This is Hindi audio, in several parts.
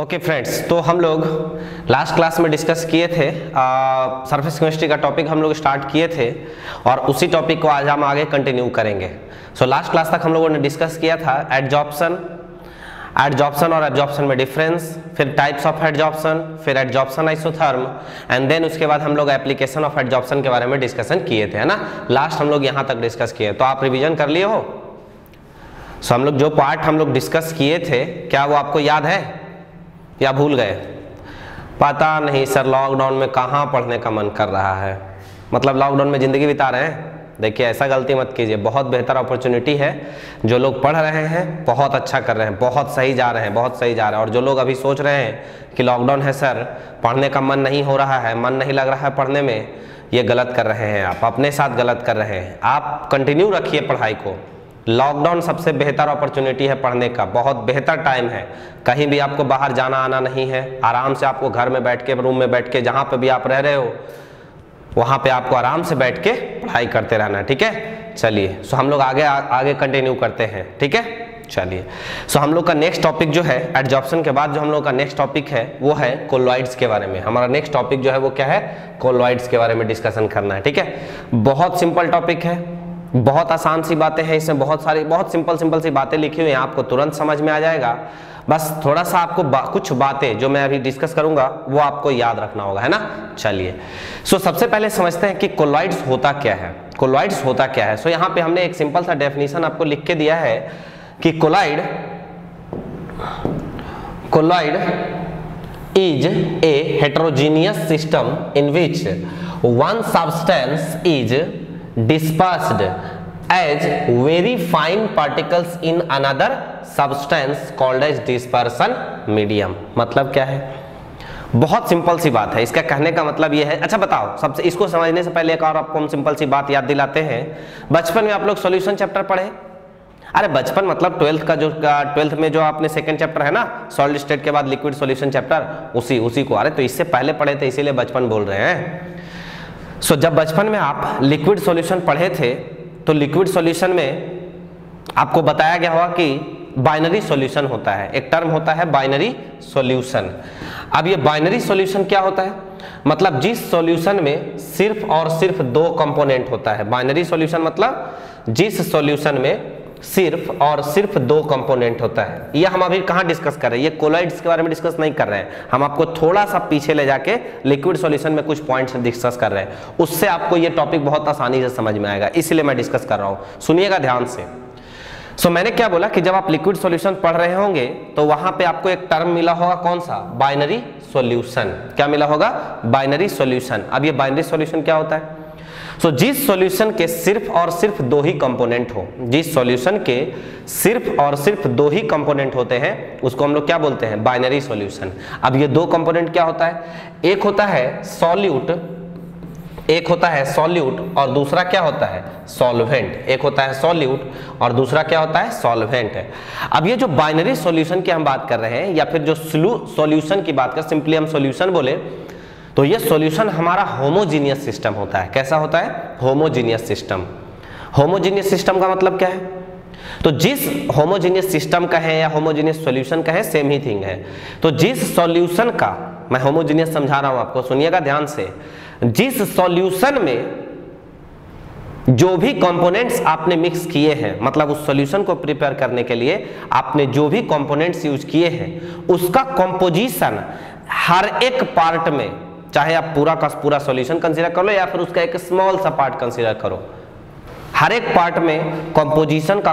ओके फ्रेंड्स, तो हम लोग लास्ट क्लास में डिस्कस किए थे सरफेस केमिस्ट्री का टॉपिक हम लोग स्टार्ट किए थे और उसी टॉपिक को आज हम आगे कंटिन्यू करेंगे। सो लास्ट क्लास तक हम लोगों ने डिस्कस किया था एडजॉर्प्शन और एब्जॉर्प्शन में डिफरेंस, फिर टाइप्स ऑफ एडजॉर्प्शन, फिर एडजॉर्प्शन आइसोथर्म एंड देन उसके बाद हम लोग एप्लीकेशन ऑफ एडजॉर्प्शन के बारे में डिस्कशन किए थे, है ना। लास्ट हम लोग यहाँ तक डिस्कस किए, तो आप रिवीजन कर लिए हो। सो हम लोग जो पार्ट हम लोग डिस्कस किए थे क्या वो आपको याद है या भूल गए? पता नहीं सर, लॉकडाउन में कहाँ पढ़ने का मन कर रहा है, मतलब लॉकडाउन में जिंदगी बिता रहे हैं। देखिए ऐसा गलती मत कीजिए, बहुत बेहतर अपॉर्चुनिटी है। जो लोग पढ़ रहे हैं बहुत अच्छा कर रहे हैं, बहुत सही जा रहे हैं, बहुत सही जा रहे हैं। और जो लोग अभी सोच रहे हैं कि लॉकडाउन है सर, पढ़ने का मन नहीं हो रहा है, मन नहीं लग रहा है पढ़ने में, ये गलत कर रहे हैं, आप अपने साथ गलत कर रहे हैं। आप कंटिन्यू रखिए पढ़ाई को। लॉकडाउन सबसे बेहतर अपॉर्चुनिटी है पढ़ने का, बहुत बेहतर टाइम है। कहीं भी आपको बाहर जाना आना नहीं है, आराम से आपको घर में बैठ के, रूम में बैठ के, जहाँ पे भी आप रह रहे हो वहाँ पे आपको आराम से बैठ के पढ़ाई करते रहना है, ठीक है। चलिए सो हम लोग आगे कंटिन्यू करते हैं, ठीक है। चलिए सो हम लोग का नेक्स्ट टॉपिक जो है एडजॉर्प्शन के बाद जो हम लोग का नेक्स्ट टॉपिक है वो है कोलॉइड्स के बारे में। हमारा नेक्स्ट टॉपिक जो है वो क्या है? कोलॉइड्स के बारे में डिस्कशन करना है, ठीक है। बहुत सिंपल टॉपिक है, बहुत आसान सी बातें हैं, इसमें बहुत सिंपल सी बातें लिखी हुई हैं, आपको तुरंत समझ में आ जाएगा। बस थोड़ा सा आपको कुछ बातें जो मैं अभी डिस्कस करूंगा वो आपको याद रखना होगा, है ना। चलिए सो सबसे पहले समझते हैं कि कोलॉइड्स होता क्या है। कोलॉइड्स होता क्या है? सो यहाँ पे हमने एक सिंपल सा डेफिनेशन आपको लिख के दिया है कि colloid is a heterogeneous system in which one substance is dispersed as very fine particles in another substance called as dispersion medium। मतलब क्या है? बहुत सिंपल सी बात है। इसका कहने का मतलब ये है, अच्छा बताओ, सबसे इसको समझने से पहले एक और आपको हम सिंपल सी बात याद दिलाते हैं। बचपन में आप लोग सॉल्यूशन चैप्टर पढ़े? अरे बचपन मतलब ट्वेल्थ में जो आपने सेकंड चैप्टर है ना, सॉलिड स्टेट के बाद लिक्विड सॉल्यूशन चैप्टर, उसी को। अरे तो इससे पहले पढ़े थे इसीलिए बचपन बोल रहे हैं। सो जब बचपन में आप लिक्विड सॉल्यूशन पढ़े थे तो लिक्विड सॉल्यूशन में आपको बताया गया होगा कि बाइनरी सॉल्यूशन होता है, एक टर्म होता है बाइनरी सॉल्यूशन। अब ये बाइनरी सॉल्यूशन क्या होता है? मतलब जिस सॉल्यूशन में सिर्फ और सिर्फ दो कंपोनेंट होता है। बाइनरी सॉल्यूशन मतलब जिस सॉल्यूशन में सिर्फ और सिर्फ दो कंपोनेंट होता है। ये हम अभी कहाँ डिस्कस कर रहे हैं? ये कोलॉइड्स के बारे में डिस्कस नहीं कर रहे हैं, हम आपको थोड़ा सा पीछे ले जाके लिक्विड सॉल्यूशन में कुछ पॉइंट्स डिस्कस कर रहे हैं। उससे आपको ये टॉपिक बहुत आसानी से समझ में आएगा, इसलिए मैं डिस्कस कर रहा हूँ, सुनिएगा ध्यान से। सो मैंने क्या बोला कि जब आप लिक्विड सॉल्यूशन पढ़ रहे होंगे तो वहां पे आपको एक टर्म मिला होगा, कौन सा? Binary solution. क्या मिला होगा? Binary solution. अब ये बाइनरी सॉल्यूशन क्या होता है? सो जिस सॉल्यूशन के सिर्फ और सिर्फ दो ही कंपोनेंट हो, जिस सॉल्यूशन के सिर्फ और सिर्फ दो ही कंपोनेंट होते हैं उसको हम लोग क्या बोलते हैं? Binary solution. अब ये दो कंपोनेंट क्या होता है? एक होता है सॉल्यूट और दूसरा क्या होता है? सॉल्वेंट। एक होता है सॉल्यूट और दूसरा क्या होता है? सॉल्वेंट है। अब ये जो बाइनरी सॉल्यूशन की हम बात कर रहे हैं या फिर जो सॉल्यूशन की बात कर, सिंपली हम सॉल्यूशन बोले तो ये सॉल्यूशन हमारा होमोजीनियस सिस्टम होता है। कैसा होता है? Homogeneous system. होमोजीनियस सिस्टम का मतलब क्या है? तो जिस होमोजीनियस सिस्टम का है या होमोजीनियस सॉल्यूशन का है, सेम ही थिंग है। तो जिस सॉल्यूशन का, मैं होमोजीनियस समझा रहा हूं आपको, सुनिएगा ध्यान से, जिस सॉल्यूशन में जो भी कंपोनेंट्स आपने मिक्स किए हैं, मतलब उस सॉल्यूशन को प्रिपेयर करने के लिए आपने जो भी कंपोनेंट्स यूज किए हैं उसका कंपोजिशन हर एक पार्ट में, चाहे आप पूरा का पूरा सॉल्यूशन कंसीडर कर लो या फिर उसका एक स्मॉल सा पार्ट कंसीडर करो, हर एक पार्ट में कंपोजिशन का,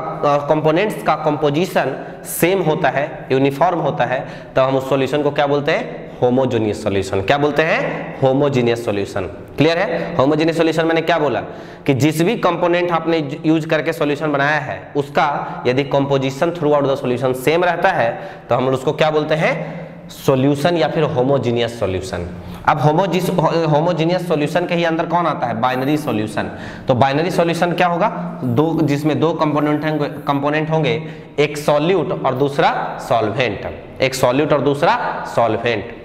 कंपोनेंट्स का कंपोजिशन सेम होता है, यूनिफॉर्म होता है, तो हम उस सॉल्यूशन को क्या बोलते हैं? Homogeneous solution. क्या बोलते हैं? Homogeneous solution. क्लियर है? होमोजेनियस सॉल्यूशन मैंने क्या बोला कि जिस भी कंपोनेंट आपने यूज करके सॉल्यूशन बनाया है उसका यदि composition through out the solution same रहता है तो हम उसको क्या बोलते हैं? सॉल्यूशन या फिर होमोजीनियस सॉल्यूशन। अब होमोजीनियस सॉल्यूशन के ही अंदर कौन आता है? Binary solution. तो बाइनरी सॉल्यूशन क्या होगा? दो, जिसमें दो कंपोनेंट होंगे, एक सॉल्यूट और दूसरा सॉल्वेंट। एक सॉल्यूट और दूसरा सॉल्वेंट।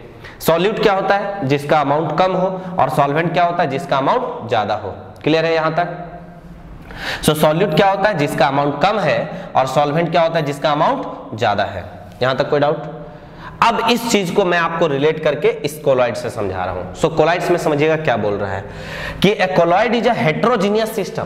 सॉल्यूट क्या होता है? जिसका अमाउंट कम हो, और सॉल्वेंट क्या होता है? जिसका अमाउंट ज्यादा हो। क्लियर है यहां तक? सो सॉल्यूट क्या होता है? जिसका अमाउंट कम है, और सॉल्वेंट क्या होता है? जिसका अमाउंट ज्यादा है। यहां तक कोई डाउट? अब इस चीज को मैं आपको रिलेट करके इस कोलॉइड से समझा रहा हूं। सो कोलॉइड्स में समझिएगा क्या बोल रहा है कि a colloid is a heterogeneous system.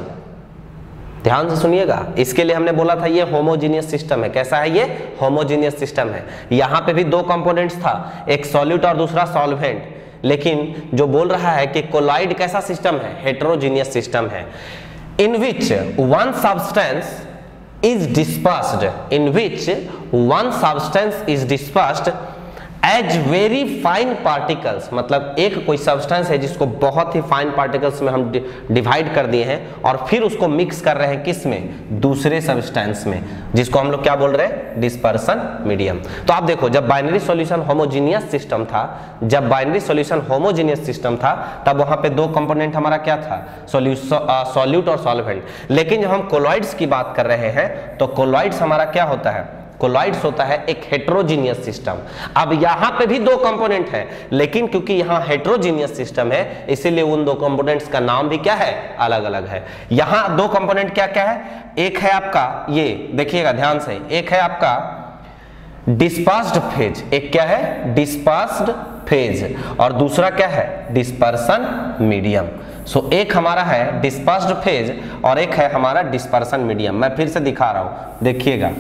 ध्यान से सुनिएगा, इसके लिए हमने बोला था ये होमोजीनियस सिस्टम है। कैसा है ये? होमोजीनियस सिस्टम है। यहां पे भी दो कंपोनेंट्स था, एक सॉल्यूट और दूसरा सॉल्वेंट, लेकिन जो बोल रहा है कि कोलॉइड कैसा सिस्टम है? हेटेरोजीनियस सिस्टम है। In which one substance is dispersed, in which one substance is dispersed as very fine particles, मतलब एक कोई सब्सटेंस है जिसको बहुत ही फाइन पार्टिकल्स में हम डिवाइड कर दिए हैं और फिर उसको मिक्स कर रहे हैं किस में? दूसरे सब्सटेंस में, जिसको हम लोग क्या बोल रहे हैं? Dispersion medium. तो आप देखो, जब बाइनरी सॉल्यूशन होमोजीनियस सिस्टम था, जब बाइनरी सॉल्यूशन होमोजीनियस सिस्टम था, तब वहां पे दो कंपोनेंट हमारा क्या था? सॉल्यूट और सॉल्वेंट। लेकिन जब हम कोलॉइड्स की बात कर रहे हैं तो कोलॉइड्स हमारा क्या होता है? कोलॉइड्स होता है एक हेटेरोजीनियस सिस्टम। अब यहां पे भी दो कंपोनेंट है, लेकिन क्योंकि यहां हेटेरोजीनियस सिस्टम है इसीलिए उन दो कंपोनेंट्स का नाम भी क्या है? अलग अलग है। यहां दो कंपोनेंट क्या क्या है? एक है आपका, ये देखिएगा ध्यान से, एक है आपका डिस्पर्स्ड फेज, एक क्या है? डिस्पर्स्ड फेज, और दूसरा क्या है? Dispersion medium. सो एक हमारा है डिस्पर्स्ड फेज और एक है हमारा डिस्पर्सन मीडियम। मैं फिर से दिखा रहा हूं, देखिएगा।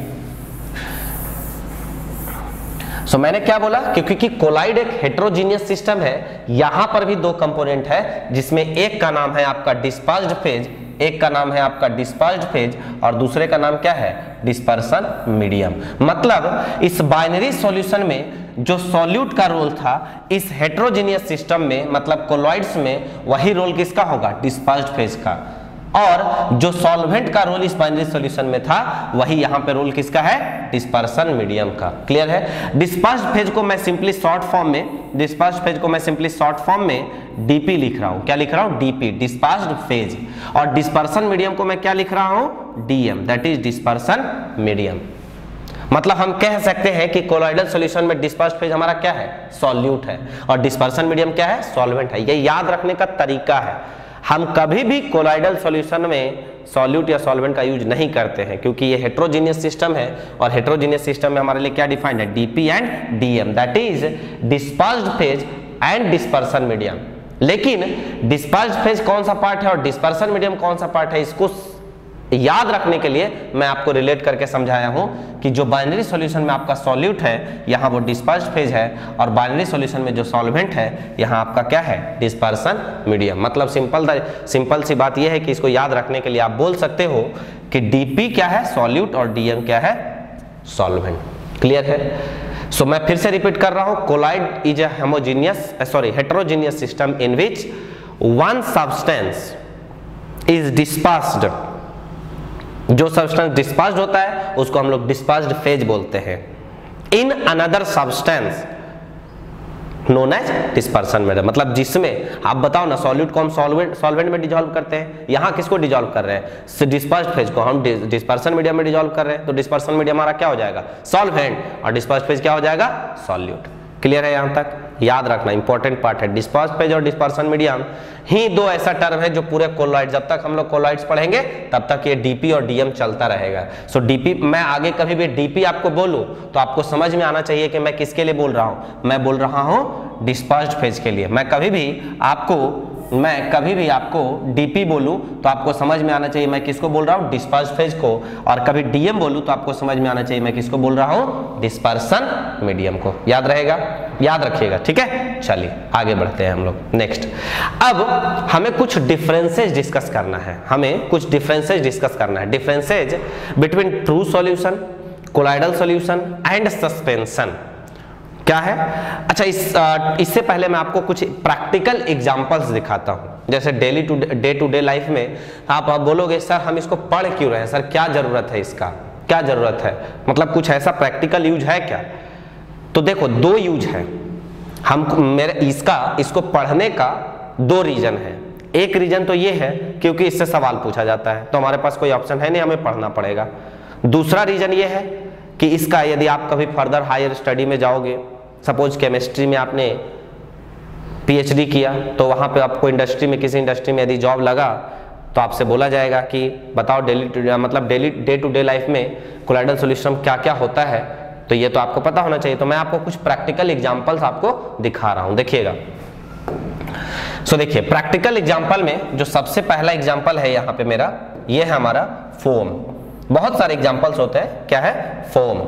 सो मैंने क्या बोला? क्योंकि कोलॉइड एक हेटेरोजीनियस सिस्टम है, यहां पर भी दो कंपोनेंट है जिसमें एक का नाम है आपका डिस्पर्स्ड फेज, एक का नाम है आपका डिस्पर्स्ड फेज और दूसरे का नाम क्या है? Dispersion medium. मतलब इस बाइनरी सॉल्यूशन में जो सॉल्यूट का रोल था इस हेटेरोजीनियस सिस्टम में, मतलब कोलॉइड्स में, वही रोल किसका होगा? डिस्पर्स्ड फेज का। और जो सॉल्वेंट का रोल इस बाइनरी सॉल्यूशन में था वही यहां पे रोल किसका है? डिस्पर्सन मीडियम का। क्लियर है? डिस्पर्स्ड फेज को मैं सिंपली शॉर्ट फॉर्म में डीपी लिख रहा हूं। क्या लिख रहा हूं? DP, dispersed phase. और डिस्पर्सन मीडियम को मैं क्या लिख रहा हूं? DM, that is dispersion medium. मतलब हम कह सकते हैं कि कोलॉइडल सॉल्यूशन में डिस्पर्स्ड फेज हमारा क्या है? सॉल्यूट है, और डिस्पर्सन मीडियम क्या है? सॉल्वेंट है। ये याद रखने का तरीका है। हम कभी भी कोलॉइडल सॉल्यूशन में सॉल्यूट या सॉल्वेंट का यूज नहीं करते हैं, क्योंकि ये हेटेरोजीनियस सिस्टम है और हेटेरोजीनियस सिस्टम में हमारे लिए क्या डिफाइंड है? DP and DM, that is dispersed phase and dispersion medium. लेकिन डिस्पर्स्ड फेज कौन सा पार्ट है और डिस्पर्सन मीडियम कौन सा पार्ट है, इसको याद रखने के लिए मैं आपको रिलेट करके समझाया हूं कि जो बाइनरी सॉल्यूशन में आपका सॉल्यूट है यहां वो डिस्पर्स्ड फेज है, और बाइनरी सॉल्यूशन में जो सॉल्वेंट है यहां आपका क्या है? Dispersion medium. मतलब सिंपल सी बात यह है कि इसको याद रखने के लिए आप बोल सकते हो कि डीपी क्या है? सॉल्यूट, और डीएम क्या है? सॉल्वेंट। क्लियर है? सो मैं फिर से रिपीट कर रहा हूं, colloid is a heterogeneous system in which one substance is dispersed. जो सब्सटेंस डिस्पर्स्ड होता है उसको हम लोग डिस्पर्स्ड फेज बोलते हैं, in another substance known as dispersion medium. मतलब जिसमें आप बताओ ना, सॉल्यूट को हम सॉल्वेंट में डिजॉल्व करते हैं, यहाँ किसको डिजॉल्व कर रहे हैं? डिस्पर्स्ड फेज को हम डिस्पर्सन मीडियम में डिजॉल्व कर रहे हैं, तो डिस्पर्सन मीडियम हमारा क्या हो जाएगा? सॉल्वेंट, और डिस्पर्स्ड फेज क्या हो जाएगा? सॉल्यूट। क्लियर है? यहां तक याद रखना, इंपॉर्टेंट पार्ट है। डिस्पर्स्ड फेज और डिस्पर्सन मीडियम ही दो ऐसा टर्म है जो पूरे कोलॉइड, जब तक हम लोग कोलॉइड्स पढ़ेंगे तब तक ये डीपी और डीएम चलता रहेगा। सो डीपी, मैं आगे कभी भी डीपी आपको बोलूं तो आपको समझ में आना चाहिए कि मैं किसके लिए बोल रहा हूं। मैं बोल रहा हूं डिस्पर्स्ड फेज के लिए। मैं कभी भी आपको डीपी बोलूं तो आपको समझ में आना चाहिए मैं किसको बोल रहा हूं? डिस्पर्स्ड फेज को। और कभी डीएम बोलूं तो आपको समझ में आना चाहिए मैं किसको बोल रहा हूं? डिस्पर्सन मीडियम को। याद रहेगा? याद रखिएगा, ठीक है? चलिए आगे बढ़ते हैं हम लोग नेक्स्ट। अब हमें कुछ डिफरेंसेस डिस्कस करना है। Differences between true solution, colloidal solution and suspension क्या है? अच्छा, इससे पहले मैं आपको कुछ प्रैक्टिकल एग्जांपल्स दिखाता हूं। जैसे डे टू डे लाइफ में आप बोलोगे सर हम इसको पढ़ क्यों रहे हैं, सर क्या जरूरत है, इसका क्या जरूरत है, मतलब कुछ ऐसा प्रैक्टिकल यूज है क्या? तो देखो, दो यूज है। इसको पढ़ने का दो रीजन है। एक रीजन तो ये है क्योंकि इससे सवाल पूछा जाता है तो हमारे पास कोई ऑप्शन है नहीं, हमें पढ़ना पड़ेगा। दूसरा रीजन ये है कि इसका यदि आप कभी फर्दर हायर स्टडी में जाओगे, सपोज केमिस्ट्री में आपने पीएचडी किया तो वहां पे आपको किसी इंडस्ट्री में यदि जॉब लगा तो आपसे बोला जाएगा कि बताओ डे टू डे लाइफ में कोलॉइडल सॉल्यूशन क्या क्या होता है, तो ये तो आपको पता होना चाहिए। तो मैं आपको कुछ प्रैक्टिकल एग्जांपल्स आपको दिखा रहा हूं, देखिएगा। सो देखिए प्रैक्टिकल एग्जांपल में जो सबसे पहला एग्जांपल है यहाँ पे मेरा, ये है हमारा फोम। बहुत सारे एग्जांपल्स होते हैं, क्या है, फोम।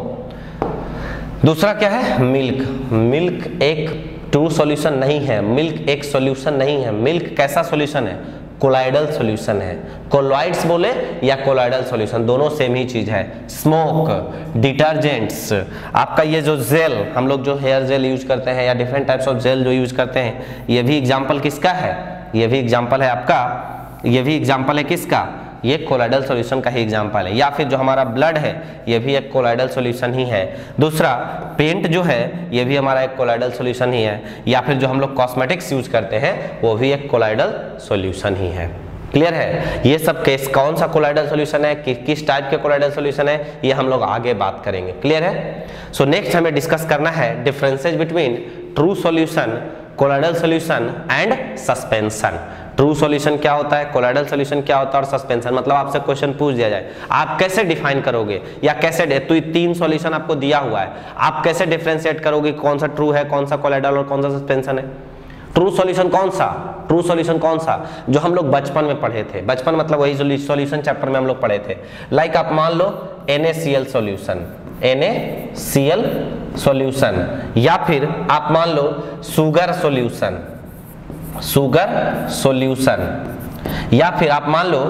दूसरा क्या है, मिल्क। मिल्क एक ट्रू सॉल्यूशन नहीं है, मिल्क एक सॉल्यूशन नहीं है। मिल्क कैसा सॉल्यूशन है, कोलाइडल सॉल्यूशन है। कोलॉइड्स बोले या कोलाइडल सॉल्यूशन, दोनों सेम ही चीज है। स्मोक, डिटर्जेंट्स, आपका ये जो जेल, हम लोग जो हेयर जेल यूज करते हैं या डिफरेंट टाइप्स ऑफ जेल जो यूज करते हैं, ये भी एग्जांपल किसका है, ये भी एग्जांपल है आपका, ये भी एग्जांपल है किसका, ये कोलाइडल सॉल्यूशन का ही एग्जांपल है। या फिर जो हमारा ब्लड है ये भी एक कोलाइडल सॉल्यूशन ही है। दूसरा पेंट जो है ये भी हमारा एक कोलाइडल सॉल्यूशन ही है। या फिर जो हम लोग कॉस्मेटिक्स यूज करते हैं वो भी एक कोलाइडल सॉल्यूशन ही है। क्लियर है, ये सब केस कौन सा कोलाइडल सॉल्यूशन है, किस टाइप के कोलाइडल सॉल्यूशन है, ये हम लोग आगे बात करेंगे। क्लियर है। सो नेक्स्ट हमें डिस्कस करना है differences between true solution, colloidal solution and suspension. True solution क्या होता है, कोलाइडल सॉल्यूशन क्या होता है और सस्पेंशन, मतलब आपसे क्वेश्चन पूछ दिया जाए आप कैसे डिफाइन करोगे या कैसे, तो ये 3 सॉल्यूशन आपको दिया हुआ है, आप कैसे डिफरेंशिएट करोगे कौन सा ट्रू है, कौन सा कोलाइडल और कौन सा सस्पेंशन है। ट्रू सॉल्यूशन कौन सा, ट्रू सॉल्यूशन कौन सा, जो हम लोग बचपन में पढ़े थे, बचपन मतलब वही सॉल्यूशन चैप्टर में हम लोग पढ़े थे। लाइक आप मान लो NaCl सॉल्यूशन, NaCl सॉल्यूशन, या फिर आप मान low sugar solution, sugar solution, या फिर आप मान लो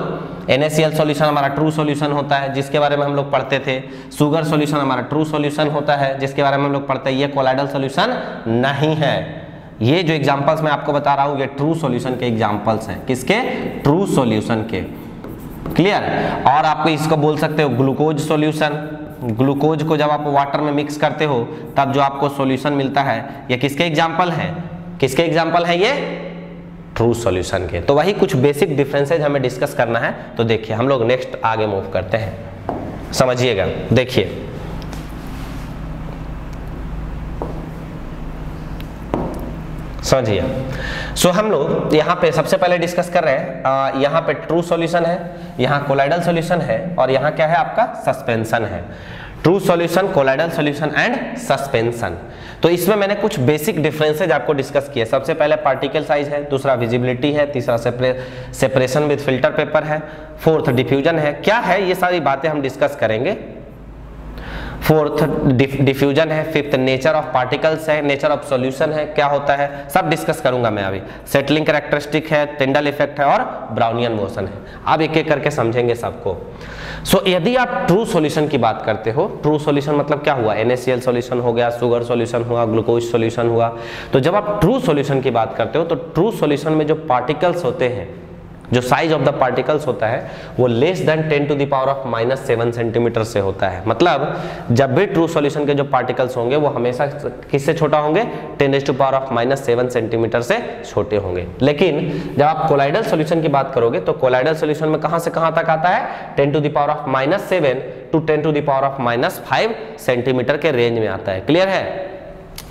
NaCl सॉल्यूशन हमारा ट्रू सॉल्यूशन होता है जिसके बारे में हम लोग पढ़ते थे, शुगर सॉल्यूशन हमारा ट्रू सॉल्यूशन होता है जिसके बारे में हम लोग पढ़ते हैं, ये कोलाइडल सॉल्यूशन नहीं है। ये जो एग्जांपल्स मैं आपको बता रहा हूं ये ट्रू सॉल्यूशन के एग्जांपल्स हैं, किसके, ट्रू सॉल्यूशन के। क्लियर। और आपको इसको बोल सकते हो ग्लूकोज सॉल्यूशन, ग्लूकोज को जब आप वाटर में मिक्स करते हो तब जो आपको सॉल्यूशन मिलता है, ये किसके एग्जांपल है, किसके एग्जांपल है, ये ट्रू सॉल्यूशन के। तो वही कुछ बेसिक डिफरेंसेज हमें डिस्कस करना है। तो देखिए हम लोग नेक्स्ट आगे मूव करते हैं, समझिएगा। देखिए समझिए। सो हम लोग यहाँ पे सबसे पहले डिस्कस कर रहे हैं, यहाँ पे ट्रू सॉल्यूशन है, यहाँ कोलाइडल सॉल्यूशन है और यहाँ क्या है आपका सस्पेंशन है। True solution, colloidal solution and suspension. तो इसमें मैंने कुछ बेसिक डिफरेंसेज आपको डिस्कस किए। सबसे पहले पार्टिकल साइज है, दूसरा विजिबिलिटी है, तीसरा सेपरेशन विद फिल्टर पेपर है, फोर्थ डिफ्यूजन है। क्या है ये सारी बातें हम डिस्कस करेंगे। फोर्थ डिफ्यूजन है, फिफ्थ नेचर ऑफ पार्टिकल्स है, नेचर ऑफ सॉल्यूशन है, क्या होता है सब डिस्कस करूंगा मैं अभी। सेटलिंग कैरेक्टरिस्टिक है, टिंडल इफेक्ट है और ब्राउनियन मोशन है। अब एक एक करके समझेंगे सबको। सो यदि आप ट्रू सॉल्यूशन की बात करते हो, ट्रू सॉल्यूशन मतलब क्या हुआ, NaCl सॉल्यूशन हो गया, शुगर सॉल्यूशन हुआ, ग्लूकोज सॉल्यूशन हुआ। तो जब आप ट्रू सॉल्यूशन की बात करते हो तो ट्रू सॉल्यूशन में जो पार्टिकल्स होते हैं, जो साइज ऑफ द पार्टिकल्स होता है वो लेस देन 10⁻⁻7 सेंटीमीटर से होता है। मतलब जब भी ट्रू सॉल्यूशन के जो पार्टिकल्स होंगे वो हमेशा किससे छोटा होंगे, 10⁻⁻7 सेंटीमीटर से छोटे होंगे। लेकिन जब आप कोलाइडल सॉल्यूशन की बात करोगे तो कोलाइडल सॉल्यूशन में कहां से कहां तक आता है, 10⁻⁻7 टू 10⁻⁻5 सेंटीमीटर के रेंज में आता है। क्लियर है।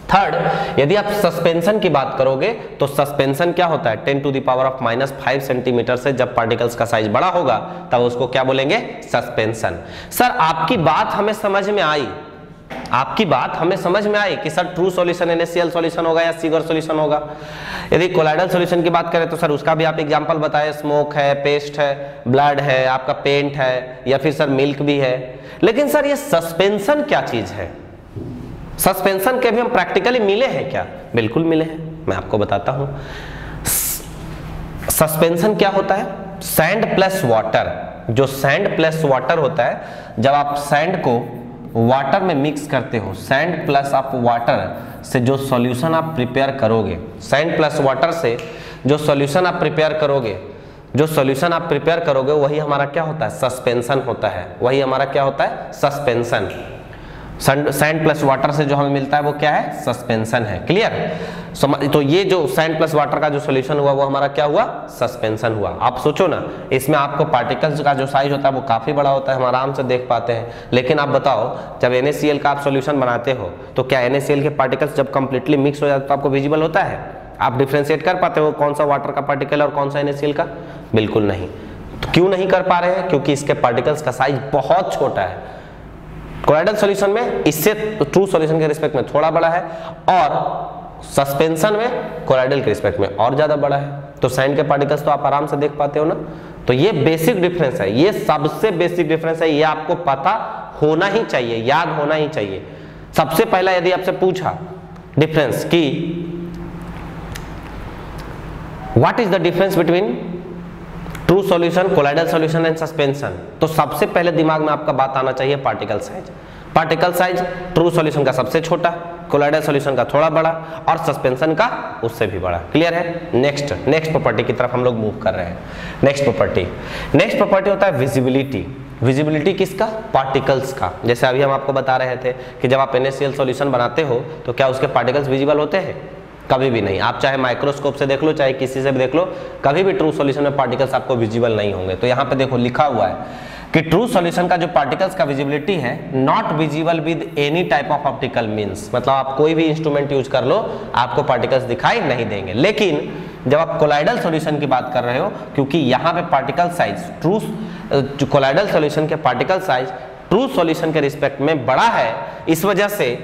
थर्ड, यदि आप सस्पेंशन की बात करोगे तो सस्पेंशन क्या होता है, 10⁻⁻5 सेंटीमीटर से जब पार्टिकल्स का साइज बड़ा होगा तब उसको क्या बोलेंगे, सस्पेंशन। सर आपकी बात हमें समझ में आई, आपकी बात हमें समझ में आई कि sir true solution NaCl solution होगा या शुगर सॉल्यूशन होगा। यदि कोलाइडल सॉल्यूशन की बात करें तो सर उसका भी आप एग्जांपल बताएं, स्मोक है, पेस्ट है, ब्लड है, आपका पेंट है, या फिर सर मिल्क भी है। लेकिन सर ये सस्पेंशन क्या चीज है, सस्पेंशन के भी हम प्रैक्टिकली मिले हैं क्या, बिल्कुल मिले हैं, मैं आपको बताता हूं। सस्पेंशन क्या होता है, सैंड प्लस वाटर। जो सैंड प्लस वाटर होता है, जब आप सैंड को वाटर में मिक्स करते हो, सैंड प्लस आप वाटर से जो सॉल्यूशन आप प्रिपेयर करोगे, सैंड प्लस वाटर से जो सॉल्यूशन आप प्रिपेयर करोगे, जो सॉल्यूशन आप प्रिपेयर करोगे वही हमारा क्या होता है, सस्पेंशन होता है। वही हमारा क्या होता है, सस्पेंशन। सैंड प्लस वाटर से जो हमें मिलता है वो क्या है, सस्पेंशन है। क्लियर। तो ये जो सैंड प्लस वाटर का जो सॉल्यूशन हुआ वो हमारा क्या हुआ, सस्पेंशन हुआ। आप सोचो ना, इसमें आपको पार्टिकल्स का जो साइज होता है वो काफी बड़ा होता है, हम आराम से देख पाते हैं। लेकिन आप बताओ जब NaCl का आप सॉल्यूशन बनाते हो तो क्या NaCl के पार्टिकल्स जब कंप्लीटली मिक्स हो जाते तो आपको विजिबल होता है, आप डिफ्रेंशिएट कर पाते हो कौन सा वाटर का पार्टिकल और कौन सा NaCl का, बिल्कुल नहीं। तो क्यों नहीं कर पा रहे हैं, क्योंकि इसके पार्टिकल्स का साइज बहुत छोटा है। कोलाइडल सॉल्यूशन में इससे ट्रू सॉल्यूशन के रिस्पेक्ट में थोड़ा बड़ा है, और सस्पेंशन में कोलाइडल के रिस्पेक्ट में और ज्यादा बड़ा है। तो साइन के पार्टिकल्स तो आप आराम से देख पाते हो ना। तो ये बेसिक डिफरेंस है, ये सबसे बेसिक डिफरेंस है, ये आपको पता होना ही चाहिए, याद होना ही चाहिए। सबसे पहला यदि आपसे पूछा डिफरेंस कि what is the difference between true solution, colloidal solution and suspension, तो सबसे पहले दिमाग में आपका बात आना चाहिए particle size. Particle size true solution का सबसे छोटा, कोलाइडल सॉल्यूशन का थोड़ा बड़ा, और सस्पेंशन का उससे भी बड़ा। क्लियर है? नेक्स्ट प्रॉपर्टी की तरफ हम लोग मूव कर रहे हैं। नेक्स्ट प्रॉपर्टी होता है विजिबिलिटी। विजिबिलिटी किसका? पार्टिकल्स का। जैसे अभी हम आपको बता रहे थे कि जब आप NaCl सॉल्यूशन बनाते हो तो क्या उसके पार्टिकल्स विजिबल होते हैं? कभी भी नहीं। आप चाहे माइक्रोस्कोप से देख लो, चाहे किसी से भी देख लो, कभी भी ट्रू सॉल्यूशन में पार्टिकल्स आपको विजिबल नहीं होंगे। तो यहाँ पे देखो लिखा हुआ है कि ट्रू सॉल्यूशन का जो पार्टिकल्स का विजिबिलिटी है, not visible with any type of optical means, मतलब आप कोई भी इंस्ट्रूमेंट यूज कर लो आपको पार्टिकल्स दिखाई नहीं देंगे। लेकिन जब आप कोलाइडल सॉल्यूशन की बात कर रहे हो, क्योंकि यहाँ पे पार्टिकल साइज कोलाइडल सॉल्यूशन के पार्टिकल साइज ट्रू सॉल्यूशन के रिस्पेक्ट में बड़ा है, इस वजह से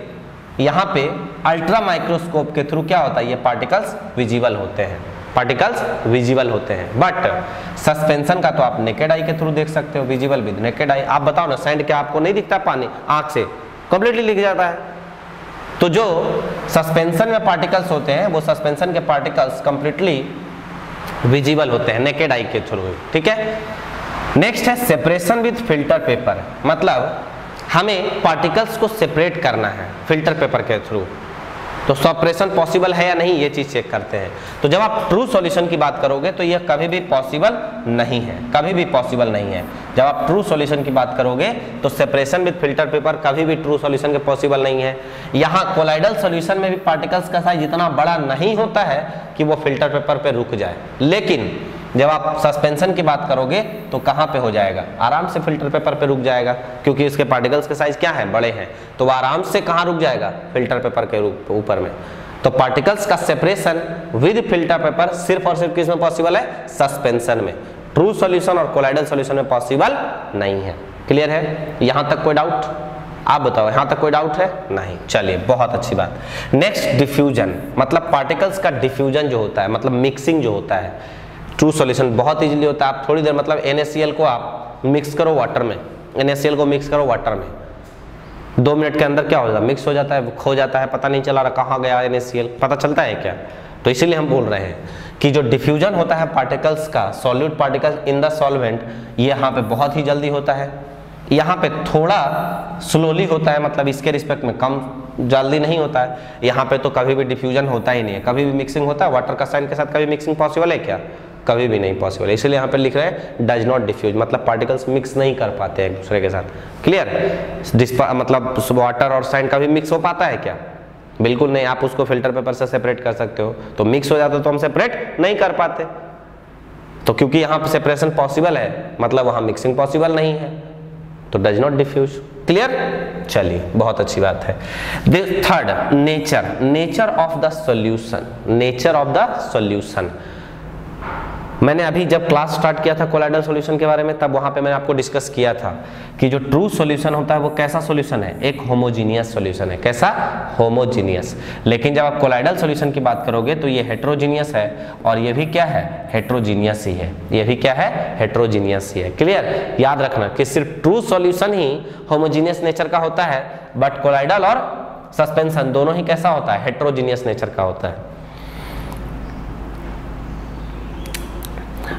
यहाँ पे अल्ट्रा माइक्रोस्कोप के थ्रू क्या होता है, ये पार्टिकल्स विजिबल होते हैं, पार्टिकल्स विजिबल होते हैं। बट सस्पेंशन का तो आप नेकेड आई के थ्रू देख सकते हो, विजिबल विद नेकेड आई। आप बताओ ना, सैंड क्या आपको नहीं दिखता पानी आंख से? कंप्लीटली लिख जाता है। तो जो सस्पेंशन में पार्टिकल्स होते हैं वो सस्पेंशन के पार्टिकल्स कंप्लीटली विजिबल होते हैं नेकेड आई के थ्रू। ठीक है? नेक्स्ट है सेपरेशन विद फिल्टर पेपर, मतलब हमें पार्टिकल्स को सेपरेट करना है फिल्टर पेपर के थ्रू। तो सेपरेशन पॉसिबल है या नहीं, ये चीज चेक करते हैं। तो जब आप ट्रू सॉल्यूशन की बात करोगे तो यह कभी भी पॉसिबल नहीं है, कभी भी पॉसिबल नहीं है। जब आप ट्रू सॉल्यूशन की बात करोगे तो सेपरेशन विद फिल्टर पेपर कभी भी ट्रू सॉल्यूशन के पॉसिबल नहीं है। यहाँ कोलाइडल सॉल्यूशन में भी पार्टिकल्स का साइज इतना बड़ा नहीं होता है कि वो फिल्टर पेपर पे रुक जाए, लेकिन जब आप सस्पेंशन की बात करोगे तो कहाँ पे हो जाएगा, आराम से फिल्टर पेपर पे रुक जाएगा, क्योंकि इसके पार्टिकल्स के साइज क्या है, बड़े हैं। तो वो आराम से कहाँ रुक जाएगा, फिल्टर पेपर के ऊपर में। तो पार्टिकल्स का सेपरेशन विद फिल्टर पेपर सिर्फ और सिर्फ किसमें पॉसिबल है, सस्पेंशन में। ट्रू सॉल्यूशन और कोलाइडल सॉल्यूशन में पॉसिबल नहीं है। क्लियर है? यहाँ तक कोई डाउट? आप बताओ, यहाँ तक कोई डाउट है? नहीं। चलिए, बहुत अच्छी बात। नेक्स्ट डिफ्यूजन, मतलब पार्टिकल्स का डिफ्यूजन जो होता है, मतलब मिक्सिंग जो होता है ट्रू सॉल्यूशन बहुत इजीली होता है। आप थोड़ी देर, मतलब NaCl को आप मिक्स करो वाटर में, NaCl को मिक्स करो वाटर में, 2 मिनट के अंदर क्या हो जाता है, मिक्स हो जाता है, खो जाता है, पता नहीं चला रहा कहाँ गया NaCl, पता चलता है क्या? तो इसीलिए हम बोल रहे हैं कि जो डिफ्यूजन होता है पार्टिकल्स का, solute particles in the solvent, ये यहाँ पे बहुत ही जल्दी होता है, यहाँ पे थोड़ा स्लोली होता है, मतलब इसके रिस्पेक्ट में कम जल्दी नहीं होता है। यहाँ पे तो कभी भी डिफ्यूजन होता ही नहीं है, कभी भी मिक्सिंग होता है। वाटर का साइन के साथ कभी मिक्सिंग पॉसिबल है क्या? कभी भी नहीं पॉसिबल है। इसलिए यहाँ पे लिख रहे हैं डज नॉट डिफ्यूज, मतलब पार्टिकल्स मिक्स नहीं कर पाते हैं एक दूसरे के साथ। क्लियर? मतलब वाटर और साइन कभी मिक्स हो पाता है क्या? बिल्कुल नहीं। आप उसको फिल्टर पेपर से सेपरेट कर सकते हो, तो मिक्स हो जाता तो हम सेपरेट नहीं कर पाते। तो क्योंकि यहाँ पे सेपरेशन पॉसिबल है, मतलब वहाँ मिक्सिंग पॉसिबल नहीं है, तो डज नॉट डिफ्यूज। क्लियर? चलिए, बहुत अच्छी बात है। Third, nature of the solution. Nature of the solution, मैंने अभी जब क्लास स्टार्ट किया था कोलाइडल सॉल्यूशन के बारे में, तब वहां पे मैंने आपको डिस्कस किया था कि जो ट्रू सॉल्यूशन होता है वो कैसा सॉल्यूशन है, एक होमोजीनियस सॉल्यूशन है। कैसा? होमोजीनियस। लेकिन जब आप कोलाइडल सॉल्यूशन की बात करोगे तो ये हेट्रोजीनियस है, और ये भी क्या है, हेट्रोजीनियस ही है। ये भी क्या है, हेट्रोजीनियस ही है। क्लियर? याद रखना कि सिर्फ ट्रू सॉल्यूशन ही होमोजीनियस नेचर का होता है, बट कोलाइडल और सस्पेंशन दोनों ही कैसा होता है, हेट्रोजीनियस नेचर का होता है।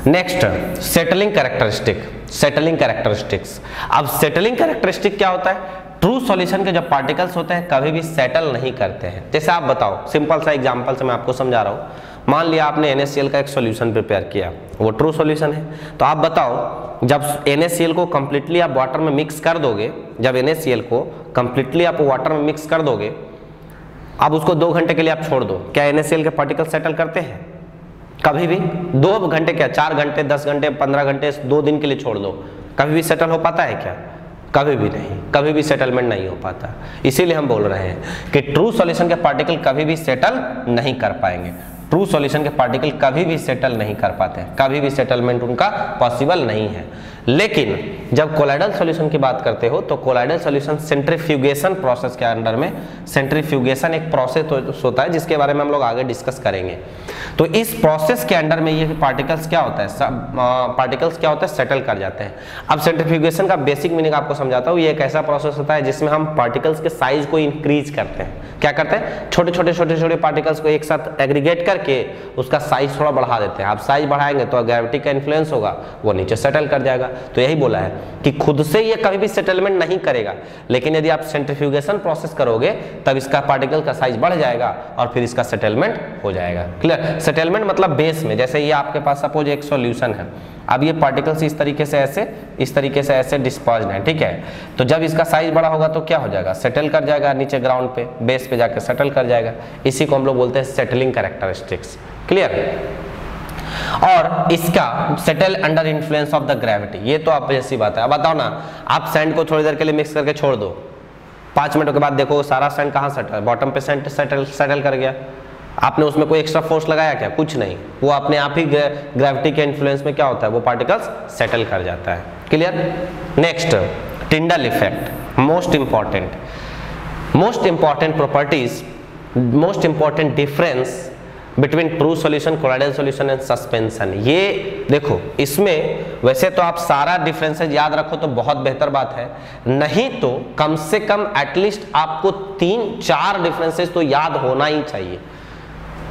Next, settling characteristic. Settling characteristics, अब सेटलिंग कैरेक्टरिस्टिक क्या होता है? ट्रू सॉल्यूशन के जो पार्टिकल्स होते हैं कभी भी सेटल नहीं करते हैं। जैसे आप बताओ, सिंपल सा एग्जांपल से मैं आपको समझा रहा हूँ। मान लिया आपने NaCl का एक सॉल्यूशन प्रिपेयर किया, वो ट्रू सॉल्यूशन है। तो आप बताओ, जब NaCl को कंप्लीटली आप वाटर में मिक्स कर दोगे, जब NaCl को कंप्लीटली आप वाटर में मिक्स कर दोगे, अब उसको 2 घंटे के लिए आप छोड़ दो, क्या NaCl के पार्टिकल सेटल करते हैं? कभी भी। 2 घंटे क्या, 4 घंटे, 10 घंटे, 15 घंटे, 2 दिन के लिए छोड़ दो, कभी भी सेटल हो पाता है क्या? कभी भी नहीं, कभी भी सेटलमेंट नहीं हो पाता। इसीलिए हम बोल रहे हैं कि ट्रू सॉल्यूशन के पार्टिकल कभी भी सेटल नहीं कर पाएंगे। ट्रू सॉल्यूशन के पार्टिकल कभी भी सेटल नहीं कर पाते हैं, कभी भी सेटलमेंट उनका पॉसिबल नहीं है। लेकिन जब कोलाइडल सॉल्यूशन की बात करते हो तो कोलाइडल सॉल्यूशन सेंट्रीफ्यूगेशन प्रोसेस के अंडर में, सेंट्रीफ्यूगेशन एक प्रोसेस होता है जिसके बारे में हम लोग आगे डिस्कस करेंगे। तो इस प्रोसेस के अंडर में ये पार्टिकल्स क्या होता है, सेटल कर जाते हैं। अब सेंट्रीफ्यूगेशन का बेसिक मीनिंग आपको समझाता हूँ। ये एक ऐसा प्रोसेस होता है जिसमें हम पार्टिकल्स के साइज को इंक्रीज करते हैं। क्या करते हैं, छोटे छोटे पार्टिकल्स को एक साथ एग्रीगेट करके उसका साइज थोड़ा बढ़ा देते हैं। आप साइज बढ़ाएंगे तो ग्रेविटी का इन्फ्लुएंस होगा, वो नीचे सेटल कर जाएगा। तो यही बोला है कि खुद से ये कभी भी सेटलमेंट नहीं करेगा, लेकिन यदि आप सेंट्रीफ्यूगेशन प्रोसेस करोगे तब इसका पार्टिकल का साइज बढ़ जाएगा और फिर इसका सेटलमेंट हो जाएगा। क्लियर, सेटलमेंट मतलब बेस में, जैसे ये आपके पास सपोज एक सॉल्यूशन है, अब ये पार्टिकल्स इस तरीके से ऐसे डिस्पर्स्ड हैं, ठीक है। तो जब इसका साइज बड़ा होगा तो क्या हो जाएगा, सेटल कर जाएगा नीचे ग्राउंड पे, बेस पे जाके सेटल कर जाएगा। इसी को हम लोग बोलते हैं सेटलिंग कैरेक्टरिस्टिक्स। क्लियर, और इसका settle under influence of the gravity, ये तो आप जैसी बात है। अब बताओ ना, आप सैंड को थोड़ी देर के लिए मिक्स करके छोड़ दो, 5 मिनट के बाद देखो सारा सैंड कहाँ सेटल, बॉटम पे सेटल कर गया। आपने उसमें कोई एक्स्ट्रा फोर्स लगाया क्या, कुछ नहीं, वो अपने आप ही ग्रेविटी के इन्फ्लुएंस में क्या होता है, वो पार्टिकल्स सेटल कर जाता है। Clear. Next, Tyndall effect, most important properties, most important difference between true solution, colloidal solution and suspension. ये देखो, इसमें वैसे तो आप सारा डिफरेंसेस याद रखो तो बहुत बेहतर बात है, नहीं तो कम से कम एटलीस्ट आपको 3-4 डिफरेंसेस तो याद होना ही चाहिए।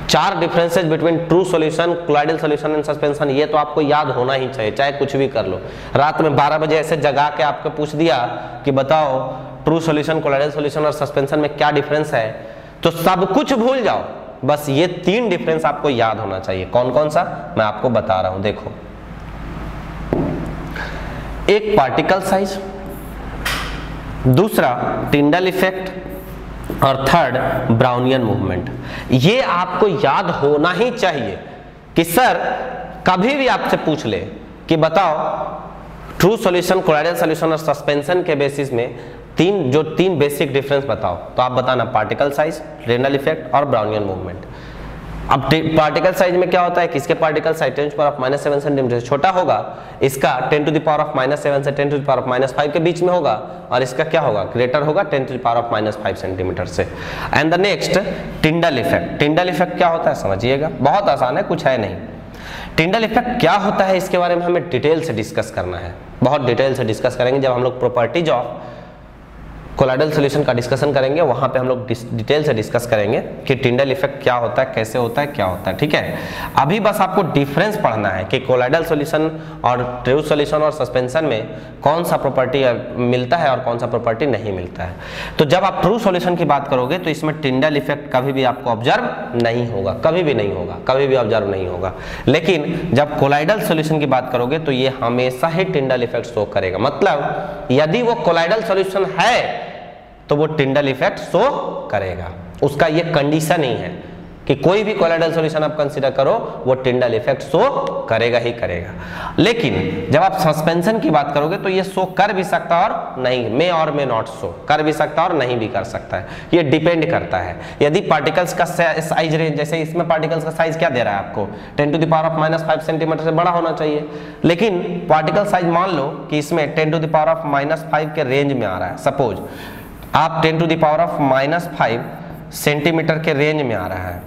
4 differences between true solution, colloidal solution and suspension, ये तो आपको याद होना ही चाहिए, चाहे कुछ भी कर लो। रात में 12 बजे ऐसे जगा के आपको पूछ दिया कि बताओ ट्रू सॉल्यूशन, कोलाइडल सॉल्यूशन और सस्पेंशन में क्या डिफरेंस है, तो सब कुछ भूल जाओ, बस ये 3 डिफरेंस आपको याद होना चाहिए। कौन कौन सा, मैं आपको बता रहा हूं। देखो, एक पार्टिकल साइज, दूसरा टिंडल इफेक्ट और थर्ड ब्राउनियन मूवमेंट। ये आपको याद होना ही चाहिए कि सर कभी भी आपसे पूछ ले कि बताओ ट्रू सॉल्यूशन, कोलाइडल सॉल्यूशन और सस्पेंशन के बेसिस में तीन बेसिक डिफरेंस बताओ, तो आप बताना पार्टिकल साइज, टिंडल इफेक्ट और ब्राउनियन मूवमेंट। अब पार्टिकल साइज में क्या होता है कि इसके पार्टिकल साइज 10⁻⁷ सेंटीमीटर से छोटा होगा, इसका 10⁻⁻7 से 10⁻⁵ के बीच में होगा, और इसका क्या होगा, ग्रेटर होगा 10⁻⁵ सेंटीमीटर से। And the next, Tyndall effect. Tyndall effect क्या होता है समझिएगा, बहुत आसान है, कुछ है नहीं। टिंडल इफेक्ट क्या होता है इसके बारे में हमें डिटेल से डिस्कस करना है, बहुत डिटेल से डिस्कस करेंगे। जब हम लोग प्रॉपर्टीज ऑफ कोलाइडल सॉल्यूशन का डिस्कशन करेंगे, वहां पे हम लोग डिटेल से डिस्कस करेंगे कि टिंडल इफेक्ट क्या होता है, कैसे होता है, क्या होता है, ठीक है। अभी बस आपको डिफरेंस पढ़ना है कि कोलाइडल सॉल्यूशन और ट्रू सॉल्यूशन और सस्पेंशन में कौन सा प्रॉपर्टी मिलता है और कौन सा प्रॉपर्टी नहीं मिलता है। तो जब आप ट्रू सॉल्यूशन की बात करोगे तो इसमें टिंडल इफेक्ट कभी भी आपको ऑब्जर्व नहीं होगा, कभी भी नहीं होगा, कभी भी ऑब्जर्व नहीं होगा। लेकिन जब कोलाइडल सॉल्यूशन की बात करोगे तो ये हमेशा ही टिंडल इफेक्ट शो करेगा। मतलब यदि वो कोलाइडल सॉल्यूशन है तो वो टिंडल इफेक्ट शो करेगा, उसका ये कंडीशन ही है कि कोई भी कोलाइडल सॉल्यूशन आप कंसीडर करो वो टिंडल इफेक्ट शो करेगा ही करेगा। लेकिन जब आप सस्पेंशन की बात करोगे तो ये शो कर भी सकता और नहीं, मे और मे नॉट शो, कर भी सकता और नहीं भी कर सकता है, ये डिपेंड करता है। यदि पार्टिकल्स का साइज रेंज, जैसे इसमें पार्टिकल्स का साइज क्या दे रहा है आपको, 10⁻⁻5 सेंटीमीटर से बड़ा होना चाहिए, लेकिन पार्टिकल साइज मान लो कि इसमें 10⁻⁻5 के रेंज में आ रहा है। सपोज आप 10⁻⁻5 सेंटीमीटर के रेंज में आ रहा है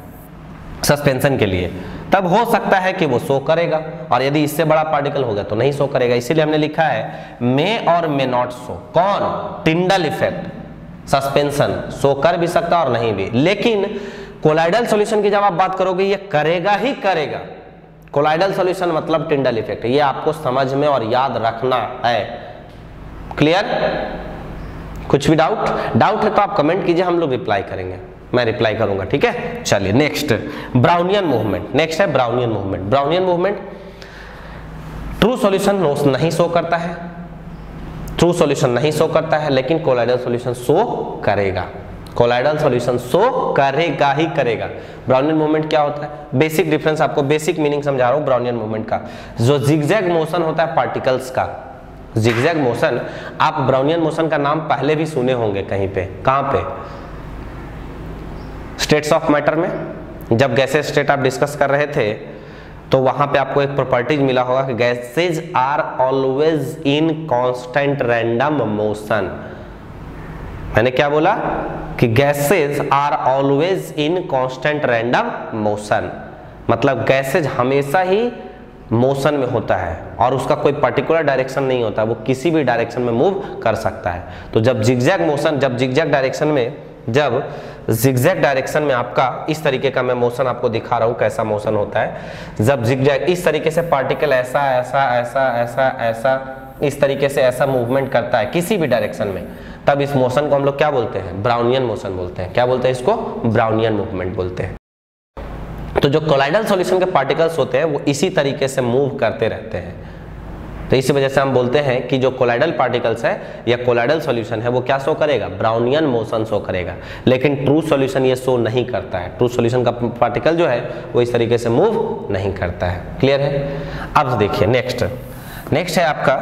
सस्पेंशन के लिए, तब हो सकता है कि वो शो करेगा, और यदि इससे बड़ा पार्टिकल होगा तो नहीं शो करेगा। इसीलिए हमने लिखा है मे और मे नॉट शो। कौन, टिंडल इफेक्ट सस्पेंशन शो कर भी सकता और नहीं भी। लेकिन कोलाइडल सॉल्यूशन की जब आप बात करोगे ये करेगा ही करेगा। कोलाइडल सॉल्यूशन मतलब टिंडल इफेक्ट, ये आपको समझ में और याद रखना है। क्लियर, कुछ भी डाउट है तो आप कमेंट कीजिए, हम लोग रिप्लाई करेंगे, मैं रिप्लाई करूंगा, ठीक है। चलिए नेक्स्ट, ब्राउनियन मूवमेंट। नेक्स्ट है Brownian movement. Brownian movement true solution नहीं शो करता है, ट्रू सॉल्यूशन नहीं शो करता है, लेकिन कोलाइडल सॉल्यूशन शो करेगा। कोलाइडल सॉल्यूशन शो करेगा ही करेगा। ब्राउनियन मूवमेंट क्या होता है, बेसिक डिफरेंस, आपको बेसिक मीनिंग समझा रहा हूं ब्राउनियन मूवमेंट का। जो जिगजैग मोशन होता है पार्टिकल्स का, जिगजैग मोशन, आप ब्राउनियन मोशन का नाम पहले भी सुने होंगे कहीं पे, कहां पे, स्टेट्स ऑफ मैटर में, जब गैसेज स्टेट आप डिस्कस कर रहे थे तो वहां पे आपको एक प्रॉपर्टीज मिला होगा कि gases are always in constant random motion. मैंने क्या बोला कि gases are always in constant random motion, मतलब गैसेज हमेशा ही मोशन में होता है और उसका कोई पर्टिकुलर डायरेक्शन नहीं होता, वो किसी भी डायरेक्शन में मूव कर सकता है। तो जब जिगजैग मोशन, जब जिगजैग डायरेक्शन में आपका इस तरीके का मैं मोशन आपको दिखा रहा हूं कैसा मोशन होता है, जब जिगजैग इस तरीके से पार्टिकल ऐसा ऐसा ऐसा ऐसा ऐसा इस तरीके से ऐसा मूवमेंट करता है किसी भी डायरेक्शन में, तब इस मोशन को हम लोग क्या बोलते हैं? ब्राउनियन मोशन बोलते हैं। क्या बोलते हैं इसको? ब्राउनियन मूवमेंट बोलते हैं। तो जो कोलाइडल सॉल्यूशन के पार्टिकल्स होते हैं वो इसी तरीके से मूव करते रहते हैं, तो इसी वजह से हम बोलते हैं कि जो कोलाइडल पार्टिकल्स है या कोलाइडल सॉल्यूशन है वो क्या शो करेगा? ब्राउनियन मोशन शो करेगा। लेकिन ट्रू सॉल्यूशन ये शो नहीं करता है, ट्रू सॉल्यूशन का पार्टिकल जो है वो इस तरीके से मूव नहीं करता है। क्लियर है? अब देखिए नेक्स्ट है आपका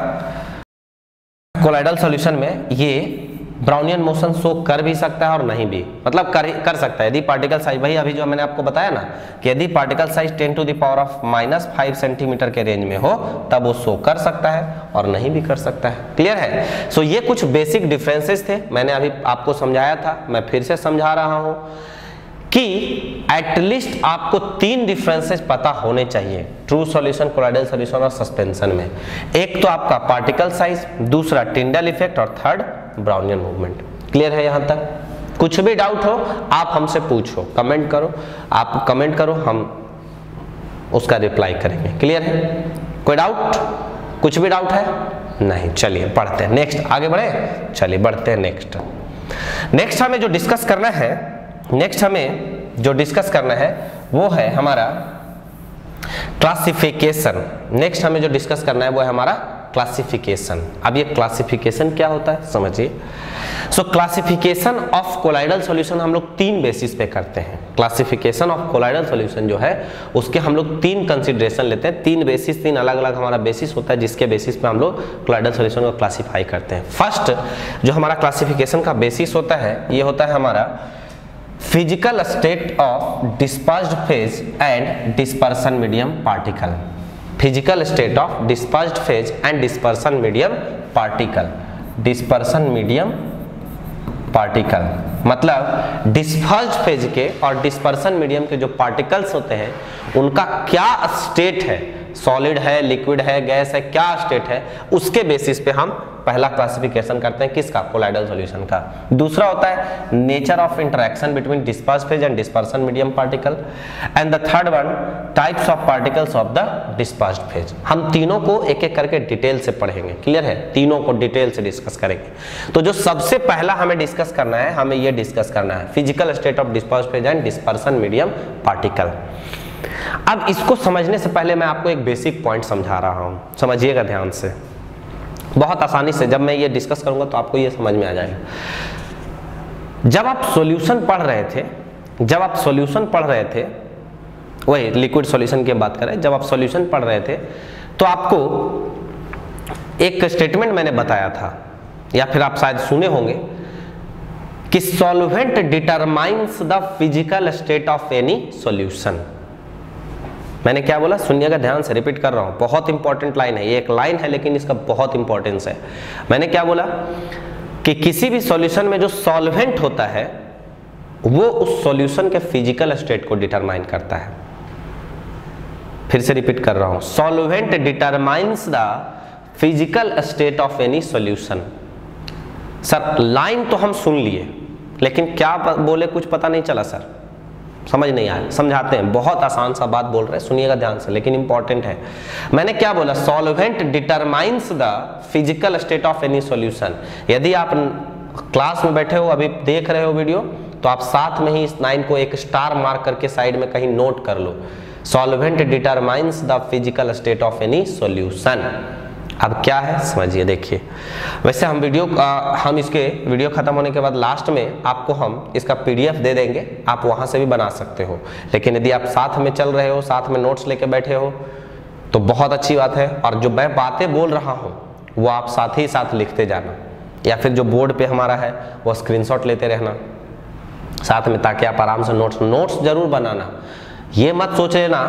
कोलाइडल सॉल्यूशन में ये ब्राउनियन मोशन शो कर भी सकता है और नहीं भी, मतलब कर सकता है। यदि पार्टिकल साइज, वही अभी जो मैंने आपको बताया ना कि यदि पार्टिकल साइज 10⁻⁻5 सेंटीमीटर के रेंज में हो तब वो शो कर सकता है और नहीं भी कर सकता है। क्लियर है? सो ये कुछ बेसिक डिफरेंसेस थे, मैंने अभी आपको समझाया था, मैं फिर से समझा रहा हूं कि एटलीस्ट आपको 3 डिफरेंसेस पता होने चाहिए ट्रू सॉल्यूशन, कोलाइडल सॉल्यूशन और सस्पेंशन में। एक तो आपका पार्टिकल साइज, दूसरा टिंडल इफेक्ट और थर्ड ब्राउनियन मूवमेंट। क्लियर है? यहां तक कुछ भी डाउट हो आप हमसे पूछो, कमेंट करो, आप कमेंट करो, हम उसका रिप्लाई करेंगे। क्लियर है? कोई डाउट? कुछ भी डाउट है? नहीं। चलिए पढ़ते हैं, नेक्स्ट आगे बढ़े, चलिए बढ़ते हैं नेक्स्ट हमें जो डिस्कस करना है वो है हमारा क्लासिफिकेशन। नेक्स्ट हमें जो डिस्कस करना है वो है हमारा क्लासिफिकेशन। अब ये क्लासिफिकेशन क्या होता है समझिए। सो क्लासिफिकेशन ऑफ कोलाइडल सॉल्यूशन हम लोग 3 बेसिस पे करते हैं। क्लासिफिकेशन ऑफ कोलाइडल सॉल्यूशन जो है उसके हम लोग 3 कंसिडरेशन लेते हैं, 3 बेसिस, 3 अलग अलग हमारा बेसिस होता है जिसके बेसिस पे हम लोग कोलाइडल सॉल्यूशन को क्लासिफाई करते हैं। फर्स्ट जो हमारा क्लासिफिकेशन का बेसिस होता है ये होता है हमारा physical state of dispersed phase and dispersion medium particle. Physical state of dispersed phase and dispersion medium particle. Dispersion medium particle मतलब डिस्पर्स्ड फेज के और डिस्पर्सन मीडियम के जो पार्टिकल्स होते हैं उनका क्या स्टेट है, सॉलिड है, लिक्विड है, गैस है, क्या स्टेट है, उसके बेसिस पे हम पहला क्लासिफिकेशन करते हैं किसका? कोलाइडल सॉल्यूशन का। दूसरा होता है nature of interaction between dispersed phase and dispersion medium particle and the third one types of particles of the dispersed phase. हम तीनों को एक एक करके डिटेल से पढ़ेंगे। क्लियर है? तीनों को डिटेल से डिस्कस करेंगे। तो जो सबसे पहला हमें डिस्कस करना है, हमें ये डिस्कस करना है physical state of dispersed phase and dispersion medium particle. अब इसको समझने से पहले मैं आपको एक बेसिक पॉइंट समझा रहा हूं, समझिएगा ध्यान से, बहुत आसानी से। जब मैं ये डिस्कस करूंगा तो आपको ये समझ में आ जाएगा। जब आप सॉल्यूशन पढ़ रहे थे, वही लिक्विड सॉल्यूशन की बात करें, जब आप सॉल्यूशन पढ़ रहे थे तो आपको एक स्टेटमेंट मैंने बताया था या फिर आप शायद सुने होंगे कि solvent determines the physical state of any solution. मैंने क्या बोला? सुनिएगा ध्यान से, रिपीट कर रहा हूं, बहुत इंपॉर्टेंट लाइन है, ये एक लाइन है लेकिन इसका बहुत इंपॉर्टेंस है। मैंने क्या बोला कि किसी भी सॉल्यूशन में जो सॉल्वेंट होता है वो उस सॉल्यूशन के फिजिकल स्टेट को डिटरमाइन करता है। फिर से रिपीट कर रहा हूं, solvent determines the physical state of any solution. Sir line तो हम सुन लिए लेकिन क्या बोले कुछ पता नहीं चला सर, समझ नहीं आया, समझाते हैं। बहुत आसान सा बात बोल रहे हैं, सुनिएगा ध्यान से, लेकिन इंपॉर्टेंट है। मैंने क्या बोला? Solvent determines the physical state of any solution. यदि आप क्लास में बैठे हो, अभी देख रहे हो वीडियो, तो आप साथ में ही इस लाइन को एक स्टार मार्क करके साइड में कहीं नोट कर लो। Solvent determines the physical state of any solution. अब क्या है समझिए, देखिए। वैसे हम इसके वीडियो खत्म होने के बाद लास्ट में आपको हम इसका PDF दे देंगे, आप वहां से भी बना सकते हो। लेकिन यदि आप साथ में चल रहे हो, साथ में नोट्स लेके बैठे हो तो बहुत अच्छी बात है। और जो मैं बातें बोल रहा हूं वो आप साथ ही साथ लिखते जाना, या फिर जो बोर्ड पे हमारा है वो स्क्रीनशॉट लेते रहना। साथ में, ताकि आप आराम से नोट्स जरूर बनाना। ये मत सोच लेना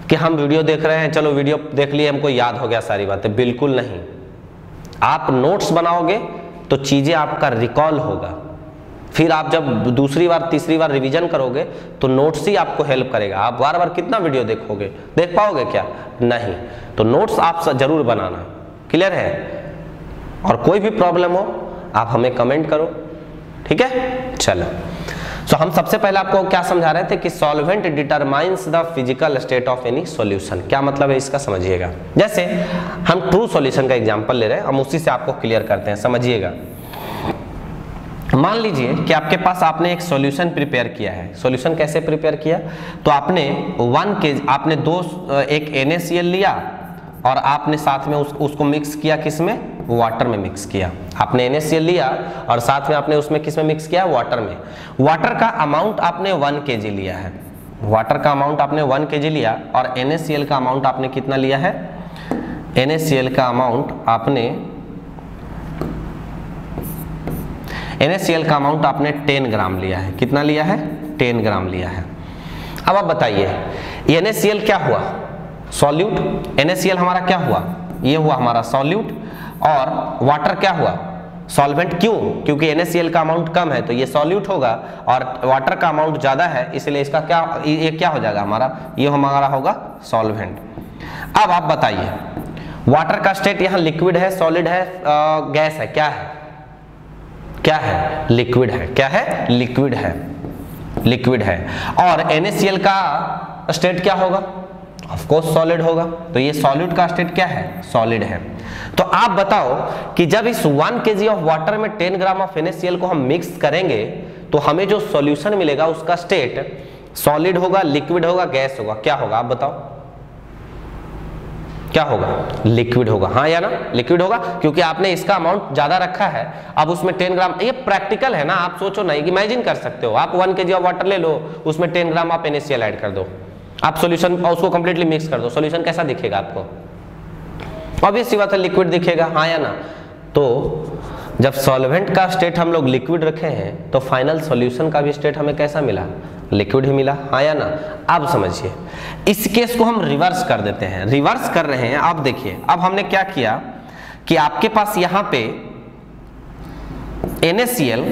कि हम वीडियो देख रहे हैं, चलो वीडियो देख लिए हमको याद हो गया सारी बातें, बिल्कुल नहीं। आप नोट्स बनाओगे तो चीजें आपका रिकॉल होगा, फिर आप जब दूसरी बार तीसरी बार रिवीजन करोगे तो नोट्स ही आपको हेल्प करेगा। आप बार बार कितना वीडियो देखोगे, देख पाओगे क्या? नहीं। तो नोट्स आप जरूर बनाना। क्लियर है? और कोई भी प्रॉब्लम हो आप हमें कमेंट करो, ठीक है? चलो, सो हम सबसे पहले आपको क्या समझा रहे थे कि solvent determines the physical state of any solution. क्या मतलब है इसका, समझिएगा। जैसे हम ट्रू सॉल्यूशन का एग्जांपल ले रहे हैं, हम उसी से आपको क्लियर करते हैं, समझिएगा। मान लीजिए कि आपके पास आपने एक सॉल्यूशन प्रिपेयर किया है। सॉल्यूशन कैसे प्रिपेयर किया? तो आपने 1 kg, आपने एक NaCl लिया और आपने साथ में उसको मिक्स किया, किसमें? वाटर में मिक्स किया। आपने NaCl लिया और साथ में आपने उसमें किसमें मिक्स किया? वाटर में। वाटर का अमाउंट आपने 1 kg लिया है। वाटर का अमाउंट आपने 1 kg लिया और NaCl का अमाउंट आपने कितना लिया है? NaCl का अमाउंट आपने 10 ग्राम लिया है। कितना लिया है? 10 ग्राम लिया है। अब आप बताइए, NaCl क्या हुआ? सॉल्यूट। NaCl हमारा क्या हुआ? ये हुआ हमारा सॉल्यूट। और वाटर क्या हुआ? सॉल्वेंट। क्यों? क्योंकि NaCl का अमाउंट कम है तो ये सॉल्यूट होगा, और वाटर का अमाउंट ज्यादा है इसलिए इसका ये क्या हो जाएगा हमारा? ये हमारा होगा सॉल्वेंट। अब आप बताइए, वाटर का स्टेट यहाँ लिक्विड है, सॉलिड है, गैस है, क्या है? क्या है? लिक्विड है। क्या है? लिक्विड है। लिक्विड है। और NaCl का स्टेट क्या होगा? ऑफ कोर्स सॉलिड होगा। तो ये सॉलिड का स्टेट क्या है? सॉलिड है। तो आप बताओ कि जब इस 1 kg ऑफ वाटर में 10 ग्राम ऑफ NaCl को हम मिक्स करेंगे तो हमें जो सॉल्यूशन मिलेगा उसका स्टेट सॉलिड होगा, लिक्विड होगा, गैस होगा? क्या होगा आप बताओ? क्या होगा? लिक्विड होगा। हाँ या ना? लिक्विड होगा, क्योंकि आपने इसका अमाउंट ज्यादा रखा है। अब उसमें 10 ग्राम, ये प्रैक्टिकल है ना, आप सोचो नहीं, इमेजिन कर सकते हो। आप 1 kg ऑफ वाटर ले लो, उसमें 10 ग्राम आप NaCl ऐड कर दो, आप सॉल्यूशन उसको कंप्लीटली मिक्स कर दो, सॉल्यूशन कैसा दिखेगा आपको? ऑब्वियस सी बात है, लिक्विड दिखेगा। हाँ या ना? तो जब सॉल्वेंट का स्टेट हम लोग लिक्विड रखे हैं तो फाइनल सॉल्यूशन का भी स्टेट हमें कैसा मिला? लिक्विड ही मिला। हाँ या ना? अब समझिए, इस केस को हम रिवर्स कर देते हैं। रिवर्स कर रहे हैं। अब देखिए, अब हमने क्या किया कि आपके पास यहां पे NaCl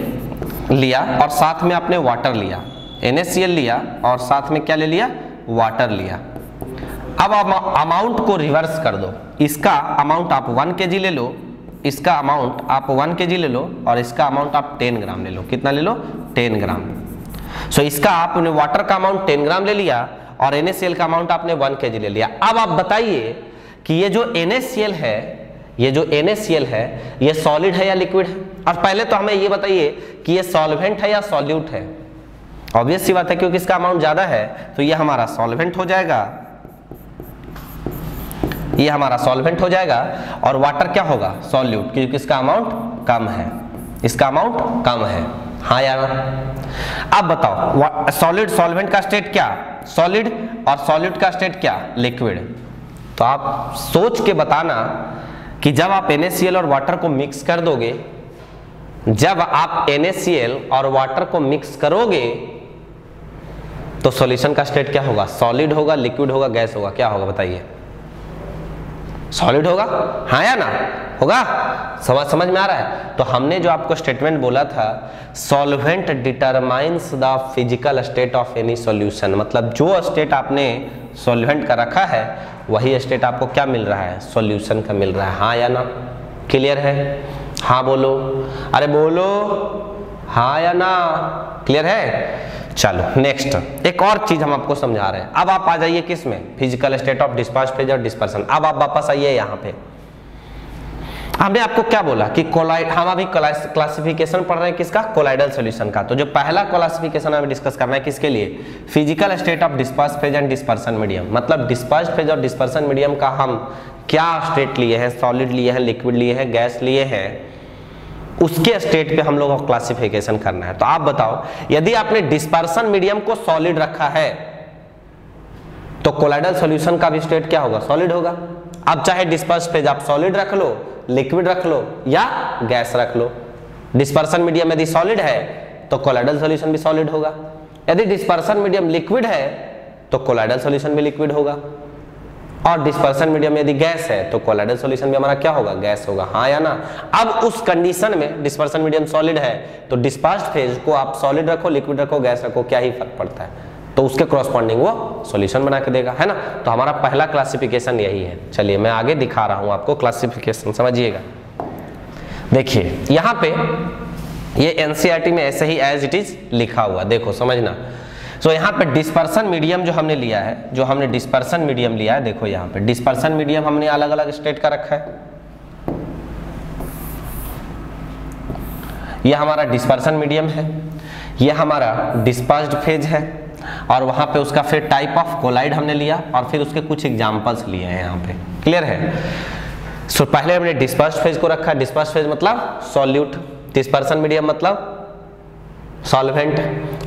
लिया और साथ में आपने वाटर लिया। NaCl लिया और साथ में क्या ले लिया? वाटर लिया। अब अमाउंट को रिवर्स कर दो। इसका अमाउंट आप 1 kg ले लो, इसका अमाउंट आप 1 kg ले लो और इसका अमाउंट आप 10 ग्राम ले लो। कितना ले लो? 10 ग्राम। सो इसका आपने वाटर का अमाउंट 10 ग्राम ले लिया और NaCl का अमाउंट आपने 1 kg ले लिया। अब आप बताइए कि ये जो NaCl है, ये सॉलिड है या लिक्विड है? और पहले तो हमें ये बताइए कि ये सॉल्वेंट है या सॉल्यूट है? ऑब्वियस सी बात है, क्योंकि इसका अमाउंट ज्यादा है तो ये हमारा सॉल्वेंट हो जाएगा। ये हमारा सॉल्वेंट हो जाएगा। और वाटर क्या होगा? सॉल्यूट, क्योंकि इसका अमाउंट कम है। इसका अमाउंट कम है। हाँ यार? अब बताओ, सॉलिड सॉल्वेंट का स्टेट क्या? सॉलिड। और सॉलिड का स्टेट क्या? लिक्विड। तो आप सोच के बताना कि जब आप NaCl और वाटर को मिक्स कर दोगे, जब आप NaCl और वाटर को मिक्स करोगे तो सॉल्यूशन का स्टेट क्या होगा? सॉलिड होगा, लिक्विड होगा, गैस होगा? क्या होगा बताइए? सॉलिड होगा। हाँ या ना? होगा? समझ में आ रहा है? तो हमने जो आपको स्टेटमेंट बोला था, solvent determines the physical state of any solution, मतलब जो स्टेट आपने सॉल्वेंट का रखा है वही स्टेट आपको क्या मिल रहा है? सॉल्यूशन का मिल रहा है। हाँ या ना? क्लियर है? हाँ बोलो, अरे बोलो, हाँ या ना? क्लियर है? चलो नेक्स्ट, एक और चीज हम आपको समझा रहे हैं। अब आप आ जाइए किस में? Physical state of disperse phase और डिस्पर्सन। अब आप वापस आइए यहाँ पे। हमने आपको क्या बोला कि हम अभी क्लासिफिकेशन पढ़ रहे हैं किसका? कोलाइडल सॉल्यूशन का। तो जो पहला क्लासिफिकेशन हमें डिस्कस करना है किसके लिए? Physical state of disperse phase and dispersion medium. मतलब डिस्पर्स फेज और डिस्पर्सन मीडियम का हम क्या स्टेट लिए हैं? सॉलिड लिए हैं, लिक्विड लिए हैं, गैस लिए हैं, उसके स्टेट पे हम लोगों को क्लासिफिकेशन करना है। तो आप बताओ, यदि आपने डिस्पर्सन मीडियम को सॉलिड रखा है तो कोलाइडल सॉल्यूशन का भी स्टेट क्या होगा? सॉलिड होगा। अब चाहे डिस्पर्स फेज आप सॉलिड रख लो, लिक्विड रख लो या गैस रख लो। डिस्पर्सन मीडियम यदि सॉलिड है, तो कोलाइडल सॉल्यूशन भी सॉलिड होगा। यदि डिस्पर्सन मीडियम लिक्विड है तो कोलाइडल सॉल्यूशन भी लिक्विड होगा, और डिस्पर्सन मीडियम यदि गैस है तो कोलाइडल सॉल्यूशन भी हमारा क्या होगा, गैस होगा, हाँ या ना। अब उस कंडीशन में डिस्पर्सन मीडियम सॉलिड है तो डिस्पर्स्ड फेज को आप सॉलिड रखो, लिक्विड रखो, गैस रखो, क्या ही फर्क पड़ता है, तो उसके कॉरस्पॉन्डिंग वो सॉल्यूशन बना के देगा, है ना। तो हमारा पहला क्लासिफिकेशन यही है। चलिए मैं आगे दिखा रहा हूं आपको क्लासिफिकेशन, समझिएगा। देखिए यहाँ पे ये एनसीईआरटी में ऐसे ही एज इट इज लिखा हुआ, देखो समझना। तो यहाँ पे डिस्पर्सन मीडियम जो हमने लिया है, जो हमने डिस्पर्सन मीडियम लिया है, देखो यहाँ पे डिस्पर्सन मीडियम हमने अलग अलग स्टेट का रखा है। यह हमारा डिस्पर्सन मीडियम है, यह हमारा डिस्पर्स्ड फेज है, और वहां पे उसका फिर टाइप ऑफ कोलाइड हमने लिया, और फिर उसके कुछ एग्जांपल्स लिए हैं यहाँ पे, क्लियर है। सो पहले हमने डिस्पर्स्ड फेज को रखा, डिस्पर्स्ड फेज मतलब सॉल्यूट, डिस्पर्सन मीडियम मतलब सॉल्वेंट,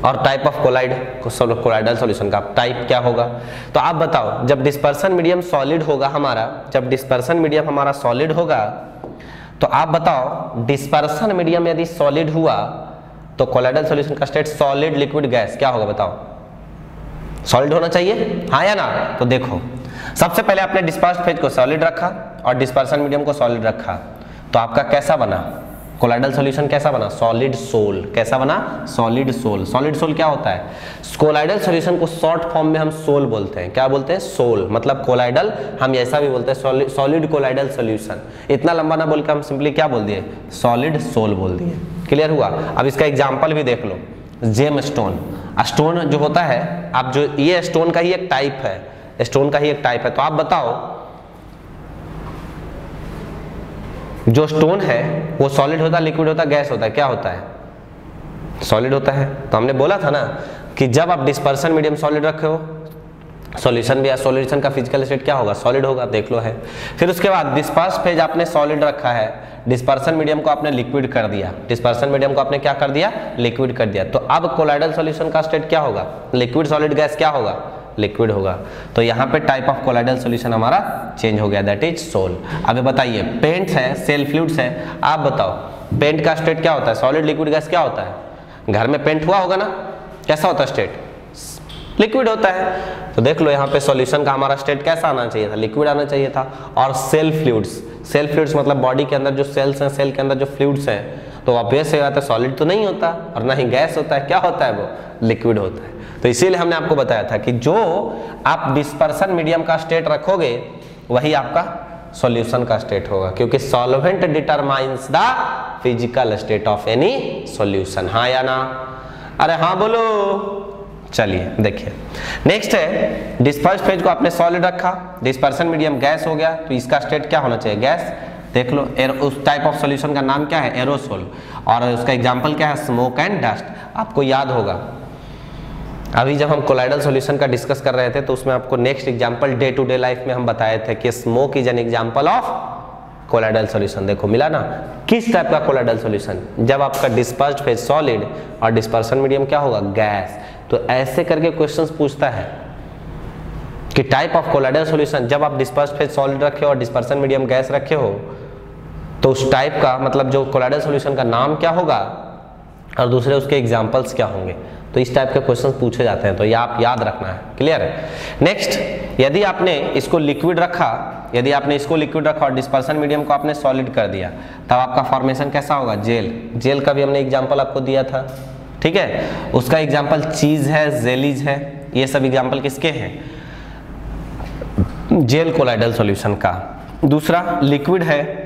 और type of colloid, colloidal solution का टाइप क्या होगा। तो आप बताओ, जब डिस्पर्सन मीडियम सॉलिड होगा हमारा, जब डिस्पर्सन मीडियम हमारा सॉलिड होगा, तो आप बताओ डिस्पर्सन मीडियम यदि सॉलिड हुआ तो कोलाइडल सॉल्यूशन का स्टेट सॉलिड, लिक्विड, गैस क्या होगा बताओ, सॉलिड होना चाहिए, हाँ या ना। तो देखो सबसे पहले आपने डिस्पर्स्ड फेज को सॉलिड रखा और डिस्पर्सन मीडियम को सॉलिड रखा, तो आपका कैसा बना कोलाइडल सॉल्यूशन, कैसा बना, सॉलिड सोल, कैसा बना, सॉलिड सोल। सॉलिड सोल क्या होता है, कोलाइडल सॉल्यूशन को शॉर्ट फॉर्म में हम सोल बोलते हैं, क्या बोलते हैं, सोल, मतलब कोलाइडल, हम ऐसा भी बोलते हैं सॉलिड कोलाइडल सॉल्यूशन। इतना लंबा ना बोल के हम सिंपली क्या बोल दिए, सॉलिड सोल बोल दिए, क्लियर हुआ। अब इसका एग्जाम्पल भी देख लो, जेम स्टोन, स्टोन जो होता है, आप जो ये स्टोन का ही एक टाइप है, स्टोन का ही एक टाइप है, तो आप बताओ जो स्टोन है वो सॉलिड होता है, लिक्विड होता है, गैस होता है, क्या होता है, सॉलिड होता है। तो हमने बोला था ना कि जब आप डिस्पर्सन मीडियम सॉलिड रखे हो, सॉल्यूशन भी, सॉल्यूशन का फिजिकल स्टेट क्या होगा, सॉलिड होगा, देख लो है। फिर उसके बाद डिस्पर्स फेज आपने सॉलिड रखा है, डिस्पर्सन मीडियम को आपने लिक्विड कर दिया, डिस्पर्सन मीडियम को आपने क्या कर दिया, लिक्विड कर दिया, तो अब कोलाइडल सॉल्यूशन का स्टेट क्या होगा, लिक्विड, सॉलिड, गैस क्या होगा, लिक्विड होगा। तो यहाँ पे टाइप ऑफ कोलाइडल सॉल्यूशन हमारा चेंज हो गया, दैट इज सोल। अब बताइए पेंट्स है, सेल फ्लूइड्स है, आप बताओ पेंट का स्टेट क्या होता है, सॉलिड, लिक्विड, गैस क्या होता है, घर में पेंट हुआ होगा ना, कैसा होता है स्टेट, लिक्विड होता है। तो देख लो यहाँ पे सॉल्यूशन का हमारा स्टेट कैसा आना चाहिए था, लिक्विड आना चाहिए था। और सेल फ्लूइड्स, सेल फ्लूइड्स मतलब बॉडी के अंदर जो सेल्स हैं, सेल के अंदर जो फ्लूइड्स हैं, तो ऑब्वियस है आता है सॉलिड तो नहीं होता और ना ही गैस होता है, क्या होता है वो, लिक्विड होता है। तो इसीलिए हमने आपको बताया था कि जो आप डिस्पर्सन मीडियम का स्टेट रखोगे वही आपका सॉल्यूशन का स्टेट होगा, क्योंकि solvent determines the physical state of any solution, हाँ या ना, अरे हाँ बोलो। चलिए देखिए नेक्स्ट है डिस्पर्स्ड फेज को आपने सॉलिड रखा, डिस्पर्सन मीडियम गैस हो गया, तो इसका स्टेट क्या होना चाहिए, गैस। देख लो उस टाइप ऑफ सॉल्यूशन का नाम क्या है, एरोसोल, और उसका एग्जांपल क्या है, स्मोक एंड डस्ट। आपको याद होगा अभी जब हम कोलाइडल सॉल्यूशन का डिस्कस कर रहे थे तो उसमें आपको next example day to day life में हम बताए थे कि smoke is an example of colloidal solution. देखो मिला ना, किस टाइप का कोलाइडल सॉल्यूशन, जब आपका डिस्पर्स्ड फेज सॉलिड और डिस्पर्सन मीडियम क्या होगा, गैस। तो ऐसे करके क्वेश्चंस पूछता है कि टाइप ऑफ कोलाइडल सॉल्यूशन, जब आप डिस्पर्स्ड फेज सॉलिड रखे हो और डिस्पर्सन मीडियम गैस रखे हो, तो उस टाइप का मतलब जो कोलाइडल सॉल्यूशन का नाम क्या होगा और दूसरे उसके एग्जांपल्स क्या होंगे। तो इस टाइप के क्वेश्चंस पूछे जाते हैं, तो ये आप याद रखना है, क्लियर है। नेक्स्ट, यदि आपने इसको लिक्विड रखा, यदि आपने इसको लिक्विड रखा और डिस्पर्सन मीडियम को आपने सॉलिड कर दिया, तब आपका फॉर्मेशन कैसा होगा, जेल। जेल का भी हमने एग्जांपल आपको दिया था, ठीक है। उसका एग्जांपल चीज है, जेलीज है, ये सब एग्जांपल किसके हैं, जेल कोलाइडल सॉल्यूशन का। दूसरा लिक्विड है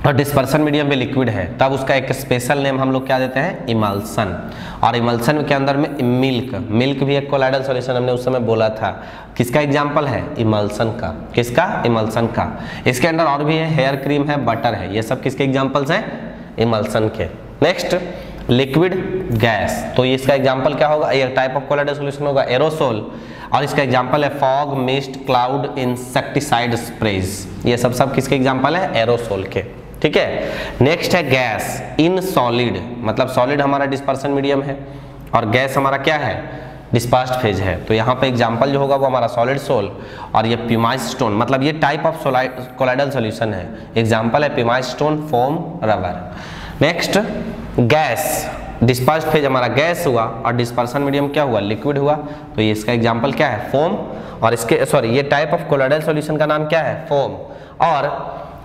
और डिस्पर्सन मीडियम में लिक्विड है, तब उसका एक स्पेशल नेम हम लोग क्या देते हैं, इमल्सन। और इमल्सन के अंदर में मिल्क, मिल्क भी एक कोलाइडल सॉल्यूशन हमने उस समय बोला था, किसका एग्जांपल है, इमल्सन का। किसका, इमल्सन का। इसके अंदर और भी है, हेयर क्रीम है, बटर है, ये सब किसके एग्जांपल्स हैं, इमल्सन के। नेक्स्ट लिक्विड गैस, तो इसका एग्जांपल क्या होगा, ये टाइप ऑफ कोलाइडल सॉल्यूशन होगा, एरोसोल। और इसका एग्जांपल है fog, mist, cloud, insecticide sprays, ये सब किसके एग्जांपल है, एरोसोल के, ठीक है। नेक्स्ट है गैस इन सॉलिड, मतलब सॉलिड हमारा डिस्पर्सन मीडियम है और गैस हमारा क्या है, डिस्पर्स्ड फेज है। तो यहाँ पे एग्जांपल जो होगा वो हमारा सॉलिड सोल, और ये प्यूमाइज स्टोन, मतलब ये टाइप ऑफ कोलाइडल सॉल्यूशन है, एग्जांपल है pumice stone, foam, rubber. Next gas dispersed phase हमारा गैस हुआ और डिस्पर्सन मीडियम क्या हुआ, लिक्विड हुआ। तो ये इसका एग्जांपल क्या है, फोम। और इसके सॉरी ये टाइप ऑफ कोलोइडल सॉल्यूशन का नाम क्या है, फोम। और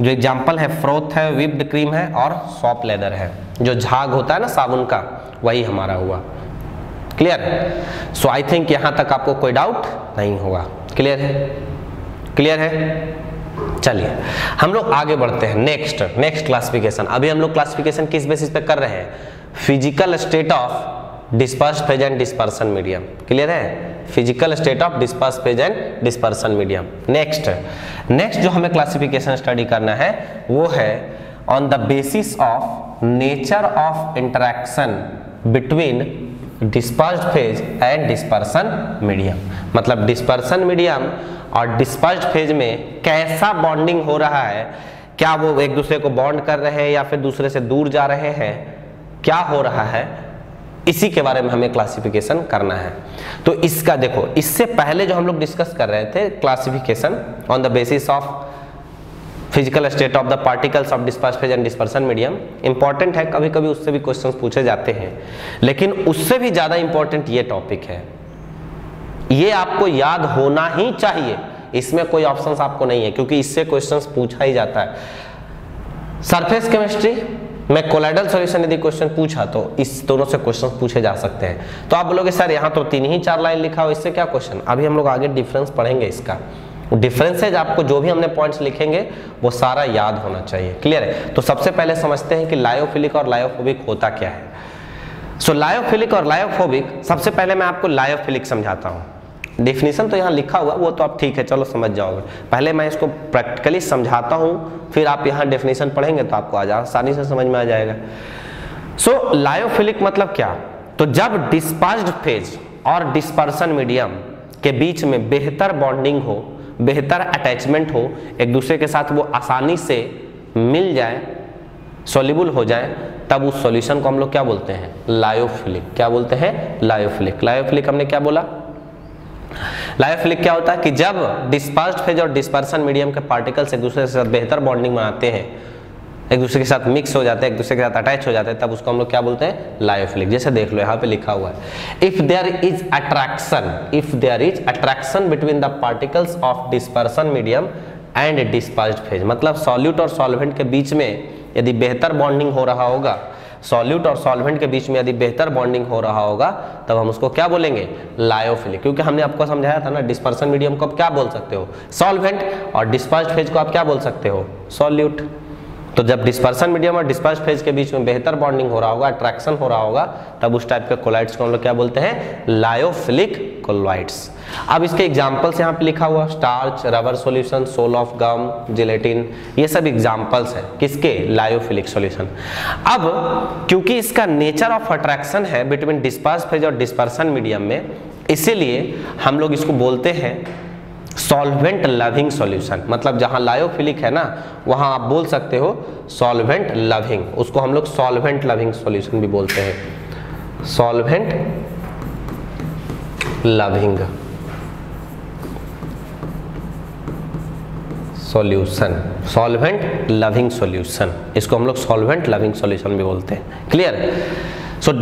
जो एग्जांपल है फ्रोथ है, व्हिप्ड क्रीम है और सॉप लेदर है, जो झाग होता है ना साबुन का, वही हमारा हुआ। क्लियर? सो आई थिंक यहां तक आपको कोई डाउट नहीं होगा। क्लियर है? क्लियर है? चलिए हम लोग आगे बढ़ते हैं। Next classification. अभी हम लोग क्लासिफिकेशन किस बेसिस पे कर रहे हैं, physical state of dispersed phase and dispersion medium. Clear है? Physical state of dispersed phase and dispersion medium. Next जो हमें क्लासिफिकेशन स्टडी करना है वो है on the basis of nature of interaction between dispersed phase and dispersion medium. मतलब डिस्पर्सन मीडियम और डिस्पर्स्ड फेज में कैसा बॉन्डिंग हो रहा है, क्या वो एक दूसरे को बॉन्ड कर रहे हैं या फिर दूसरे से दूर जा रहे हैं, क्या हो रहा है, इसी के बारे में हमें क्लासिफिकेशन करना है। तो इसका देखो, इससे पहले जो हम लोग डिस्कस कर रहे थे classification on the basis of physical state of the particles of dispersed phase and dispersion medium, important है, कभी कभी उससे भी क्वेश्चंस पूछे जाते हैं, लेकिन उससे भी ज्यादा इंपॉर्टेंट ये टॉपिक है। ये आपको याद होना ही चाहिए, इसमें कोई ऑप्शंस आपको नहीं है, क्योंकि इससे क्वेश्चंस पूछा ही जाता है। सरफेस केमिस्ट्री में कोलोइडल सॉल्यूशन यदि क्वेश्चन पूछा तो इस दोनों से क्वेश्चंस पूछे जा सकते हैं। तो आप बोलोगे सर यहाँ तो 3 ही 4 लाइन लिखा हो, इससे क्या क्वेश्चन। अभी हम लोग आगे डिफरेंस पढ़ेंगे, इसका डिफरेंसेज आपको जो भी हमने पॉइंट्स लिखेंगे वो सारा याद होना चाहिए। क्लियर है? तो सबसे पहले समझते हैं कि लायोफिलिक और लायोफोबिक होता क्या है। सो लायोफिलिक और लायोफोबिक, सबसे पहले मैं आपको लायोफिलिक समझाता हूँ। डेफिनेशन तो यहाँ लिखा हुआ, वो तो आप ठीक है चलो समझ जाओगे, पहले मैं इसको प्रैक्टिकली समझाता हूँ, फिर आप यहाँ डेफिनेशन पढ़ेंगे तो आपको आसानी से समझ में आ जाएगा। सो लायोफिलिक मतलब क्या, तो जब डिस्पर्स्ड फेज और डिस्पर्सन मीडियम के बीच में बेहतर बॉन्डिंग हो, बेहतर अटैचमेंट हो, एक दूसरे के साथ वो आसानी से मिल जाए, सॉल्युबल हो जाए, तब उस सॉल्यूशन को हम लोग क्या बोलते हैं, लायोफिलिक। क्या बोलते हैं? लायोफिलिक। लायोफिलिक हमने क्या बोला, लायोफिलिक क्या होता है कि जब डिस्पर्स्ड फेज और डिस्पर्सन मीडियम के पार्टिकल्स एक दूसरे के साथ बेहतर बॉन्डिंग बनाते हैं, एक दूसरे के साथ मिक्स हो जाते हैं, एक दूसरे के साथ अटैच हो जाते हैं, तब उसको हम लोग क्या बोलते हैं, लायोफिलिक। जैसे देख लो यहाँ पे लिखा हुआ है, if there is attraction between the particles of dispersion medium and dispersed phase, मतलब सॉल्यूट और सॉल्वेंट के बीच में यदि बेहतर बॉन्डिंग हो रहा होगा, सॉल्यूट और सॉल्वेंट के बीच में यदि बेहतर बॉन्डिंग हो रहा होगा, तब हम उसको क्या बोलेंगे, लायोफिलिक। क्योंकि हमने आपको समझाया था ना, डिस्पर्सन मीडियम को आप क्या बोल सकते हो, सॉल्वेंट, और डिस्पर्स्ड फेज को आप क्या बोल सकते हो, सॉल्यूट। तो जब डिस्पर्सन मीडियम और डिस्पर्स्ड फेज के बीच में बेहतर बॉन्डिंग हो रहा होगा, अट्रैक्शन हो रहा होगा, तब उस टाइप के कोलाइड्स को हम लोग क्या बोलते हैं, लायोफिलिक कोलाइड्स। अब इसके एग्जांपल्स यहाँ पे लिखा हुआ, starch, rubber solution, sol of gum, gelatin, ये सब एग्जांपल्स हैं किसके, लायोफिलिक सॉल्यूशन। अब क्योंकि इसका नेचर ऑफ अट्रैक्शन है बिटवीन डिस्पर्स्ड फेज और डिस्पर्सन मीडियम में, इसीलिए हम लोग इसको बोलते हैं सॉल्वेंट लविंग सॉल्यूशन। मतलब जहां लायोफिलिक है ना, वहां आप बोल सकते हो सॉल्वेंट लविंग, उसको हम लोग सॉल्वेंट लविंग सॉल्यूशन भी बोलते हैं, solvent loving solution, solvent loving solution, इसको हम लोग सॉल्वेंट लविंग सॉल्यूशन भी बोलते हैं। क्लियर? सो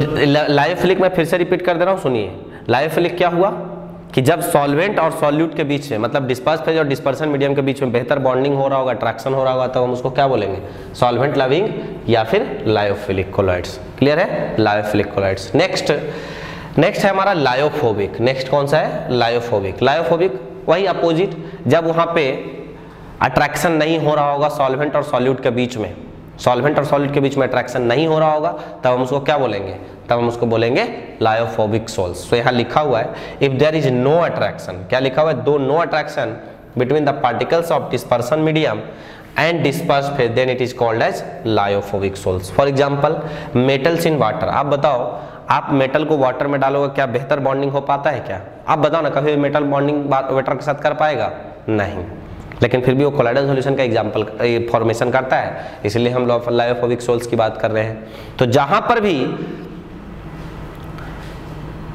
लायोफिलिक मैं फिर से रिपीट कर दे रहा हूं, सुनिए। लायोफिलिक क्या हुआ कि जब सॉल्वेंट और सॉल्यूट के बीच में, मतलब डिस्पर्स्ड फेज और डिस्पर्सन मीडियम के बीच में बेहतर बॉन्डिंग हो रहा होगा, अट्रैक्शन हो रहा होगा, तो हम उसको क्या बोलेंगे, सॉल्वेंट लविंग या फिर लायोफिलिक कोलाइड्स। क्लियर है? Lyophilic colloids. नेक्स्ट है हमारा लायोफोबिक। नेक्स्ट कौन सा है, लायोफोबिक। लायोफोबिक वही अपोजिट, जब वहां पे अट्रैक्शन नहीं हो रहा होगा सॉल्वेंट और सॉल्यूट के बीच में, सॉल्वेंट और सॉल्यूट के बीच में अट्रैक्शन नहीं हो रहा होगा, तब हम उसको क्या बोलेंगे, तब हम उसको बोलेंगे लायोफोबिक सोल्स। तो यहाँ लिखा हुआ है, if there is no attraction, क्या लिखा हुआ है, दो no attraction between the particles of dispersion medium and dispersed phase, then it is called as lyophobic sols. For example metals in water. आप बताओ, आप मेटल को वाटर में डालोगे, क्या बेहतर बॉन्डिंग हो पाता है क्या? आप बताओ ना, कभी मेटल बॉन्डिंग वाटर के साथ कर पाएगा? नहीं। लेकिन फिर भी वो कोलाइडल सॉल्यूशन का एग्जांपल फॉर्मेशन करता है, इसलिए हम लायोफोबिक सोल्स की बात कर रहे हैं। तो जहां पर भी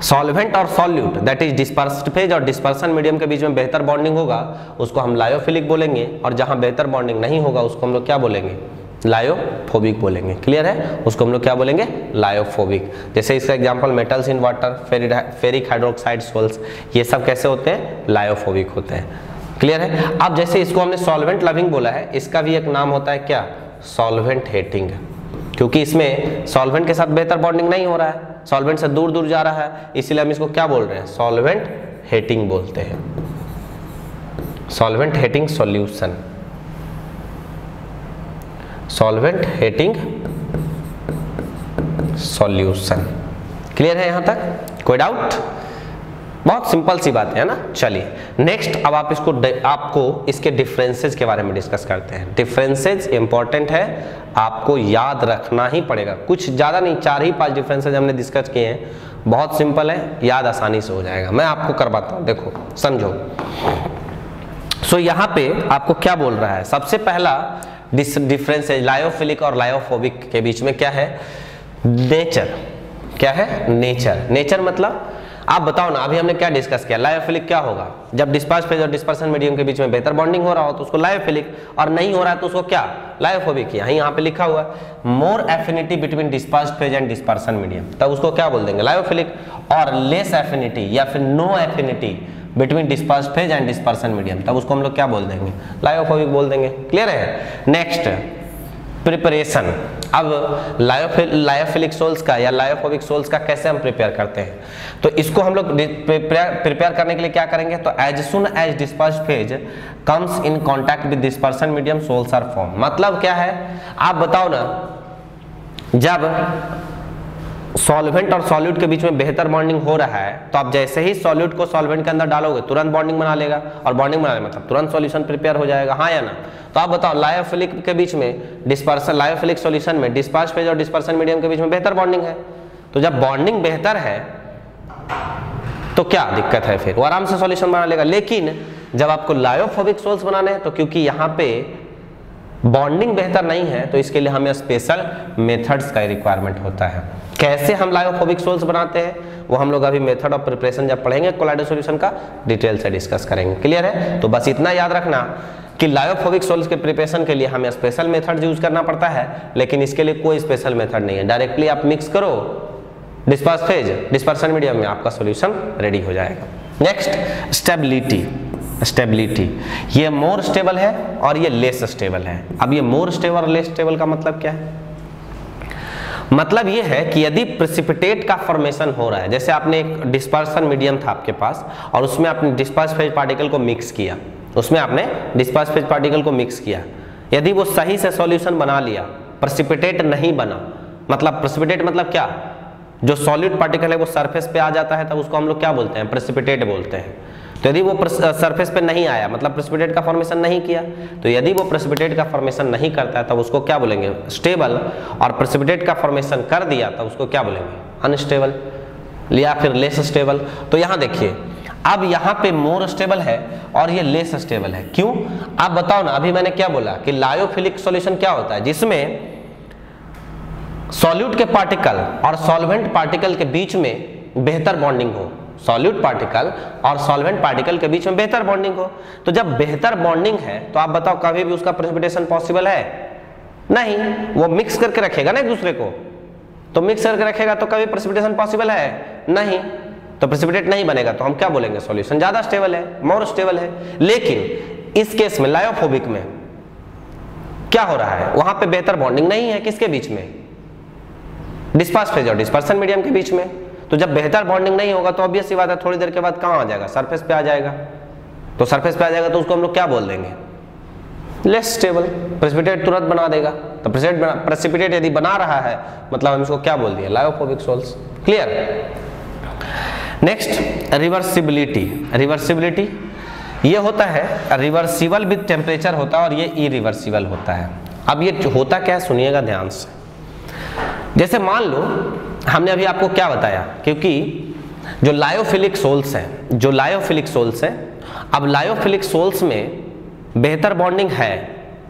सॉल्वेंट और solute, that is dispersed phase और डिस्पर्सन मीडियम के बीच में बेहतर बॉन्डिंग होगा, उसको हम लायोफिलिक बोलेंगे, और जहां बेहतर बॉन्डिंग नहीं होगा उसको हम लोग क्या बोलेंगे, लायोफोबिक बोलेंगे। क्लियर है? उसको हम लोग क्या बोलेंगे? लायोफोबिक। जैसे इसका example metals in water, ferric hydroxide sols, ये सब कैसे होते हैं? लायोफोबिक होते हैं। क्लियर है? अब जैसे इसको हमने सॉल्वेंट लविंग बोला है, इसका भी एक नाम होता है क्या? सॉल्वेंट हेटिंग, क्योंकि इसमें सॉल्वेंट के साथ बेहतर बॉन्डिंग नहीं हो रहा है, सॉल्वेंट से दूर दूर जा रहा है, इसीलिए हम इसको क्या बोल रहे हैं? सॉल्वेंट हेटिंग बोलते हैं। Solvent hating solution, solvent hating solution. Clear है यहां तक? कोई डाउट? बहुत सिंपल सी बात है ना। चलिए नेक्स्ट, अब आपको इसके डिफरेंसेस के बारे में डिस्कस करते हैं। डिफरेंसेस इंपॉर्टेंट है, आपको याद रखना ही पड़ेगा। कुछ ज्यादा नहीं, 4 ही 5 डिफरेंसेस हमने डिस्कस किए हैं, बहुत सिंपल है, याद आसानी से हो जाएगा। मैं आपको करवाता हूं, देखो समझो। सो यहाँ पे आपको क्या बोल रहा है? सबसे पहला डिफरेंस है लायोफिलिक और लायोफोबिक के बीच में क्या है? नेचर। क्या है? नेचर। नेचर मतलब आप बताओ ना, अभी हमने क्या डिस्कस किया? लायोफिलिक क्या होगा? जब डिस्पर्स फेज और डिस्पर्सन मीडियम के बीच में बेहतर बॉन्डिंग हो रहा हो तो उसको लायोफिलिक, और नहीं हो रहा है तो उसको क्या? लायोफोबिक। यहाँ पे लिखा हुआ है more affinity between disperse phase and dispersion medium, तब उसको क्या बोल देंगे? लायोफिलिक। और लेस एफिनिटी या फिर no affinity between disperse phase and dispersion medium, तब उसको हम लोग क्या बोल देंगे? लायोफोबिक बोल देंगे। क्लियर है? Next, preparation. अब लायोफिलिक सोल्स का या लायोफोबिक सोल्स का कैसे हम प्रिपेयर करते हैं? तो इसको हम लोग प्रिपेयर करने के लिए क्या करेंगे? तो as soon as disperse phase comes in contact with dispersion medium sols are form. मतलब क्या है? आप बताओ ना, जब सॉल्वेंट और सॉल्यूट के बीच में बेहतर बॉन्डिंग हो रहा है तो आप जैसे ही सॉल्यूट को सॉल्वेंट के अंदर डालोगे तुरंत बॉन्डिंग बना लेगा, और बॉन्डिंग बनाने मतलब तुरंत सॉल्यूशन प्रिपेयर हो जाएगा। हाँ या ना? तो आप बताओ, लायोफिलिक के बीच में डिस्पर्सन, लायोफिलिक सॉल्यूशन में डिस्पर्स फेज और डिस्पर्सन मीडियम के बीच में बेहतर बॉन्डिंग है, तो जब बॉन्डिंग बेहतर है तो क्या दिक्कत है? फिर वो आराम से सॉल्यूशन बना लेगा। लेकिन जब आपको लायोफोबिक सोल्स बनाने हैं तो क्योंकि यहाँ पे बॉन्डिंग बेहतर नहीं है तो इसके लिए हमें स्पेशल मेथड्स का रिक्वायरमेंट होता है। कैसे हम लायोफोबिक सोल्स बनाते हैं वो हम लोग अभी मेथड ऑफ प्रिपरेशन जब पढ़ेंगे कोलाइडल सॉल्यूशन का, डिटेल से डिस्कस करेंगे। क्लियर है? तो बस इतना याद रखना कि लायोफोबिक सोल्स के प्रिपरेशन के लिए हमें स्पेशल मेथड यूज करना पड़ता है, लेकिन इसके लिए कोई स्पेशल मेथड नहीं है। डायरेक्टली आप मिक्स करो डिस्पर्स फेज डिस्पर्सन मीडियम में, आपका सॉल्यूशन रेडी हो जाएगा। Next, stability. स्टेबिलिटी, ये मोर स्टेबल है और ये लेस स्टेबल है। अब ये मोर स्टेबल और लेस स्टेबल का मतलब क्या है? मतलब ये है कि यदि प्रेसिपिटेट का फॉर्मेशन हो रहा है, जैसे आपने एक डिस्पर्सन मीडियम था आपके पास और उसमें आपने डिस्पर्स फेज पार्टिकल को मिक्स किया, उसमें आपने डिस्पर्स फेज पार्टिकल को मिक्स किया, यदि वो सही से सॉल्यूशन बना लिया, प्रेसिपिटेट नहीं बना, मतलब प्रेसिपिटेट मतलब क्या? जो सॉलिड पार्टिकल है वो सरफेस पे आ जाता है तब उसको हम लोग क्या बोलते हैं? प्रेसिपिटेट बोलते हैं। तो यदि वो सरफेस पे नहीं आया, मतलब प्रेसिपिटेट का फॉर्मेशन नहीं किया, तो यदि वो प्रेसिपिटेट का फॉर्मेशन नहीं करता है तब उसको क्या बोलेंगे? स्टेबल। और प्रेसिपिटेट का फॉर्मेशन कर दिया तब उसको क्या बोलेंगे? अनस्टेबल या फिर लेस स्टेबल। तो यहाँ देखिए, अब यहाँ पे मोर स्टेबल है और ये लेस स्टेबल है। क्यों? आप बताओ ना। अभी मैंने क्या बोला कि लायोफिलिक सॉल्यूशन क्या होता है? जिसमें सॉल्यूट के पार्टिकल और सॉल्वेंट पार्टिकल के बीच में बेहतर बॉन्डिंग हो, सॉल्यूट पार्टिकल और सॉल्वेंट पार्टिकल के बीच में बेहतर बॉन्डिंग हो। तो जब बेहतर बॉन्डिंग है तो आप बताओ कभी भी उसका प्रेसिपिटेशन पॉसिबल है? नहीं। वो मिक्स करके रखेगा ना एक दूसरे को, तो मिक्स करके रखेगा तो कभी प्रेसिपिटेशन पॉसिबल है? नहीं। तो प्रेसिपिटेट नहीं बनेगा तो हम क्या बोलेंगे? सॉल्यूशन ज्यादा स्टेबल है, मोर स्टेबल है। लेकिन इस केस में लायोफोबिक में क्या हो रहा है? वहां पे बेहतर बॉन्डिंग नहीं है, किसके बीच में? डिस्पर्स फेज और डिस्पर्सन मीडियम के बीच में। तो जब बेहतर बॉन्डिंग नहीं होगा तो ऑब्वियस सी बात है थोड़ी देर के बाद कहां आ जाएगा? सरफेस पे आ जाएगा। तो सरफेस पे आ जाएगा तो उसको हम लोग क्या बोल देंगे? Less stable. प्रेसिपिटेट तुरंत बना देगा। तो प्रेसिपिटेट यदि बना रहा है मतलब हम इसको क्या बोल दिए? Lyophobic sols. Clear? Next, reversibility. Reversibility ये होता है रिवर्सिबल विद टेम्परेचर होता है और ये इरिवर्सिबल होता है। अब ये होता क्या है सुनिएगा ध्यान से। जैसे मान लो हमने अभी आपको क्या बताया, क्योंकि जो लायोफिलिक सोल्स है, जो लायोफिलिक सोल्स है, अब लायोफिलिक सोल्स में बेहतर बॉन्डिंग है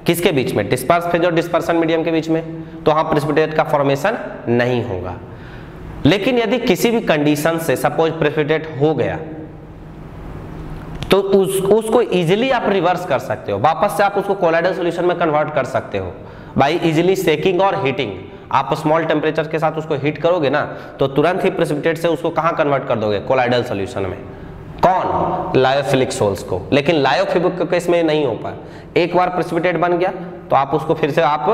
किसके बीच में? डिस्पर्स फेज और डिस्पर्सन मीडियम के बीच में, तो वहां प्रेसिपिटेट का फॉर्मेशन नहीं होगा। लेकिन यदि किसी भी कंडीशन से सपोज प्रेसिपिटेट हो गया तो उसको इजीली आप रिवर्स कर सकते हो, वापस से आप उसको कोलाइडल सॉल्यूशन में कन्वर्ट कर सकते हो बाय इजीली सेकिंग और हीटिंग। आप स्मॉल टेम्परेचर के साथ उसको हीट करोगे ना तो तुरंत ही प्रेसिपिटेट से उसको कहां कन्वर्ट कर दोगे, कोलाइडल सॉल्यूशन में। कौन? लायोफिलिक सोल्स को। लेकिन लायोफिलिक के केस में नहीं हो पाया, एक बार प्रेसिपिटेट बन गया तो आप उसको फिर से आप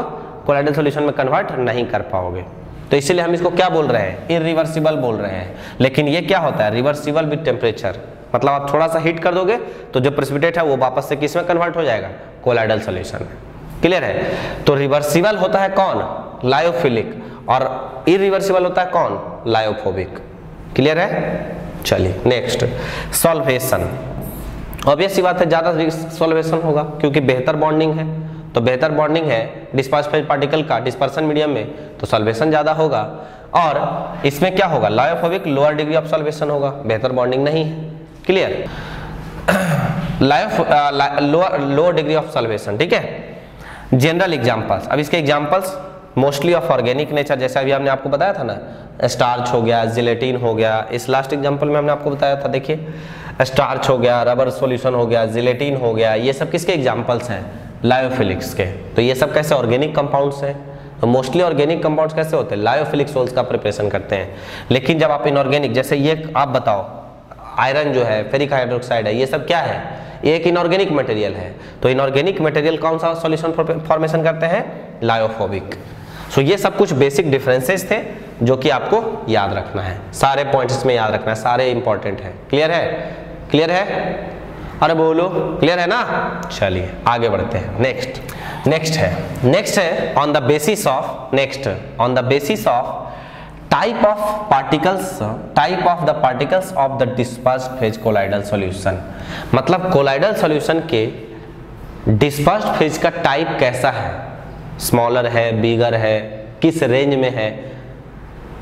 कोलाइडल सॉल्यूशन में कन्वर्ट नहीं कर पाओगे। तो इसीलिए हम इसको क्या बोल रहे हैं, इरिवर्सिबल बोल रहे हैं। लेकिन ये क्या होता है, रिवर्सिबल विद टेम्परेचर, मतलब आप थोड़ा सा हीट कर दोगे तो जो प्रेसिपिटेट है वो वापस से किस में कन्वर्ट हो जाएगा, कोलाइडल सॉल्यूशन में। क्लियर है? तो रिवर्सिबल होता है कौन, लायोफिलिक, और इरिवर्सिबल होता है कौन, लायोफोबिक। क्लियर है? चलिए नेक्स्ट, सॉल्वेशन। ऑब्वियस सी बात है ज्यादा सॉल्वेशन होगा क्योंकि बेहतर बॉन्डिंग है, तो बेहतर बॉन्डिंग है डिस्पर्स फेज पार्टिकल का डिस्पर्सन मीडियम में, तो सॉल्वेशन ज्यादा होगा। और इसमें क्या होगा, lyophobic lower degree of solvation होगा, बेहतर बॉन्डिंग नहीं है। Clear? Lower degree of solvation. ठीक है? जनरल एग्जांपल्स, अब इसके examples mostly of organic nature, जैसे अभी हमने आपको बताया था ना, स्टार्च हो गया, जिलेटिन हो गया, इस लास्ट एग्जांपल में हमने आपको बताया था, देखिए स्टार्च हो गया, रबर सॉल्यूशन हो गया, जिलेटिन हो गया, ये सब किसके एग्जांपल्स हैं, लायोफिलिक्स के। तो ये सब कैसे ऑर्गेनिक कंपाउंड्स हैं, तो मोस्टली ऑर्गेनिक कंपाउंड्स कैसे होते हैं, लायोफिलिक सोल्स का प्रिपरेशन करते हैं। लेकिन जब आप इनऑर्गेनिक, जैसे ये आप बताओ आयरन जो है, फेरिक हाइड्रोक्साइड है, ये सब क्या है, ये एक इनऑर्गेनिक मटेरियल है। तो इनऑर्गेनिक मटेरियल कौन सा सॉल्यूशन फॉर्मेशन करते हैं, लायोफोबिक। सो ये सब कुछ बेसिक डिफरेंसेस थे जो कि आपको याद रखना है, सारे पॉइंट्स में याद रखना है, सारे इंपॉर्टेंट है। क्लियर है? क्लियर है? अरे बोलो क्लियर है ना? चलिए आगे बढ़ते हैं। नेक्स्ट है on the basis of type of the particles of the dispersed phase colloidal solution. मतलब कोलाइडल सॉल्यूशन के डिस्पर्स्ड फेज का टाइप कैसा है, स्मॉलर है, बिगर है, किस रेंज में है,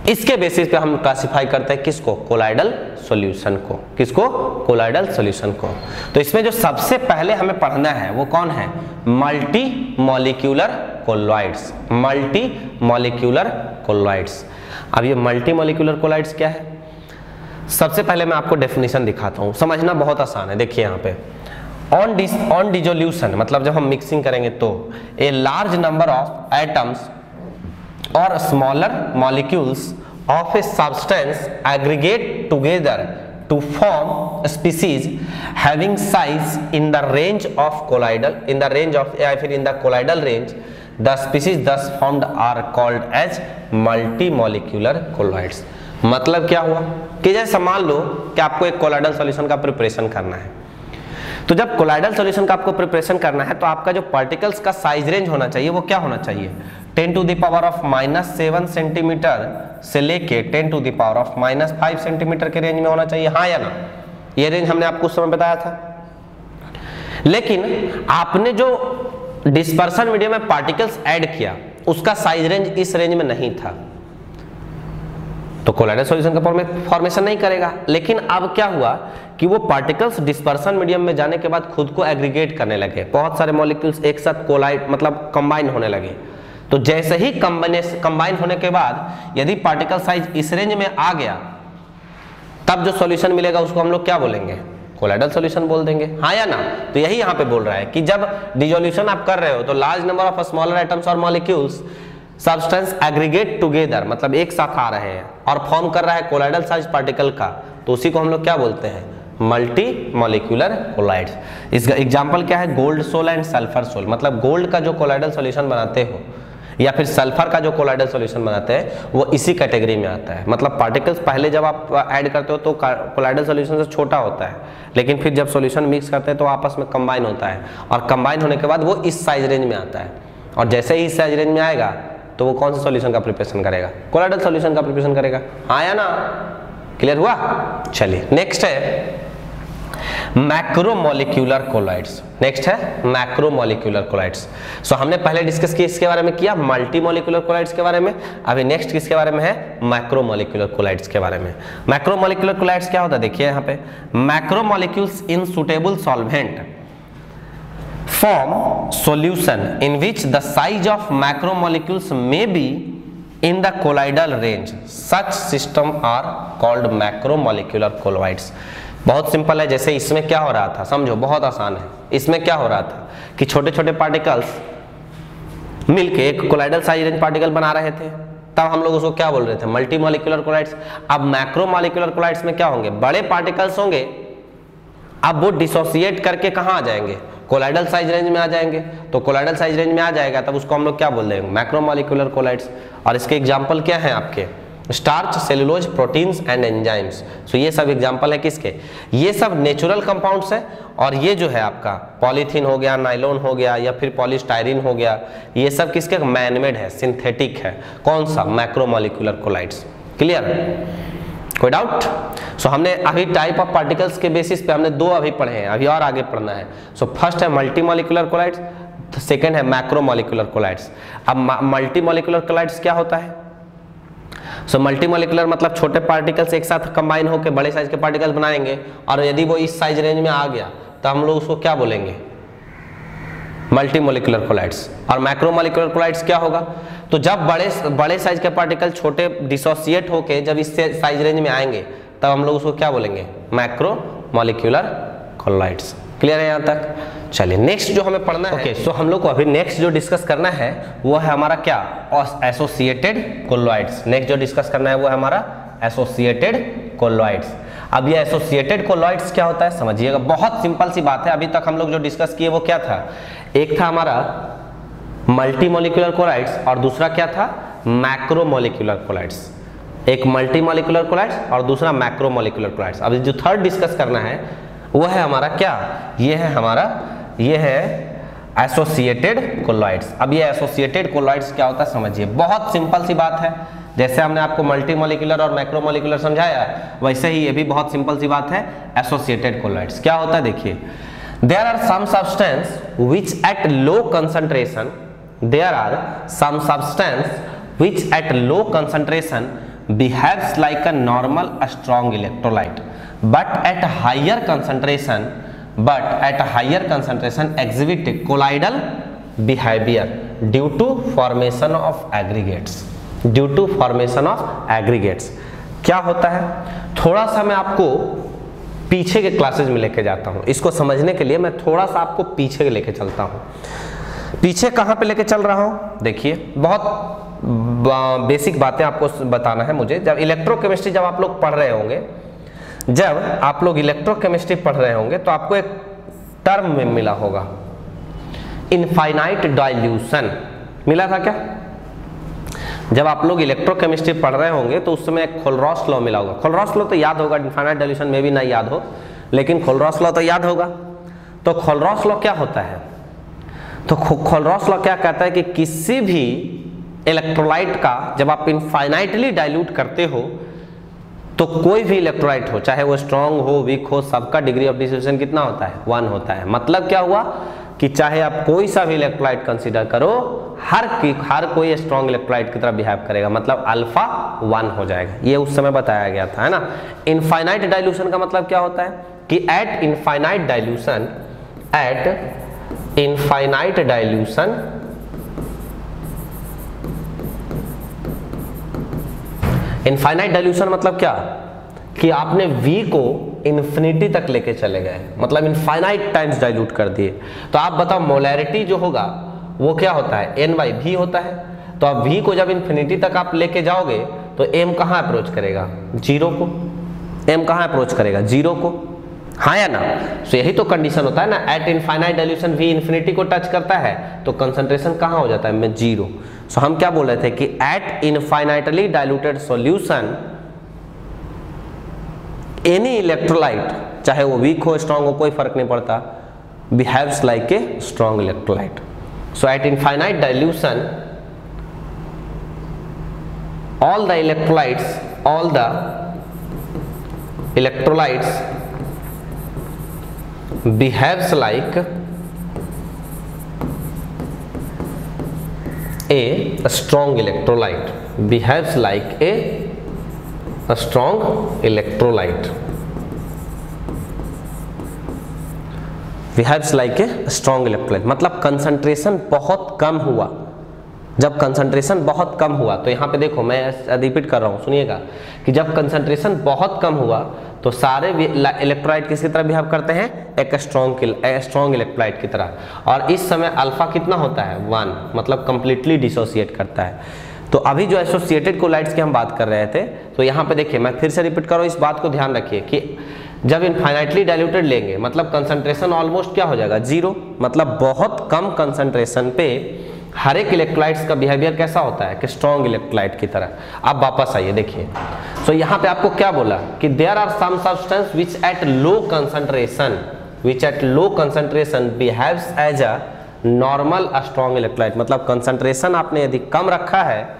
इसके बेसिस पे हम क्लासिफाई करते हैं किसको, कोलाइडल सॉल्यूशन को। किसको? कोलाइडल सॉल्यूशन को। तो इसमें जो सबसे पहले हमें पढ़ना है वो कौन है, multi molecular colloids. Multi molecular colloids. अब ये मल्टी मॉलिक्यूलर कोलॉइड्स क्या है, सबसे पहले मैं आपको डेफिनेशन दिखाता हूं, समझना बहुत आसान है। देखिए यहाँ पे ऑन डिसोल्यूशन, मतलब जब हम मिक्सिंग करेंगे तो a large number of atoms और smaller molecules of a substance aggregate together to form species having size in the range of colloidal, in the range of या फिर in the colloidal range, the species thus formed are called as multimolecular colloids. मतलब क्या हुआ कि जैसे मान लो कि आपको एक कोलाइडल सॉल्यूशन का प्रिपरेशन करना है, तो जब कोलाइडल सॉल्यूशन का आपको प्रिपरेशन करना है तो आपका जो पार्टिकल्स का साइज रेंज होना चाहिए वो क्या होना चाहिए, 10 to the power of -7 centimetre से लेके 10 to the power of -5 centimetre के रेंज में होना चाहिए, हाँ या ना? ये रेंज हमने आपको उस समय बताया था। लेकिन आपने जो डिस्पर्सन मीडियम में पार्टिकल्स ऐड किया उसका साइज रेंज इस रेंज में नहीं था, तो कोलाइडल सॉल्यूशन का फॉर्मेशन नहीं करेगा। लेकिन अब क्या हुआ कि वो पार्टिकल्स डिस्पर्सन मीडियम में जाने के बाद खुद को एग्रीगेट करने लगे, बहुत सारे मॉलिक्यूल्स एक साथ कोलाइड मतलब कंबाइन होने लगे। तो जैसे ही कंबाइन होने के बाद यदि पार्टिकल साइज इस रेंज में आ गया तब जो सॉल्यूशन मिलेगा उसको हम लोग क्या बोलेंगे, कोलाइडल सॉल्यूशन बोल देंगे, हाँ या ना? तो यही यहाँ पे बोल रहा है कि जब डिसोल्यूशन आप कर रहे हो तो large number of smaller atoms और मॉलिक्यूल्स सब्सटेंस एग्रीगेट टुगेदर, मतलब एक साथ आ रहे हैं और फॉर्म कर रहा है कोलाइडल साइज पार्टिकल का, तो उसी को हम लोग क्या बोलते हैं, मल्टी मॉलिक्यूलर कोलाइड्स। इसका एग्जांपल क्या है, gold sol and sulphur sol. मतलब गोल्ड का जो कोलाइडल सॉल्यूशन बनाते हो या फिर सल्फर का जो कोलाइडल सॉल्यूशन बनाते हैं वो इसी कैटेगरी में आता है। मतलब पार्टिकल्स पहले जब आप ऐड करते हो तो कोलाइडल सॉल्यूशन से छोटा होता है, लेकिन फिर जब सॉल्यूशन मिक्स करते हैं तो आपस में कंबाइन होता है और कंबाइन होने के बाद वो इस साइज रेंज में आता है। और जैसे ही इस साइज रेंज में आएगा तो वो कौन सा सॉल्यूशन का प्रिपरेशन करेगा, कोलाइडल सॉल्यूशन का प्रिपरेशन करेगा, हाँ या ना? क्लियर हुआ? चलिए नेक्स्ट है मैक्रोमोलिक्यूलर कोलॉइड्स। नेक्स्ट है मैक्रोमोलिक्यूलर कोलॉइड्स। सो हमने पहले डिस्कस किया इसके बारे में, किया मल्टीमोलिक्यूलर कोलॉइड्स के बारे में। अभी नेक्स्ट किसके बारे में है, मैक्रोमोलिक्यूलर कोलॉइड्स के बारे में। मैक्रोमोलिक्यूलर कोलॉइड्स क्या होता है, देखिए यहाँ पे, macromolecules in suitable solvent form solution in which the size of macromolecules may be in the colloidal range. Such system are called macromolecular colloids. बहुत सिंपल है। जैसे इसमें क्या हो रहा था, समझो बहुत आसान है। इसमें क्या हो रहा था कि छोटे छोटे पार्टिकल्स मिलके एक कोलाइडल साइज रेंज पार्टिकल बना रहे थे, तब हम लोग उसको क्या बोल रहे थे, मल्टी मॉलिक्यूलर कोलाइड्स। अब मैक्रो मॉलिक्यूलर कोलाइड्स में क्या होंगे, बड़े पार्टिकल्स होंगे, अब वो डिसोसिएट करके कहाँ आ जाएंगे, कोलाइडल साइज रेंज में आ जाएंगे। तो कोलाइडल साइज रेंज में आ जाएगा तब उसको हम लोग क्या बोल देंगे, मैक्रो मॉलिक्यूलर कोलाइड्स। और इसके एग्जाम्पल क्या है आपके, starch, cellulose, proteins and enzymes. So ये सब एग्जांपल है किसके, ये सब नेचुरल कंपाउंड्स है। और ये जो है आपका पॉलीथीन हो गया, नाइलॉन हो गया, या फिर पॉलीस्टाइरीन हो गया, ये सब किसके, मैनमेड है, सिंथेटिक है। कौन सा, मैक्रोमोलिकुलर कोलाइड्स। क्लियर, कोई डाउट। सो हमने अभी टाइप ऑफ पार्टिकल्स के बेसिस पे हमने दो अभी पढ़े हैं, अभी और आगे पढ़ना है। सो फर्स्ट है मल्टी मॉलिक्यूलर कोलाइड्स, सेकेंड है मैक्रोमोलिकुलर कोलाइड्स। अब मल्टी मॉलिक्यूलर कोलाइड्स क्या होता है, सो मल्टी मॉलिक्यूलर मतलब छोटे पार्टिकल्स एक साथ कंबाइन होकर बड़े साइज के पार्टिकल्स बनाएंगे, और यदि वो इस साइज रेंज में आ गया तो हम लोग उसको क्या बोलेंगे, मल्टी मॉलिक्यूलर कोलाइड्स। और मैक्रो मॉलिक्यूलर कोलाइड्स क्या होगा, तो जब बड़े साइज के पार्टिकल छोटे डिसोसिएट होके जब इस साइज रेंज में आएंगे तब हम लोग उसको क्या बोलेंगे, मैक्रो मॉलिक्यूलर कोलाइड्स। क्लियर है यहाँ तक। चलिए नेक्स्ट जो हमें पढ़ना है, ओके, सो हम लोग को अभी नेक्स्ट जो डिस्कस करना है वो है हमारा क्या, एसोसिएटेड कोलॉइड्स। नेक्स्ट जो डिस्कस करना है वो है हमारा एसोसिएटेड कोलॉइड्स। अब ये एसोसिएटेड कोलॉइड्स क्या होता है समझिएगा, बहुत सिंपल सी बात है। अभी तक हम लोग जो डिस्कस किए वो क्या था, एक था हमारा मल्टी मॉलिक्यूलर कोलॉइड्स और दूसरा क्या था, मैक्रो मॉलिक्यूलर कोलॉइड्स। एक मल्टी मॉलिक्यूलर कोलॉइड्स और दूसरा मैक्रो मॉलिक्यूलर कोलॉइड्स। अब जो थर्ड डिस्कस करना है वो है हमारा क्या, ये है हमारा, ये है एसोसिएटेड कोलॉइड्स। अब ये एसोसिएटेड कोलॉइड्स क्या होता है समझिए, बहुत सिंपल सी बात है। जैसे हमने आपको मल्टी मॉलिक्यूलर और मैक्रो मॉलिक्यूलर समझाया, वैसे ही ये भी बहुत सिंपल सी बात है। एसोसिएटेड कोलॉइड्स क्या होता है देखिए, there are some substance which at low concentration, there are some substance which at low concentration behaves like a normal strong electrolyte, but at higher concentration exhibit colloidal behavior due to formation of aggregates, due to formation of aggregates। क्या होता है, थोड़ा सा मैं आपको पीछे के क्लासेज में लेके जाता हूँ, इसको समझने के लिए मैं थोड़ा सा आपको पीछे लेके चलता हूँ। पीछे कहाँ पे लेके चल रहा हूँ देखिए, बहुत बेसिक बातें आपको बताना है मुझे। जब इलेक्ट्रोकेमिस्ट्री जब आप लोग पढ़ रहे होंगे, जब आप लोग इलेक्ट्रोकेमिस्ट्री पढ़ रहे होंगे तो आपको एक टर्म में मिला होगा, इनफाइनाइट डाइल्यूशन। मिला था क्या, जब आप लोग इलेक्ट्रोकेमिस्ट्री पढ़ रहे होंगे तो उस समय खोलरॉस लॉ मिला होगा। खोलरॉस लॉ तो याद होगा, इनफाइनाइट डाइल्यूशन में भी नहीं याद हो, लेकिन खोलरॉस लॉ तो याद होगा। तो खोलरॉस लॉ क्या होता है, तो खोलरॉस लॉ क्या कहता है कि किसी भी इलेक्ट्रोलाइट का जब आप इनफाइनाइटली डाइल्यूट करते हो तो कोई भी इलेक्ट्रोलाइट हो, चाहे वो स्ट्रांग हो वीक हो, सबका डिग्री ऑफ डिसोसिएशन कितना होता है, 1 होता है। मतलब क्या हुआ कि चाहे आप कोई सा भी इलेक्ट्रोलाइट कंसीडर करो, हर कोई स्ट्रांग इलेक्ट्रोलाइट की तरह बिहेव करेगा, मतलब अल्फा 1 हो जाएगा। ये उस समय बताया गया था, है ना। इनफाइनाइट डाइल्यूशन का मतलब क्या होता है कि eight infinite dilution, infinite dilution मतलब क्या कि आपने V को इन्फिनिटी तक लेके चले गए, मतलब इनफाइनाइट टाइम्स डाइल्यूट कर दिए। तो आप बताओ मोलैरिटी जो होगा वो क्या होता है, N/V होता है। तो अब V को जब इन्फिनिटी तक आप लेके जाओगे तो M कहाँ अप्रोच करेगा, 0 को। M कहाँ अप्रोच करेगा, 0 को, हाँ या ना। तो यही तो कंडीशन होता है ना, eight infinite dilution V infinity को टच करता है तो कंसंट्रेशन कहाँ हो जाता है में 0। सो हम क्या बोल रहे थे कि at infinitely diluted solution any electrolyte, चाहे वो वीक हो स्ट्रांग हो कोई फर्क नहीं पड़ता, behaves like a strong electrolyte. So eight infinite dilution all the electrolytes behaves like a strong electrolyte, behaves like a strong electrolyte, behaves like a strong electrolyte। मतलब कंसंट्रेशन बहुत कम हुआ, जब कंसंट्रेशन बहुत कम हुआ, तो यहाँ पे देखो मैं रिपीट कर रहा हूँ सुनिएगा, कि जब कंसंट्रेशन बहुत कम हुआ तो सारे इलेक्ट्रोलाइट किसकी तरह बिहेव करते हैं, एक स्ट्रॉन्ग इलेक्ट्रोलाइट की तरह। और इस समय अल्फा कितना होता है 1, मतलब कंप्लीटली डिसोसिएट करता है। तो अभी जो एसोसिएटेड कोलाइड्स की हम बात कर रहे थे, तो यहाँ पे देखिए मैं फिर से रिपीट कर रहा हूँ, इस बात को ध्यान रखिए कि जब इनफाइनाइटली डाइल्यूटेड लेंगे मतलब कंसंट्रेशन ऑलमोस्ट क्या हो जाएगा 0, मतलब बहुत कम कंसंट्रेशन पे हर एक इलेक्ट्रोलाइट्स का बिहेवियर कैसा होता है कि स्ट्रॉन्ग इलेक्ट्रोलाइट की तरह। अब वापस आइए देखिए, सो यहाँ पे आपको क्या बोला कि there are some substance which at low concentration behaves as a normal strong electrolyte, मतलब कंसंट्रेशन आपने यदि कम रखा है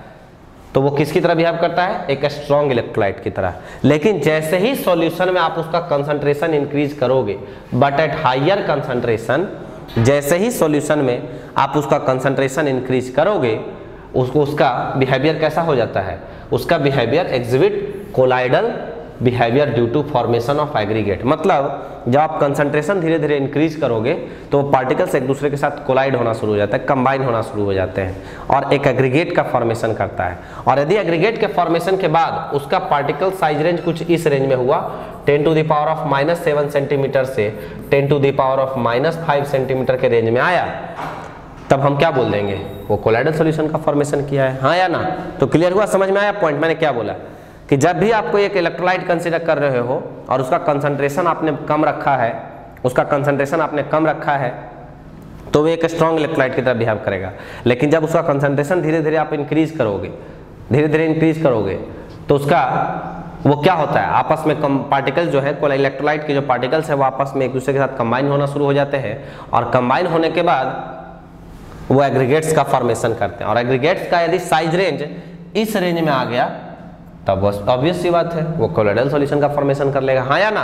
तो वो किसकी तरह बिहेव करता है, एक स्ट्रॉन्ग इलेक्ट्रोलाइट की तरह। लेकिन जैसे ही सॉल्यूशन में आप उसका कंसंट्रेशन इंक्रीज करोगे, बट एट हायर कंसंट्रेशन, जैसे ही सॉल्यूशन में आप उसका कंसंट्रेशन इंक्रीज करोगे उसका बिहेवियर कैसा हो जाता है, उसका behaviour exhibit colloidal behaviour due to formation of aggregate. मतलब जब आप कंसंट्रेशन धीरे धीरे इंक्रीज करोगे तो पार्टिकल्स एक दूसरे के साथ कोलाइड होना शुरू हो जाता है, कंबाइन होना शुरू हो जाते हैं और एक एग्रीगेट का फॉर्मेशन करता है। और यदि एग्रीगेट के फॉर्मेशन के बाद उसका पार्टिकल साइज रेंज कुछ इस रेंज में हुआ, 10⁻⁻7 सेंटीमीटर से 10⁻⁻5 सेंटीमीटर के रेंज में आया, तब हम क्या बोल देंगे, वो कोलाइडल सॉल्यूशन का फॉर्मेशन किया है, हाँ या ना। तो क्लियर हुआ, समझ में आया पॉइंट मैंने क्या बोला, कि जब भी आपको एक इलेक्ट्रोलाइट कंसीडर कर रहे हो और उसका कंसंट्रेशन आपने कम रखा है, तो वो एक स्ट्रॉन्ग इलेक्ट्रोलाइट की तरह बिहेव करेगा। लेकिन जब उसका कंसंट्रेशन धीरे धीरे आप इंक्रीज करोगे तो उसका वो क्या होता है, आपस में पार्टिकल जो है इलेक्ट्रोलाइट के जो पार्टिकल्स है वो आपस में एक दूसरे के साथ कंबाइन होना शुरू हो जाते हैं और कंबाइन होने के बाद वो एग्रीगेट्स का फॉर्मेशन करते हैं। और एग्रीगेट्स का यदि साइज रेंज इस रेंज में आ गया तब ऑब्वियस सी बात है वो कोलाइडल सॉल्यूशन का फॉर्मेशन कर लेगा, हाँ या ना।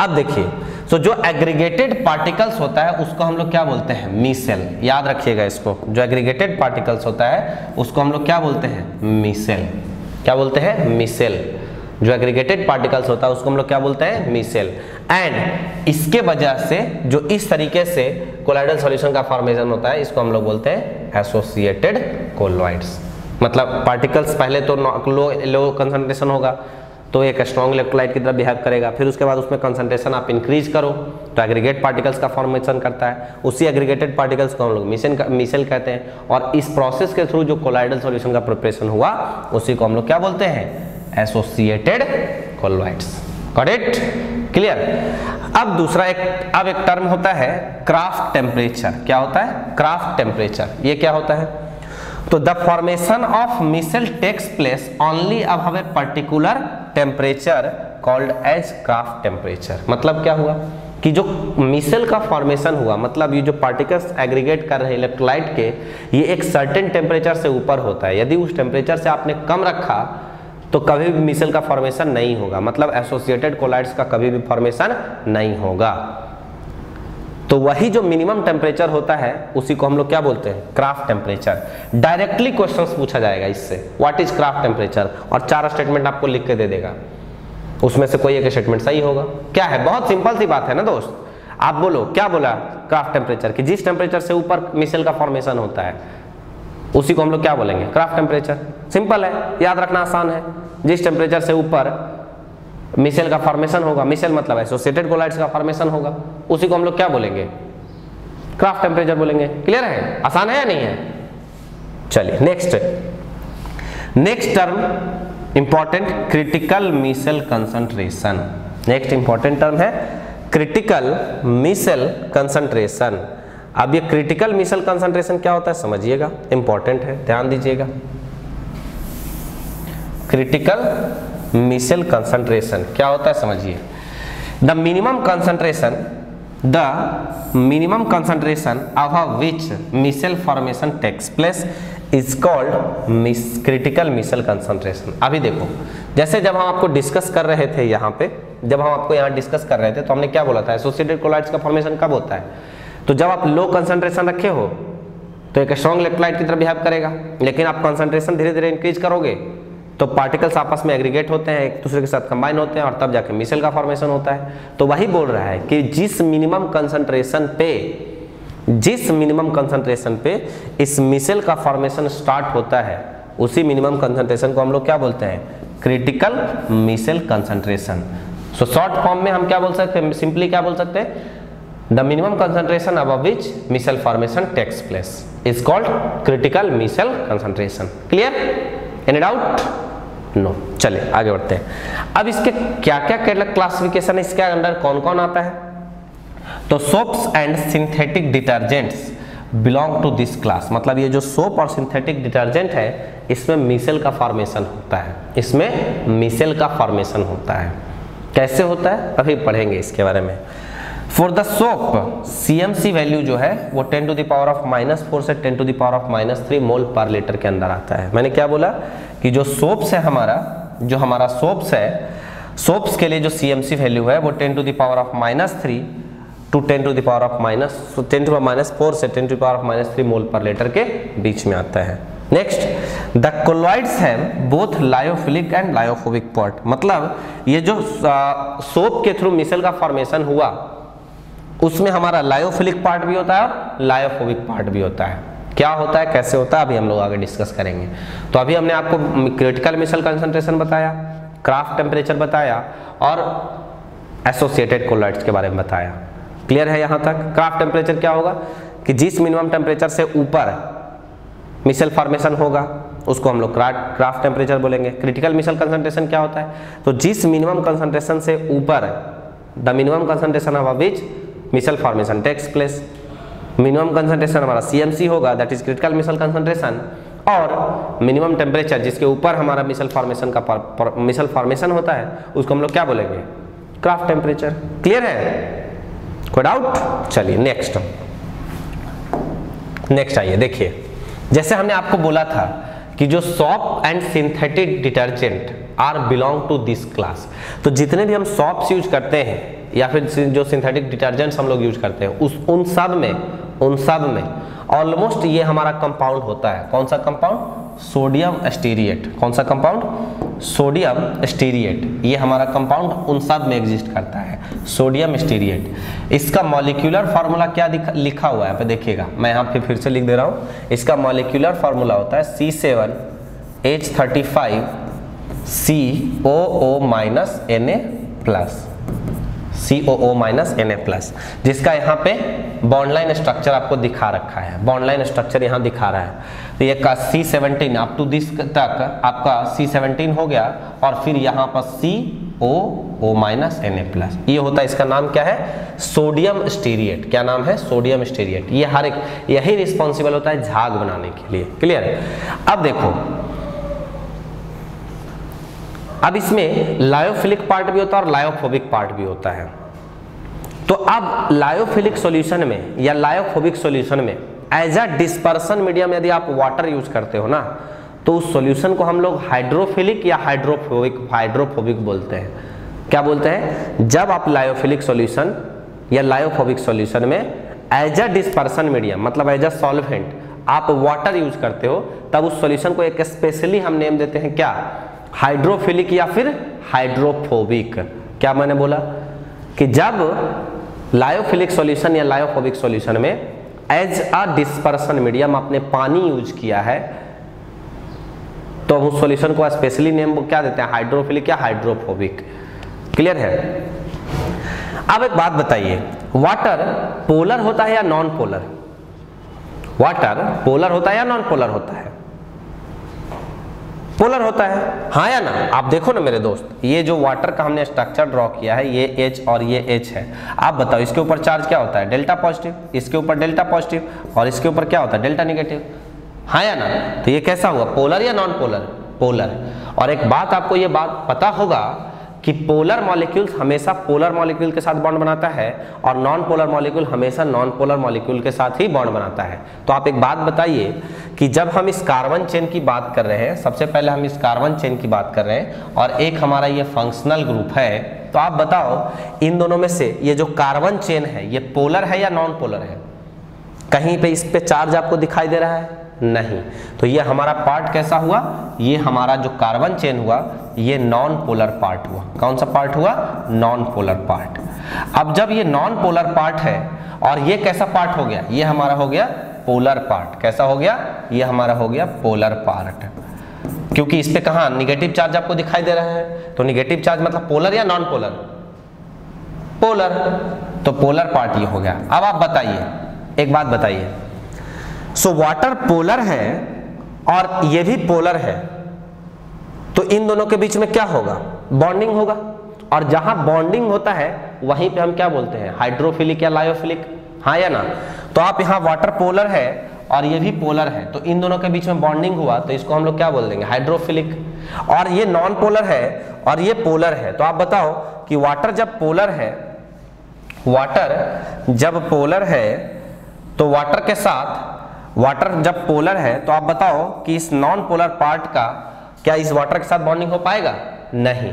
अब देखिए, तो जो एग्रीगेटेड पार्टिकल्स होता है उसको हम लोग क्या बोलते हैं, मीसेल। याद रखिएगा इसको, जो एग्रीगेटेड पार्टिकल्स होता है उसको हम लोग क्या बोलते हैं, मीसेल। क्या बोलते हैं, मीसेल। जो एग्रीगेटेड पार्टिकल्स होता है उसको हम लोग क्या बोलते हैं, मीसेल। एंड इसके वजह से जो इस तरीके से कोलाइडल सॉल्यूशन का फॉर्मेशन होता है इसको हम लोग बोलते हैं एसोसिएटेड कोलॉइड्स। मतलब पार्टिकल्स पहले तो लो कंसंट्रेशन होगा तो एक स्ट्रॉन्ग इलेक्ट्रोलाइट की तरह बिहेव करेगा, फिर उसके बाद उसमें कंसंट्रेशन आप इंक्रीज करो तो एग्रीगेट पार्टिकल्स का फॉर्मेशन करता है। उसी एग्रीगेटेड पार्टिकल्स को हम लोग मीसेल कहते हैं। और इस प्रोसेस के थ्रू जो कोलाइडल सॉल्यूशन का प्रिपरेशन हुआ उसी को हम लोग क्या बोलते हैं, associated colloids. Got it, clear. अब दूसरा एक टर्म होता है क्राफ्ट टेम्परेचर। क्या होता है, क्राफ्ट टेम्परेचर। ये क्या होता है, तो the formation of micelle takes place only above a particular temperature called as kraft temperature. मतलब क्या हुआ कि जो मिसेल का फॉर्मेशन हुआ, मतलब ये जो पार्टिकल्स एग्रीगेट कर रहे हैं इलेक्ट्रोलाइट के, ये एक सर्टेन टेम्परेचर से ऊपर होता है। यदि उस टेम्परेचर से आपने कम रखा तो कभी भी मिसेल का फॉर्मेशन नहीं होगा, मतलब एसोसिएटेड कोलाइड्स का कभी भी फॉर्मेशन नहीं होगा। तो वही जो मिनिमम टेम्परेचर होता है उसी को हम लोग क्या बोलते हैं, क्राफ्ट टेम्परेचर। डायरेक्टली क्वेश्चंस पूछा जाएगा इससे, व्हाट इज क्राफ्ट टेम्परेचर, और 4 स्टेटमेंट आपको लिख के दे देगा, उसमें से कोई एक स्टेटमेंट सही होगा। क्या है, बहुत सिंपल सी बात है ना दोस्त। आप बोलो, क्या बोला, क्राफ्ट टेम्परेचर, कि जिस टेम्परेचर से ऊपर मिसेल का फॉर्मेशन होता है उसी को हम लोग क्या बोलेंगे, क्राफ्ट टेम्परेचर। सिंपल है, याद रखना आसान है। जिस टेम्परेचर से ऊपर मिसेल का फॉर्मेशन होगा, मिसेल मतलब एसोसिएटेड कोलाइड्स का फॉर्मेशन होगा, उसी को हम लोग क्या बोलेंगे, क्राफ्ट टेम्परेचर बोलेंगे। क्लियर है, आसान है या नहीं है। चलिए next term important, critical micelle concentration. Next important term है क्रिटिकल मिसेल कंसंट्रेशन। अब ये क्रिटिकल मिसेल कंसंट्रेशन क्या होता है समझिएगा, इंपॉर्टेंट है, ध्यान दीजिएगा। क्रिटिकल मिसेल कंसंट्रेशन क्या होता है समझिए। The minimum concentration above which micelle formation takes place is called critical micelle concentration. अभी देखो, जैसे जब हम आपको डिस्कस कर रहे थे यहाँ पे, जब हम आपको यहाँ डिस्कस कर रहे थे तो हमने क्या बोला था, एसोसिएटेड कोलाइड्स का फॉर्मेशन कब होता है, तो जब आप लो कंसंट्रेशन रखे हो तो एक स्ट्रॉन्ग इलेक्ट्रोलाइट की तरह बिहेव करेगा। लेकिन आप कंसंट्रेशन धीरे धीरे इंक्रीज करोगे तो पार्टिकल्स आपस में एग्रीगेट होते हैं, एक दूसरे के साथ कंबाइन होते हैं और तब जाके मिसेल का फॉर्मेशन होता है। तो वही बोल रहा है कि जिस मिनिमम कंसंट्रेशन पे इस मिसेल का फॉर्मेशन स्टार्ट होता है उसी मिनिमम कंसंट्रेशन को हम लोग क्या बोलते हैं, critical micelle concentration. So short form में हम क्या बोल सकते हैं, सिंपली क्या बोल सकते हैं, the minimum concentration above which micelle formation takes place is called critical micelle concentration. Clear? Any doubt? No. चलिए आगे बढ़ते हैं। अब इसके क्या क्या क्लासिफिकेशन है, इसके अंदर कौन कौन आता है? तो soaps and synthetic detergents belong to this class, मतलब ये जो सोप और सिंथेटिक डिटर्जेंट है इसमें मिसेल का फॉर्मेशन होता है, इसमें मिसेल का फॉर्मेशन होता है। कैसे होता है अभी पढ़ेंगे इसके बारे में। For the soap CMC value जो है वो 10 टू द पावर ऑफ -4 से 10 to the power of -3 mole per litre के अंदर आता है। मैंने क्या बोला कि जो सोप्स है जो हमारा सोप्स है, सोप्स के लिए जो CMC वैल्यू है वो 10 to the power of -3 to 10 to the power of -10 to -4 से 10 to the power of -3 mole per litre के बीच में आता है। Next, the colloids have both lyophilic and lyophobic part, मतलब ये जो सोप के थ्रू मिसेल का फॉर्मेशन हुआ उसमें हमारा लायोफिलिक पार्ट भी होता है और लायोफोबिक पार्ट भी होता है। क्या होता है, कैसे होता है, अभी हम लोग आगे डिस्कस करेंगे। तो अभी हमने आपको क्रिटिकल मिसेल कंसंट्रेशन बताया, क्राफ्ट टेम्परेचर बताया और एसोसिएटेड कोलॉइड्स के बारे में बताया। क्लियर है यहाँ तक? क्राफ्ट टेम्परेचर क्या होगा कि जिस मिनिमम टेम्परेचर से ऊपर मिसेल फॉर्मेशन होगा उसको हम लोग क्राफ्ट टेम्परेचर बोलेंगे। क्रिटिकल मिसेल कंसंट्रेशन क्या होता है, तो जिस मिनिमम कंसंट्रेशन से ऊपर, the minimum concentration of which micelle formation takes place, minimum concentration हमारा CMC होगा, that is critical micelle concentration, और मिनिमम टेम्परेचर जिसके ऊपर हमारा मिसेल फॉर्मेशन होता है उसको हम लोग क्या बोलेंगे, क्राफ्ट टेम्परेचर। क्लियर है? कोई डाउट? चलिए नेक्स्ट आइए देखिए, जैसे हमने आपको बोला था कि जो soap and synthetic detergent are belong to this class, तो जितने भी हम सोप्स यूज करते हैं या फिर जो सिंथेटिक डिटर्जेंट्स हम लोग यूज करते हैं उन सब में ऑलमोस्ट ये हमारा कंपाउंड होता है। कौन सा कंपाउंड? सोडियम स्टीरिएट। कौन सा कंपाउंड? सोडियम स्टीरिएट। ये हमारा कंपाउंड उन सब में एग्जिस्ट करता है, सोडियम स्टीरिएट। इसका मॉलिक्यूलर फार्मूला क्या लिखा हुआ है पे देखिएगा, मैं यहाँ पे फिर से लिख दे रहा हूँ। इसका मॉलिक्यूलर फार्मूला होता है C7H35 COO-Na+, जिसका यहाँ पे बॉन्डलाइन स्ट्रक्चर आपको दिखा रखा है, बॉन्डलाइन स्ट्रक्चर यहाँ दिखा रहा है। तो ये का C17 अप टू दिस तक आपका C17 हो गया और फिर यहाँ पर COO-Na+, ये होता है, इसका नाम क्या है, सोडियम स्टीरिएट। क्या नाम है? सोडियम स्टीरिएट। ये हर एक यही रिस्पॉन्सिबल होता है झाग बनाने के लिए। क्लियर? अब देखो, अब इसमें लायोफिलिक पार्ट भी होता है और लायोफोबिक पार्ट भी होता है। तो अब लायोफिलिक सॉल्यूशन में या लायोफोबिक सॉल्यूशन में एज अ डिस्पर्सन मीडियम यदि आप वाटर यूज करते हो ना, तो उस सॉल्यूशन को हम लोग हाइड्रोफिलिक या हाइड्रोफोबिक बोलते हैं। क्या बोलते हैं? जब आप लायोफिलिक सॉल्यूशन या लायोफोबिक सॉल्यूशन में एज अ डिस्पर्सन मीडियम, मतलब एज अ सॉल्वेंट आप वाटर यूज करते हो, तब उस सॉल्यूशन को एक स्पेशली हम नेम देते हैं, क्या? हाइड्रोफिलिक या फिर हाइड्रोफोबिक। क्या मैंने बोला कि जब लायोफिलिक सॉल्यूशन या लायोफोबिक सॉल्यूशन में एज अ डिस्पर्सन मीडियम आपने पानी यूज किया है, तो उस सॉल्यूशन को स्पेशली नेम क्या देते हैं, हाइड्रोफिलिक या हाइड्रोफोबिक। क्लियर है? अब एक बात बताइए, वाटर पोलर होता है या नॉन पोलर? वाटर पोलर होता है या नॉन पोलर होता है? पोलर होता है, हाँ या ना? आप देखो ना मेरे दोस्त, ये जो वाटर का हमने स्ट्रक्चर ड्रॉ किया है, ये H और ये H है। आप बताओ इसके ऊपर चार्ज क्या होता है, डेल्टा पॉजिटिव, इसके ऊपर डेल्टा पॉजिटिव और इसके ऊपर क्या होता है, डेल्टा नेगेटिव, हाँ या ना? तो ये कैसा हुआ, पोलर या नॉन पोलर? पोलर। और एक बात आपको ये बात पता होगा कि पोलर मॉलिक्यूल हमेशा पोलर मॉलिक्यूल के साथ बॉन्ड बनाता है और नॉन पोलर मॉलिक्यूल हमेशा नॉन पोलर मॉलिक्यूल के साथ ही बॉन्ड बनाता है। तो आप एक बात बताइए कि जब हम इस कार्बन चेन की बात कर रहे हैं, सबसे पहले हम इस कार्बन चेन की बात कर रहे हैं और एक हमारा ये फंक्शनल ग्रुप है, तो आप बताओ इन दोनों में से ये जो कार्बन चेन है ये पोलर है या नॉन पोलर है? कहीं पे इस पे चार्ज आपको दिखाई दे रहा है? नहीं। तो ये हमारा पार्ट कैसा हुआ, ये हमारा जो कार्बन चेन हुआ ये नॉन पोलर पार्ट हुआ। कौन सा पार्ट हुआ? Non polar part. अब जब ये नॉन पोलर पार्ट है और ये कैसा पार्ट हो गया, ये हमारा हो गया पोलर पार्ट। कैसा हो गया? ये हमारा हो गया पोलर पार्ट, क्योंकि इस पे कहाँ निगेटिव चार्ज आपको दिखाई दे रहा है। तो निगेटिव चार्ज मतलब पोलर या नॉन पोलर? पोलर, तो पोलर पार्ट ये हो गया। अब आप बताइए, एक बात बताइए, सो वाटर पोलर है और ये भी पोलर है, तो इन दोनों के बीच में क्या होगा? बॉन्डिंग होगा, और जहां बॉन्डिंग होता है वहीं पे हम क्या बोलते हैं? हाइड्रोफिलिक या लायोफिलिक, हाँ या ना? तो आप यहाँ वाटर पोलर है और ये भी पोलर है, तो इन दोनों के बीच में बॉन्डिंग हुआ, तो इसको हम लोग क्या बोल देंगे? हाइड्रोफिलिक। और ये नॉन पोलर है और ये पोलर है, तो आप बताओ कि वाटर जब पोलर है, वाटर जब पोलर है तो वाटर के साथ, वाटर जब पोलर है तो आप बताओ कि इस नॉन पोलर पार्ट का क्या इस वाटर के साथ बॉन्डिंग हो पाएगा? नहीं।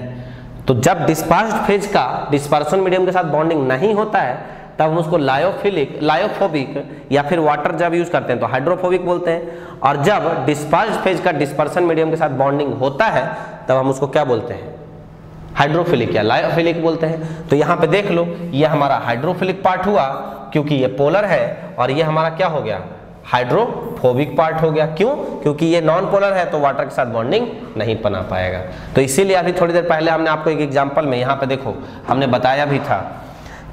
तो जब डिस्पर्स्ड फेज का डिस्पर्सन मीडियम के साथ बॉन्डिंग नहीं होता है तब हम उसको लायोफिलिक, लायोफोबिक या फिर वाटर जब यूज करते हैं तो हाइड्रोफोबिक बोलते हैं, और जब डिस्पर्स्ड फेज का डिस्पर्सन मीडियम के साथ बॉन्डिंग होता है तब हम उसको क्या बोलते हैं? हाइड्रोफिलिक या लायोफिलिक बोलते हैं। तो यहाँ पे देख लो, ये हमारा हाइड्रोफिलिक पार्ट हुआ क्योंकि ये पोलर है, और ये हमारा क्या हो गया? हाइड्रोफोबिक पार्ट हो गया। क्यों? क्योंकि ये नॉन पोलर है तो वाटर के साथ बॉन्डिंग नहीं बना पाएगा। तो इसीलिए अभी थोड़ी देर पहले हमने आपको एक एग्जांपल में यहाँ पे देखो हमने बताया भी था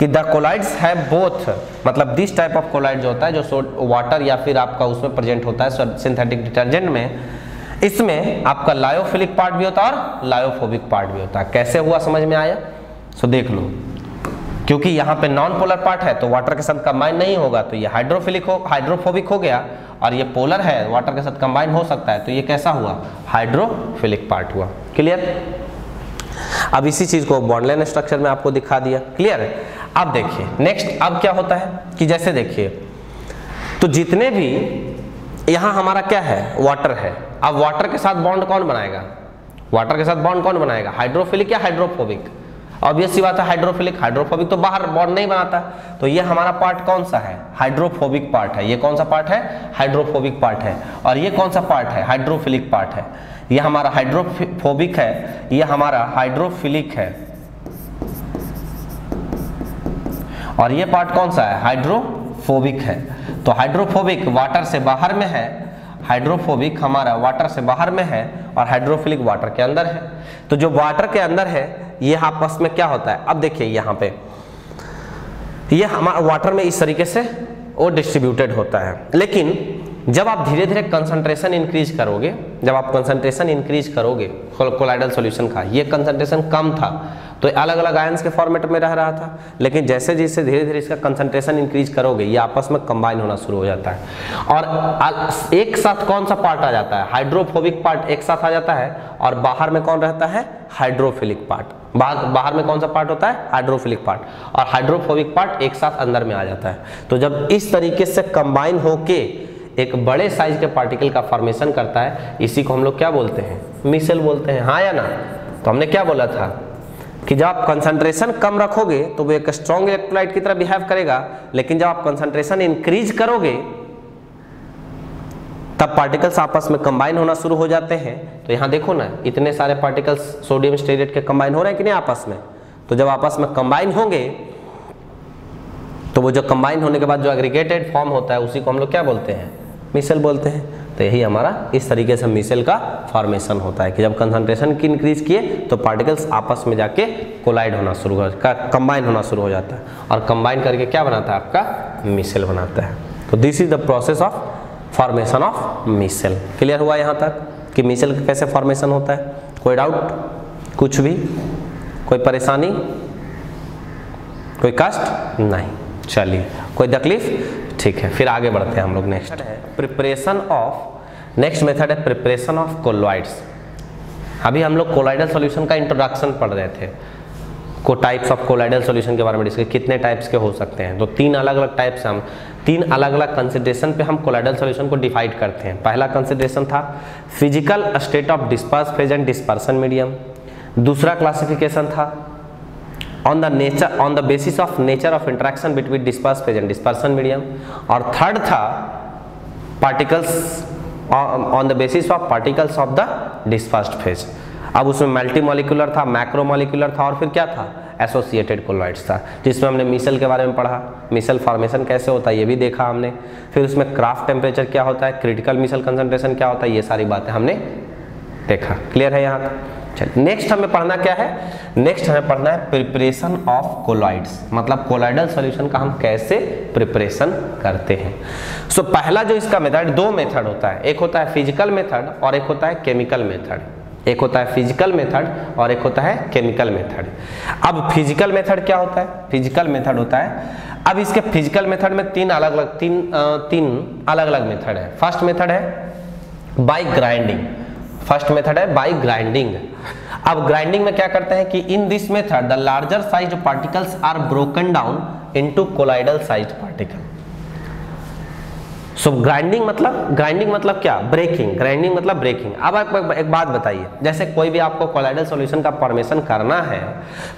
कि द कोलाइड्स है बोथ, मतलब दिस टाइप ऑफ कोलाइड जो होता है, जो वाटर या फिर आपका उसमें प्रेजेंट होता है सिंथेटिक डिटर्जेंट में, इसमें आपका लायोफिलिक पार्ट भी होता है और लायोफोबिक पार्ट भी होता है। कैसे हुआ समझ में आया? सो देख लो, क्योंकि यहाँ पे नॉन पोलर पार्ट है तो वाटर के साथ कंबाइन नहीं होगा, तो ये हाइड्रोफोबिक हो गया, और ये पोलर है वाटर के साथ कंबाइन हो सकता है, तो ये कैसा हुआ? हाइड्रोफिलिक पार्ट हुआ। क्लियर? अब इसी चीज को बॉन्डलाइन स्ट्रक्चर में आपको दिखा दिया। क्लियर है? अब देखिए नेक्स्ट, अब क्या होता है कि जैसे देखिए, तो जितने भी यहाँ हमारा क्या है? वाटर है। अब वाटर के साथ बॉन्ड कौन बनाएगा? वाटर के साथ बॉन्ड कौन बनाएगा? हाइड्रोफिलिक या हाइड्रोफोबिक? ऑब्वियस सी बात है हाइड्रोफिलिक। हाइड्रोफोबिक तो बाहर बॉन्ड नहीं बनाता, तो ये हमारा पार्ट कौन सा है? हाइड्रोफोबिक पार्ट है। ये कौन सा पार्ट है? हाइड्रोफोबिक पार्ट है। और ये कौन सा पार्ट है? हाइड्रोफिलिक पार्ट है। ये हमारा हाइड्रोफोबिक है, ये हमारा हाइड्रोफिलिक है, और ये पार्ट कौन सा है? हाइड्रोफोबिक है। तो हाइड्रोफोबिक वाटर से बाहर में है, हाइड्रोफोबिक हमारा वाटर से बाहर में है, और हाइड्रोफिलिक वाटर के अंदर है। तो जो वाटर के अंदर है ये आपस में क्या होता है? अब देखिए यहाँ पे ये हमारा वाटर में इस तरीके से वो डिस्ट्रीब्यूटेड होता है, लेकिन जब आप धीरे धीरे कंसंट्रेशन इंक्रीज करोगे, जब आप कंसंट्रेशन इंक्रीज करोगे कोलाइडल सॉल्यूशन का, ये कंसंट्रेशन कम था तो अलग अलग आयंस के फॉर्मेट में रह रहा था, लेकिन जैसे जैसे धीरे धीरे इसका कंसंट्रेशन इंक्रीज करोगे ये आपस में कंबाइन होना शुरू हो जाता है, और एक साथ कौन सा पार्ट आ जाता है? हाइड्रोफोबिक पार्ट एक साथ आ जाता है, और बाहर में कौन रहता है? Hydrophilic part. बाहर में कौन सा पार्ट होता है? हाइड्रोफिलिक पार्ट, और हाइड्रोफोबिक पार्ट एक साथ अंदर में आ जाता है। तो जब इस तरीके से कंबाइन होके एक बड़े साइज के पार्टिकल का फॉर्मेशन करता है, इसी को हम लोग क्या बोलते हैं? मिसेल बोलते हैं, हाँ या ना? तो हमने क्या बोला था कि जब आप कंसंट्रेशन कम रखोगे तो वो एक स्ट्रॉन्ग इलेक्ट्रोलाइट की तरह बिहेव करेगा, लेकिन जब आप कंसंट्रेशन इंक्रीज करोगे तब पार्टिकल्स आपस में कंबाइन होना शुरू हो जाते हैं। तो यहाँ देखो ना, इतने सारे पार्टिकल्स सोडियम स्टेरेट के कंबाइन हो रहे हैं कि नहीं आपस में? तो जब आपस में कंबाइन होंगे तो वो जो कंबाइन होने के बाद जो एग्रीगेटेड फॉर्म होता है उसी को हम लोग क्या बोलते हैं? मिसेल बोलते हैं। तो यही हमारा इस तरीके से मिसेल का फॉर्मेशन होता है कि जब कंसंट्रेशन की इंक्रीज किए तो पार्टिकल्स आपस में जाके कोलाइड होना शुरू हो, कंबाइन होना शुरू हो जाता है, और कंबाइन करके क्या बनाता है? आपका मिसेल बनाता है। तो this is the process of formation of micelle. Clear हुआ यहाँ तक कि मिसेल का कैसे फॉर्मेशन होता है? कोई डाउट? कुछ भी? कोई परेशानी? कोई कष्ट? नहीं। चलिए, कोई तकलीफ? ठीक है, फिर आगे बढ़ते हैं हम लोग। नेक्स्ट है प्रिपरेशन ऑफ, नेक्स्ट मेथड है प्रिपरेशन ऑफ कोलॉइड्स। अभी हम लोग कोलाइडल सॉल्यूशन का इंट्रोडक्शन पढ़ रहे थे, को टाइप्स ऑफ कोलाइडल सॉल्यूशन के बारे में डिस्कस, कितने टाइप्स के हो सकते हैं। तो तीन अलग अलग टाइप्स, हम तीन अलग अलग कंसिडरेशन पे हम कोलाइडल सॉल्यूशन को डिवाइड करते हैं। पहला कंसिडरेशन था physical state of disperse phase and dispersion medium. दूसरा क्लासिफिकेशन था on the basis of nature of interaction between dispersed phase and dispersion medium, और थर्ड था particles on the basis of particles of the dispersed phase। अब उसमें मल्टी मॉलिक्यूलर था, मैक्रो मॉलिक्यूलर था, और फिर क्या था? एसोसिएटेड कोलॉइड्स था, जिसमें हमने मिसेल के बारे में पढ़ा, मिसेल फॉर्मेशन कैसे होता है ये भी देखा हमने। फिर उसमें क्राफ्ट टेम्परेचर क्या होता है, क्रिटिकल मिसेल कंसंट्रेशन क्या होता है, ये सारी बातें हमने देखा। क्लियर है यहाँ? चलिए नेक्स्ट हमें पढ़ना क्या है, नेक्स्ट हमें पढ़ना है प्रिपरेशन ऑफ कोलॉइड्स, मतलब कोलॉइडल सॉल्यूशन का हम कैसे प्रिपरेशन करते हैं। सो पहला जो इसका मेथड, दो मेथड होता है, एक होता है फिजिकल मेथड और एक होता है केमिकल मेथड। एक होता है फिजिकल मेथड और एक होता है केमिकल मेथड। अब फिजिकल मेथड क्या होता है, फिजिकल मेथड होता है, अब इसके फिजिकल मेथड में तीन अलग अलग मेथड है। फर्स्ट मेथड है बाय ग्राइंडिंग, फर्स्ट मेथड है बाय ग्राइंडिंग। अब ग्राइंडिंग में क्या करते हैं कि in this method the larger sized particles are broken down into colloidal sized particle. So grinding मतलब क्या, ब्रेकिंग, ग्राइंडिंग मतलब ब्रेकिंग। अब आप एक बात बताइए, जैसे कोई भी आपको कोलाइडल सॉल्यूशन का फॉर्मेशन करना है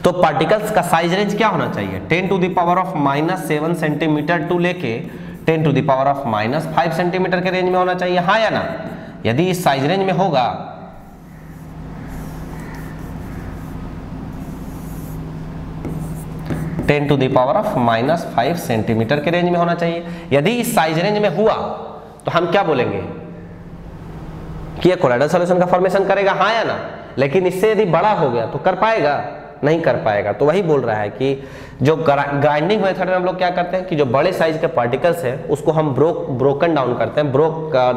तो पार्टिकल्स का साइज रेंज क्या होना चाहिए, 10 to the power of -7 centimetre to लेके 10 to the power of -5 centimetre के रेंज में होना चाहिए, हाँ या ना। यदि इस साइज रेंज में होगा 10 to the power of -5 centimetre के रेंज में होना चाहिए। यदि इस साइज रेंज में हुआ तो हम क्या बोलेंगे कि ये कोलॉइडल सॉल्यूशन का फॉर्मेशन करेगा, हाँ या ना। लेकिन इससे यदि बड़ा हो गया तो कर पाएगा, नहीं कर पाएगा। तो वही बोल रहा है कि जो ग्राइंडिंग मेथड में हम लोग क्या करते हैं कि जो बड़े साइज के पार्टिकल्स हैं उसको हम ब्रोकन डाउन करते हैं,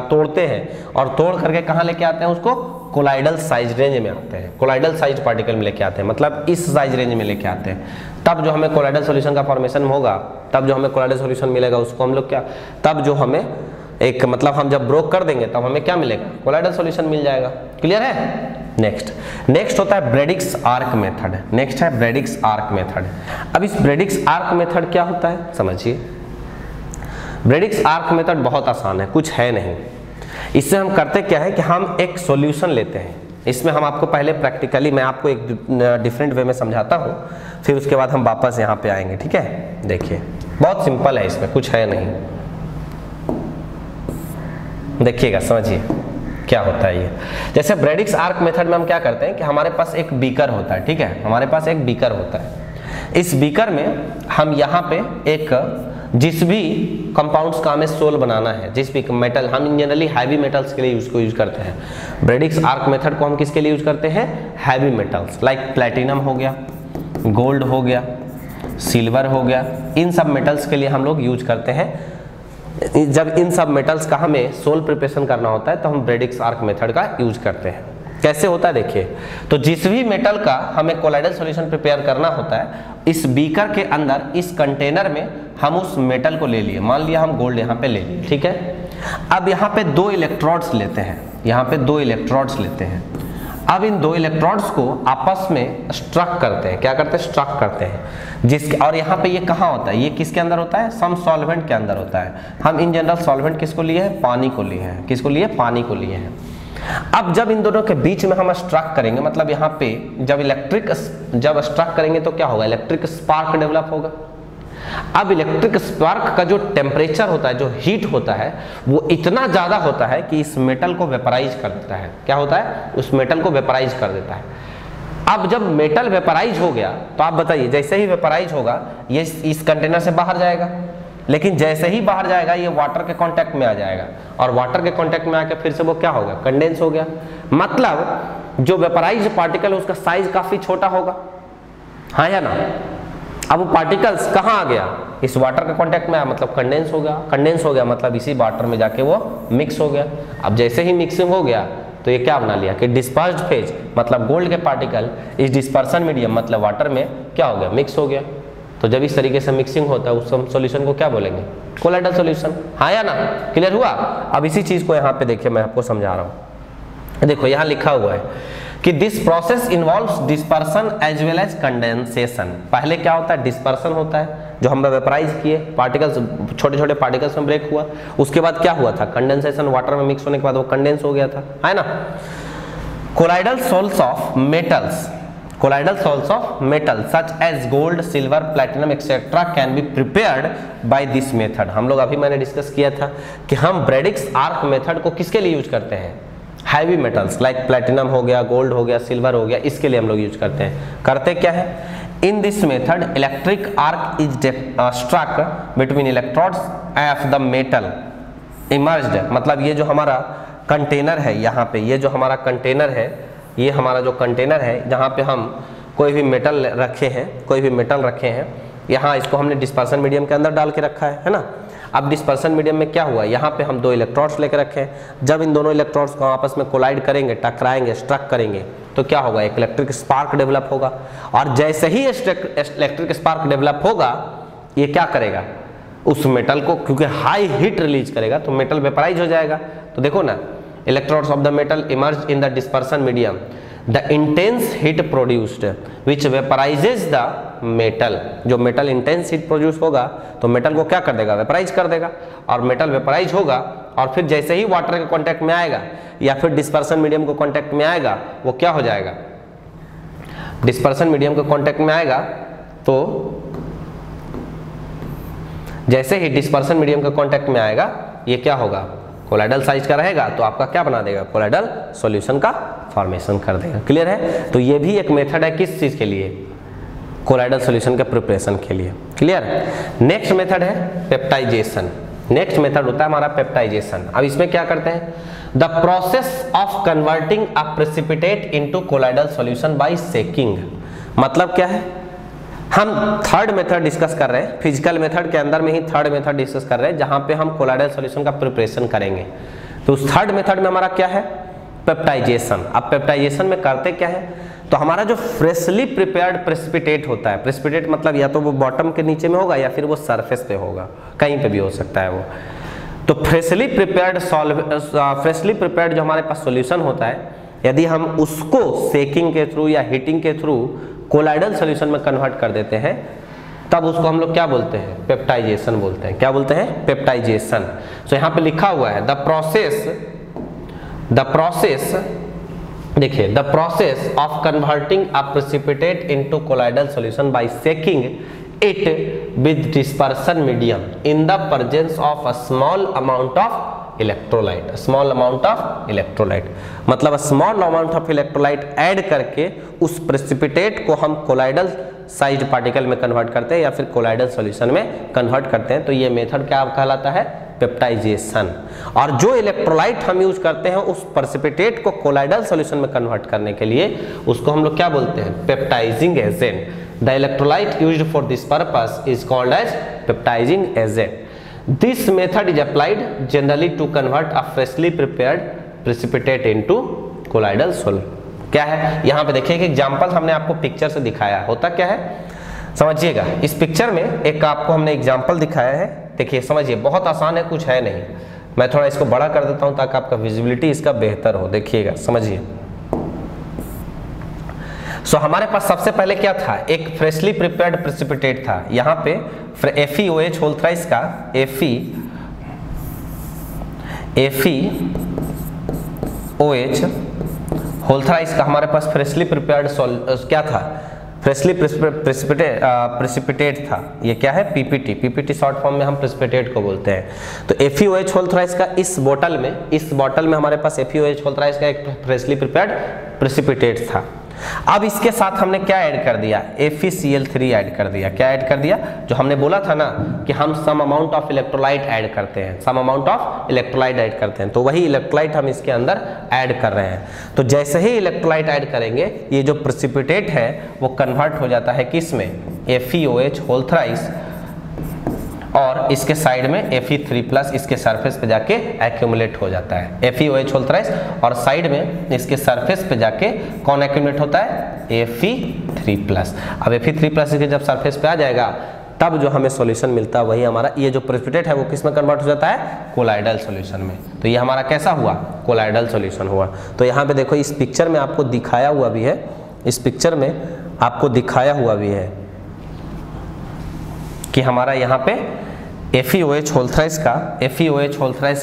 तोड़ते हैं और तोड़ करके कहाँ लेके आते हैं उसको, कोलाइडल साइज रेंज में आते हैं, कोलाइडल साइज पार्टिकल में लेके आते हैं, मतलब इस साइज रेंज में लेके आते हैं। तब जो हमें कोलाइडल सॉल्यूशन का फॉर्मेशन होगा, तब जो हमें कोलाइडल सॉल्यूशन मिलेगा उसको हम लोग क्या, तब जो हमें एक मतलब हम जब ब्रोक कर देंगे तब हमें क्या मिलेगा, कोलाइडल सॉल्यूशन मिल जाएगा। क्लियर है। नेक्स्ट होता है ब्रेडिक्स आर्क मेथड। नेक्स्ट है ब्रेडिक्स आर्क मेथड। अब इस ब्रेडिक्स आर्क मेथड क्या होता है समझिए। ब्रेडिक्स आर्क मेथड बहुत आसान है, कुछ है नहीं। इससे हम करते क्या है कि हम एक सॉल्यूशन लेते हैं, इसमें हम आपको पहले प्रैक्टिकली मैं आपको एक डिफरेंट वे में समझाता हूँ, फिर उसके बाद हम वापस यहाँ पे आएंगे, ठीक है। देखिए बहुत सिंपल है, इसमें कुछ है नहीं, देखिएगा समझिए क्या होता है ये। जैसे ब्रेडिक्स आर्क मेथड में हम क्या करते हैं कि हमारे पास एक बीकर होता है, ठीक है, हमारे पास एक बीकर होता है। इस बीकर में हम यहाँ पे एक जिस भी कंपाउंड्स का हमें सोल बनाना है, जिस भी मेटल, हम जनरली हैवी मेटल्स के लिए उसको यूज करते हैं। ब्रेडिक्स आर्क मेथड को हम किसके लिए यूज करते हैं, हैवी मेटल्स लाइक प्लेटिनम हो गया, गोल्ड हो गया, सिल्वर हो गया, इन सब मेटल्स के लिए हम लोग यूज करते हैं। जब इन सब मेटल्स का हमें सोल प्रिपरेशन करना होता है तो हम ब्रेडिक्स आर्क मेथड का यूज करते हैं। कैसे होता है देखिए, तो जिस भी मेटल का हमें कोलाइडल सॉल्यूशन प्रिपेयर करना होता है, इस बीकर के अंदर इस कंटेनर में हम उस मेटल को ले लिए, मान लिया हम गोल्ड यहाँ पे ले लिए, ठीक है। अब यहाँ पे दो इलेक्ट्रोड्स लेते हैं, यहाँ पे दो इलेक्ट्रोड्स लेते हैं। अब इन दो इलेक्ट्रोड्स को आपस में स्ट्रक करते हैं, क्या करते हैं, स्ट्रक करते हैं। जिसके और यहाँ पे ये कहाँ होता है, ये किसके अंदर होता है, सम सॉल्वेंट के अंदर होता है। हम इन जनरल सॉल्वेंट किसको लिए हैं, पानी को लिए हैं, किसको लिए, पानी को लिए हैं। अब जब इन दोनों के बीच में हम स्ट्रक करेंगे, मतलब यहाँ पे जब स्ट्रक करेंगे तो क्या होगा, इलेक्ट्रिक स्पार्क डेवलप होगा। अब इलेक्ट्रिक स्पार्क का जो टेम्परेचर होता है, जो हीट होता है, वो इतना ज्यादा होता है कि इस मेटल को वेपराइज कर देता है। क्या होता है, उस मेटल को वेपराइज कर देता है। अब जब मेटल वेपराइज हो गया तो आप बताइए, जैसे ही वेपराइज होगा ये इस कंटेनर से बाहर जाएगा, लेकिन जैसे ही बाहर जाएगा ये वाटर के कांटेक्ट में आ जाएगा, और वाटर के कांटेक्ट में आकर फिर से वो क्या होगा, कंडेंस हो गया। मतलब जो वेपराइज पार्टिकल है उसका साइज काफी छोटा होगा, हाँ या ना। अब वो पार्टिकल्स कहाँ आ गया, इस वाटर के कांटेक्ट में आया, मतलब कंडेंस हो गया। कंडेंस हो गया मतलब इसी वाटर में जाके वो मिक्स हो गया। अब जैसे ही मिक्सिंग हो गया तो ये क्या बना लिया कि डिस्पर्स्ड फेज, मतलब गोल्ड के पार्टिकल इस डिस्पर्सन मीडियम मतलब वाटर में क्या हो गया, मिक्स हो गया। तो जब इस तरीके से मिक्सिंग होता है उस सॉल्यूशन को क्या बोलेंगे, कोलाइडल सॉल्यूशन, हाँ या ना। क्लियर हुआ। अब इसी चीज को यहाँ पे देखिए मैं आपको समझा रहा हूँ। देखो यहाँ लिखा हुआ है कि this process involves dispersion as well as condensation. पहले क्या होता है, डिस्पर्सन होता है, जो हम वेपराइज किए, पार्टिकल्स छोटे छोटे पार्टिकल्स में ब्रेक हुआ। उसके बाद क्या हुआ था, कंडेंसेशन, वाटर में मिक्स होने के बाद वो कंडेंस हो गया था, है ना। Colloidal sols of metals, colloidal sols of metal such as gold, silver, platinum etcetera can be prepared by this method. हम लोग अभी मैंने डिस्कस किया था कि हम ब्रेडिक्स आर्क मेथड को किसके लिए यूज करते हैं, हैवी मेटल्स लाइक प्लैटिनम हो गया, गोल्ड हो गया, सिल्वर हो गया, इसके लिए हम लोग यूज करते हैं। करते क्या है, in this method electric arc is struck between electrodes of the metal immersed. मतलब ये जो हमारा कंटेनर है, यहाँ पे ये जो हमारा कंटेनर है, ये हमारा जो कंटेनर है जहाँ पे हम कोई भी मेटल रखे हैं, यहाँ इसको हमने डिस्पर्सन मीडियम के अंदर डाल के रखा है ना। अब डिस्पर्सन मीडियम में क्या हुआ, यहाँ पे हम 2 इलेक्ट्रोड्स लेकर रखे हैं। जब इन दोनों इलेक्ट्रोड्स को आपस में कोलाइड करेंगे, टकराएंगे, स्ट्रक करेंगे, तो क्या होगा, एक इलेक्ट्रिक स्पार्क डेवलप होगा। और जैसे ही इलेक्ट्रिक स्पार्क डेवलप होगा, ये क्या करेगा, उस मेटल को, क्योंकि हाई हीट रिलीज करेगा तो मेटल वेपराइज हो जाएगा। तो देखो ना, electrodes of the metal emerge in the dispersion medium, the intense heat produced which vaporises the metal. जो मेटल इंटेंस हीट प्रोड्यूस होगा तो मेटल को क्या कर देगा, वेपराइज कर देगा। और मेटल वेपराइज होगा और फिर जैसे ही वाटर के कांटेक्ट में आएगा या फिर डिस्पर्सन मीडियम को कांटेक्ट में आएगा, वो क्या हो जाएगा, डिस्पर्सन मीडियम के कांटेक्ट में आएगा तो जैसे ही डिस्पर्सन मीडियम के कांटेक्ट में आएगा, ये क्या होगा, कोलाइडल साइज का रहेगा, तो आपका क्या बना देगा, कोलाइडल सॉल्यूशन का फॉर्मेशन कर देगा। क्लियर है। तो ये भी एक मेथड है किस चीज के लिए, कोलाइडल सॉल्यूशन के प्रिपरेशन के लिए। क्लियर। नेक्स्ट मेथड है पेप्टाइजेशन। नेक्स्ट मेथड होता है हमारा पेप्टाइजेशन। अब इसमें क्या करते हैं, the process of converting a precipitate into colloidal solution by shaking. मतलब क्या है, हम थर्ड मेथड डिस्कस कर रहे हैं, फिजिकल मेथड के अंदर में ही थर्ड मेथड डिस्कस कर रहे हैं, जहां पे हम कोलाइडल सॉल्यूशन का प्रिपरेशन करेंगे। तो उस थर्ड मेथड में हमारा क्या है, पेप्टाइजेशन। अब पेप्टाइजेशन में करते क्या है, तो हमारा जो फ्रेशली प्रिपेयर्ड प्रेसिपिटेट होता है, प्रेसिपिटेट मतलब या तो वो बॉटम के नीचे में होगा या फिर वो सरफेस पे होगा, कहीं पे भी हो सकता है वो। तो फ्रेशली प्रिपेयर्ड जो हमारे पास सॉल्यूशन होता है, यदि हम उसको सेकिंग के थ्रू या हीटिंग के थ्रू कोलाइडल सॉल्यूशन में कन्वर्ट कर देते हैं, तब उसको हम लोग क्या बोलते हैं, पेप्टाइजेशन बोलते हैं। क्या बोलते हैं, पेप्टाइजेशन। सो यहाँ पे लिखा हुआ है द प्रोसेस देखिए, the process of converting a precipitate into colloidal solution by shaking it with dispersion medium in the presence of a small amount of electrolyte. Small amount of electrolyte मतलब small amount of electrolyte add करके उस प्रेसिपिटेट को हम कोलाइडल साइज पार्टिकल में कन्वर्ट करते हैं या फिर कोलाइडल सॉल्यूशन में कन्वर्ट करते हैं। तो ये मेथड क्या कहलाता है, पेप्टाइजेशन। और जो इलेक्ट्रोलाइट हम यूज करते हैं उस प्रेसिपिटेट को कोलाइडल सॉल्यूशन में कन्वर्ट करने के लिए, उसको हम लोग क्या बोलते हैं, peptizing agent. The electrolyte used for this purpose is called as peptizing agent. This method is applied generally to convert a freshly prepared precipitate into colloidal solid। क्या है, यहाँ पे देखिए कि एग्जाम्पल हमने आपको पिक्चर से दिखाया, होता क्या है समझिएगा। इस पिक्चर में एक आपको हमने एग्जाम्पल दिखाया है, देखिए समझिए, बहुत आसान है, कुछ है नहीं। मैं थोड़ा इसको बड़ा कर देता हूँ ताकि आपका विजिबिलिटी इसका बेहतर हो। देखिएगा, समझिए। सो हमारे पास सबसे पहले क्या था, एक फ्रेशली प्रिपेयर्ड प्रेसिपिटेट था। यहाँ पे FeOH होल थ्राइस का FeOH होल थ्राइस का हमारे पास फ्रेशली प्रिपेयर्ड क्या था, फ्रेशली प्रेसिपिटेट था। ये क्या है, पीपीटी शॉर्ट फॉर्म में हम प्रेसिपिटेट को बोलते हैं। तो FeOH होल थ्राइस का इस बोतल में हमारे पास FeOH होल थ्राइस का एक फ्रेशली प्रिपेयर्ड प्रेसिपिटेट था। अब इसके साथ हमने क्या ऐड कर दिया, FeCl3 ऐड कर दिया। क्या ऐड कर दिया, जो हमने बोला था ना कि हम some amount of electrolyte add करते हैं, some amount of electrolyte add करते हैं, तो वही इलेक्ट्रोलाइट हम इसके अंदर ऐड कर रहे हैं। तो जैसे ही इलेक्ट्रोलाइट ऐड करेंगे, ये जो प्रेसिपिटेट है वो कन्वर्ट हो जाता है किस में, FeOH होल थ्राइस, और इसके साइड में Fe3+ इसके सरफेस पे जाके एक्यूमुलेट हो जाता है। FeOH होल थ्राइस और साइड में इसके सरफेस पे जाके कौन एक्यूमुलेट होता है, Fe3+। अब Fe3+ इसके जब सरफेस पे आ जाएगा, तब जो हमें सॉल्यूशन मिलता है वही हमारा, ये जो प्रेसिपिटेट है वो किस में कन्वर्ट हो जाता है, कोलाइडल सॉल्यूशन में। तो ये हमारा कैसा हुआ, कोलाइडल सॉल्यूशन हुआ। तो यहाँ पे देखो, इस पिक्चर में आपको दिखाया हुआ भी है, इस पिक्चर में आपको दिखाया हुआ भी है कि हमारा यहाँ पे FeOH होल थ्राइस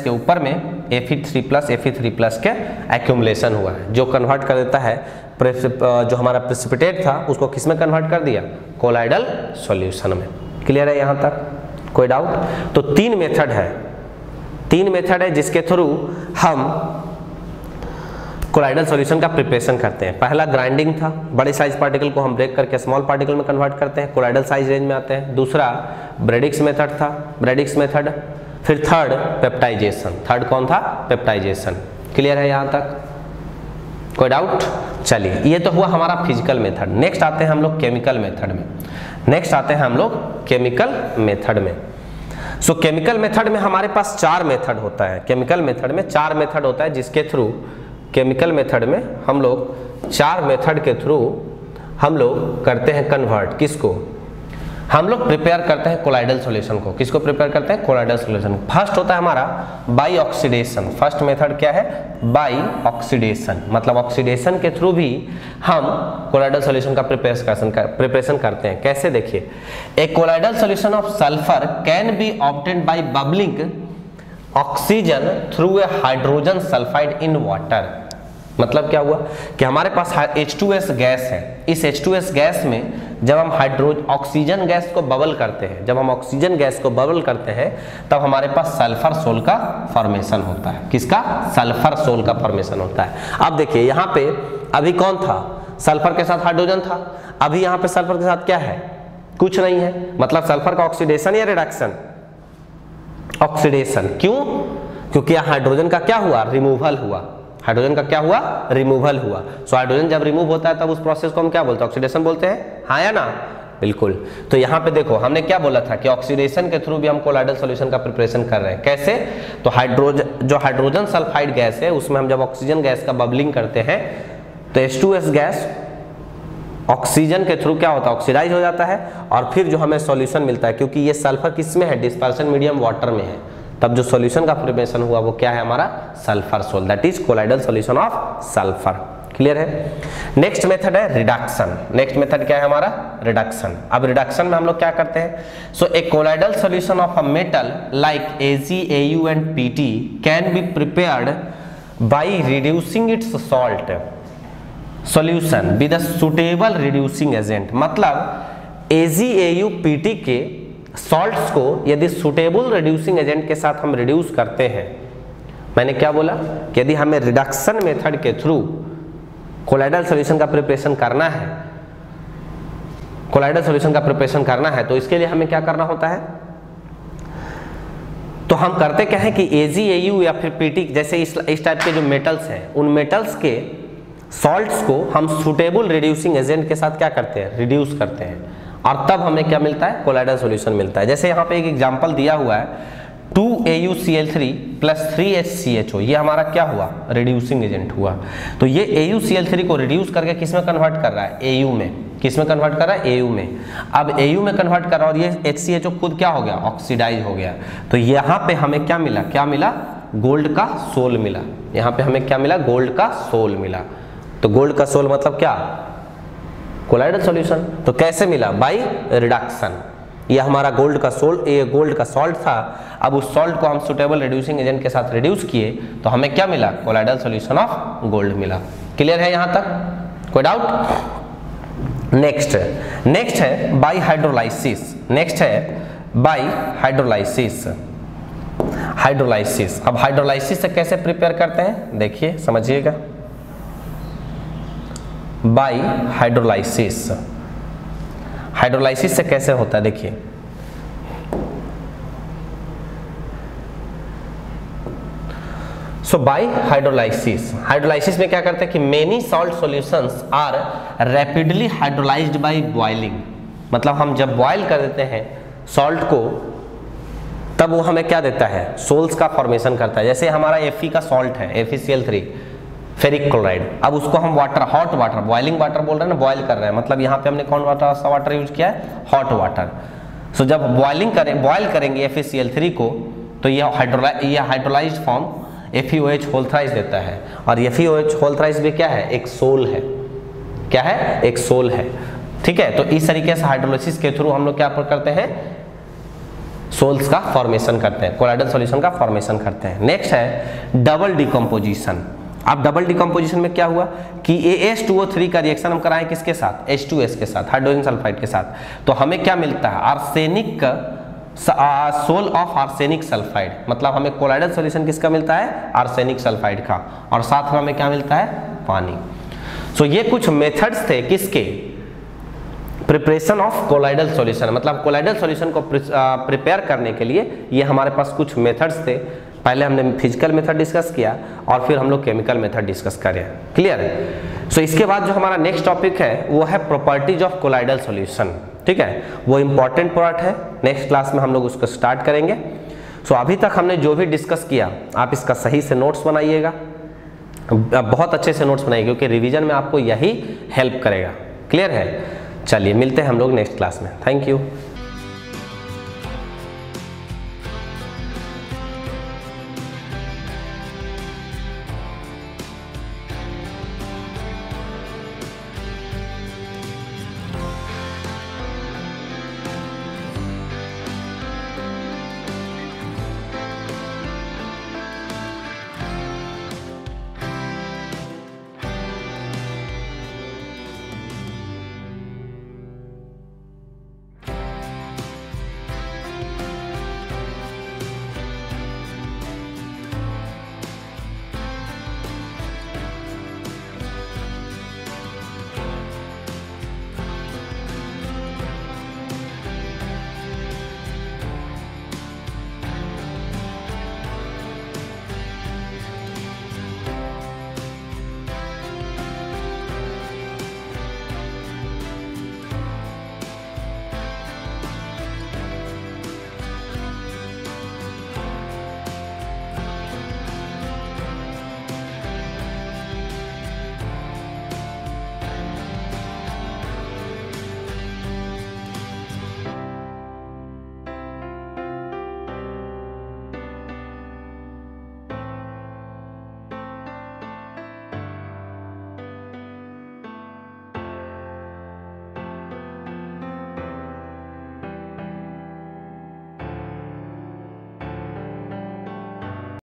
के ऊपर में Fe3+ के एक्यूमुलेशन हुआ है, जो कन्वर्ट कर देता है जो हमारा प्रेसिपिटेट था उसको किस में कन्वर्ट कर दिया, कोलाइडल सॉल्यूशन में। क्लियर है यहाँ तक, कोई डाउट? तो तीन मेथड है जिसके थ्रू हम कोलाइडल सॉल्यूशन का प्रिपरेशन करते हैं। पहला ग्राइंडिंग था, बड़े साइज पार्टिकल को हम ब्रेक करके स्मॉल पार्टिकल में कन्वर्ट करते हैं, कोलाइडल साइज रेंज में आते हैं। दूसरा ब्रेडिक्स मेथड था, ब्रेडिक्स मेथड। फिर थर्ड पेप्टाइजेशन, थर्ड कौन था, पेप्टाइजेशन। क्लियर है यहाँ तक, कोई डाउट? चलिए ये तो हुआ हमारा फिजिकल मेथड। नेक्स्ट आते हैं हम लोग केमिकल मेथड में। नेक्स्ट आते हैं हम लोग केमिकल मेथड में। सो केमिकल मेथड में हमारे पास 4 मेथड होता है। केमिकल मेथड में 4 मेथड होता है, जिसके थ्रू केमिकल मेथड में हम लोग 4 मेथड के थ्रू हम लोग करते हैं कन्वर्ट। किसको? हम लोग प्रिपेयर करते हैं कोलाइडल सॉल्यूशन को। किसको प्रिपेयर करते हैं? Colloidal solution. फर्स्ट होता है हमारा बाई ऑक्सीडेशन। फर्स्ट मेथड क्या है? By oxidation. मतलब ऑक्सीडेशन के थ्रू भी हम कोलाइडल सॉल्यूशन का प्रिपरेशन करते हैं। कैसे? देखिए, a colloidal solution of sulphur can be obtained by bubbling oxygen through a hydrogen sulphide in water. मतलब क्या हुआ कि हमारे पास H2S गैस है। इस H2S गैस में जब हम ऑक्सीजन गैस को बबल करते हैं, जब हम ऑक्सीजन गैस को बबल करते हैं, तब हमारे पास सल्फर सोल का फॉर्मेशन होता है। किसका? सल्फर सोल का फॉर्मेशन होता है। अब देखिए यहाँ पे अभी कौन था? सल्फर के साथ हाइड्रोजन था। अभी यहाँ पे सल्फर के साथ क्या है? कुछ नहीं है। मतलब सल्फर का ऑक्सीडेशन या रिडक्शन? ऑक्सीडेशन। क्यों? क्योंकि यहाँ हाइड्रोजन का क्या हुआ? रिमूवल हुआ। हाइड्रोजन का क्या हुआ? रिमूवल हुआ। सो हाइड्रोजन जब रिमूव होता है तब उस प्रोसेस को हम क्या बोलते हैं? ऑक्सीडेशन बोलते हैं। हाँ या ना? बिल्कुल। तो यहाँ पे देखो हमने क्या बोला था कि ऑक्सीडेशन के थ्रू भी हम कोलाइडल सॉल्यूशन का प्रिपरेशन कर रहे हैं। कैसे? तो हाइड्रोजन सल्फाइड गैस है, उसमें हम जब ऑक्सीजन गैस का बबलिंग करते हैं तो H2S गैस ऑक्सीजन के थ्रू क्या होता है? ऑक्सीडाइज हो जाता है और फिर जो हमें सॉल्यूशन मिलता है, क्योंकि ये सल्फर किस में है? डिस्पर्शन मीडियम वाटर में है, तब जो सॉल्यूशन का प्रिपरेशन हुआ वो क्या है? हमारा sulphur sol, that is colloidal solution of sulphur. Clear है? नेक्स्ट मेथड है रिडक्शन। नेक्स्ट मेथड क्या है हमारा? रिडक्शन। अब रिडक्शन में हम लोग क्या करते हैं? So a colloidal solution of a metal like Ag, Au and Pt can be prepared by reducing its salt solution with a suitable reducing agent. मतलब Ag, Au, Pt के सॉल्ट्स को यदि सुटेबल रिड्यूसिंग एजेंट के साथ हम रिड्यूस करते हैं, मैंने क्या बोला कि यदि हमें रिडक्शन मेथड के थ्रू कोलाइडल सॉल्यूशन का प्रिपरेशन करना है, कोलाइडल सॉल्यूशन का प्रिपरेशन करना है, तो इसके लिए हमें क्या करना होता है? तो हम करते क्या है कि Ag, Au या फिर Pt जैसे इस टाइप के जो मेटल्स हैं, उन मेटल्स के सॉल्ट्स को हम सुटेबल रिड्यूसिंग एजेंट के साथ क्या करते हैं? रिड्यूस करते हैं, और तब हमें क्या मिलता है? कोलाइडल सॉल्यूशन मिलता है। जैसे यहाँ पे एक एग्जांपल दिया हुआ है 2AuCl3 प्लस 3HCHO, ये हमारा क्या हुआ? रिड्यूसिंग एजेंट हुआ। तो ये AuCl3 को रिड्यूस करके किस में कन्वर्ट कर रहा है? Au में। किस में कन्वर्ट कर रहा है? Au में। अब Au में कन्वर्ट कर रहा है और ये HCHO खुद क्या हो गया? ऑक्सीडाइज हो गया। तो यहाँ पे हमें क्या मिला? क्या मिला? गोल्ड का सोल मिला। यहाँ पे हमें क्या मिला? गोल्ड का सोल मिला। तो गोल्ड का सोल मतलब क्या? Colloidal solution. तो कैसे मिला? By reduction. ये हमारा गोल्ड का सोल्ट, ये गोल्ड का सॉल्ट था। अब उस सॉल्ट को हम सुटेबल रिड्यूसिंग एजेंट के साथ रिड्यूस किए तो हमें क्या मिला? कोलाइडल सॉल्यूशन ऑफ गोल्ड मिला। क्लियर है यहाँ तक? कोई डाउट? नेक्स्ट है बाय हाइड्रोलाइसिस। नेक्स्ट है बाय हाइड्रोलाइसिस। हाइड्रोलाइसिस। अब हाइड्रोलाइसिस से कैसे प्रिपेयर करते हैं? देखिए समझिएगा। Bye hydrolysis. हाइड्रोलाइसिस से कैसे होता है? देखिए, सो बाय हाइड्रोलाइसिस, हाइड्रोलाइसिस में क्या करते हैं कि many salt solutions are rapidly hydrolysed by boiling. मतलब हम जब बॉयल कर देते हैं सॉल्ट को, तब वो हमें क्या देता है? सोल्स का फॉर्मेशन करता है। जैसे हमारा Fe का सॉल्ट है FeCl3 फेरिक क्लोराइड। अब उसको हम water, hot water, boiling water बोल रहे हैं ना, बॉयल कर रहे हैं, मतलब यहाँ पे हमने कौन सा वाटर यूज किया है? Hot water. सो जब बॉइल करेंगे FeCl3 को, तो ये hydrolysed form FeOH whole thrice देता है। और FeOH होल थ्राइस भी क्या है? एक सोल है। क्या है? एक सोल है। ठीक है? तो इस तरीके से हाइड्रोलाइसिस के थ्रू हम लोग क्या करते हैं? सोल्स का फॉर्मेशन करते हैं, कोलाइडल सॉल्यूशन का फॉर्मेशन करते हैं। नेक्स्ट है डबल डिकम्पोजिशन। अब डबल डिकम्पोजिशन में क्या हुआ कि AH2O3 का रिएक्शन हम कराएं किसके साथ? H2S के साथ, हाइड्रोजन सल्फाइड के साथ। तो हमें क्या मिलता है? Arsenic sol of arsenic sulphide. मतलब हमें कोलाइडल सॉल्यूशन किसका मिलता है? आर्सेनिक सल्फाइड का। और साथ में हमें क्या मिलता है? पानी। सो ये कुछ मेथड्स थे किसके? Preparation of colloidal solution. मतलब कोलाइडल सॉल्यूशन को प्रिपेयर करने के लिए ये हमारे पास कुछ मेथड्स थे पहले हमने फिजिकल मेथड डिस्कस किया और फिर हम लोग केमिकल मेथड डिस्कस करें। क्लियर है? सो इसके बाद जो हमारा नेक्स्ट टॉपिक है वो है प्रॉपर्टीज ऑफ कोलाइडल सॉल्यूशन। ठीक है, वो इंपॉर्टेंट पार्ट है, नेक्स्ट क्लास में हम लोग उसको स्टार्ट करेंगे। सो अभी तक हमने जो भी डिस्कस किया आप इसका सही से नोट्स बनाइएगा, बहुत अच्छे से नोट्स बनाइए क्योंकि रिवीजन में आपको यही हेल्प करेगा। क्लियर है? चलिए मिलते हैं हम लोग नेक्स्ट क्लास में। Thank you.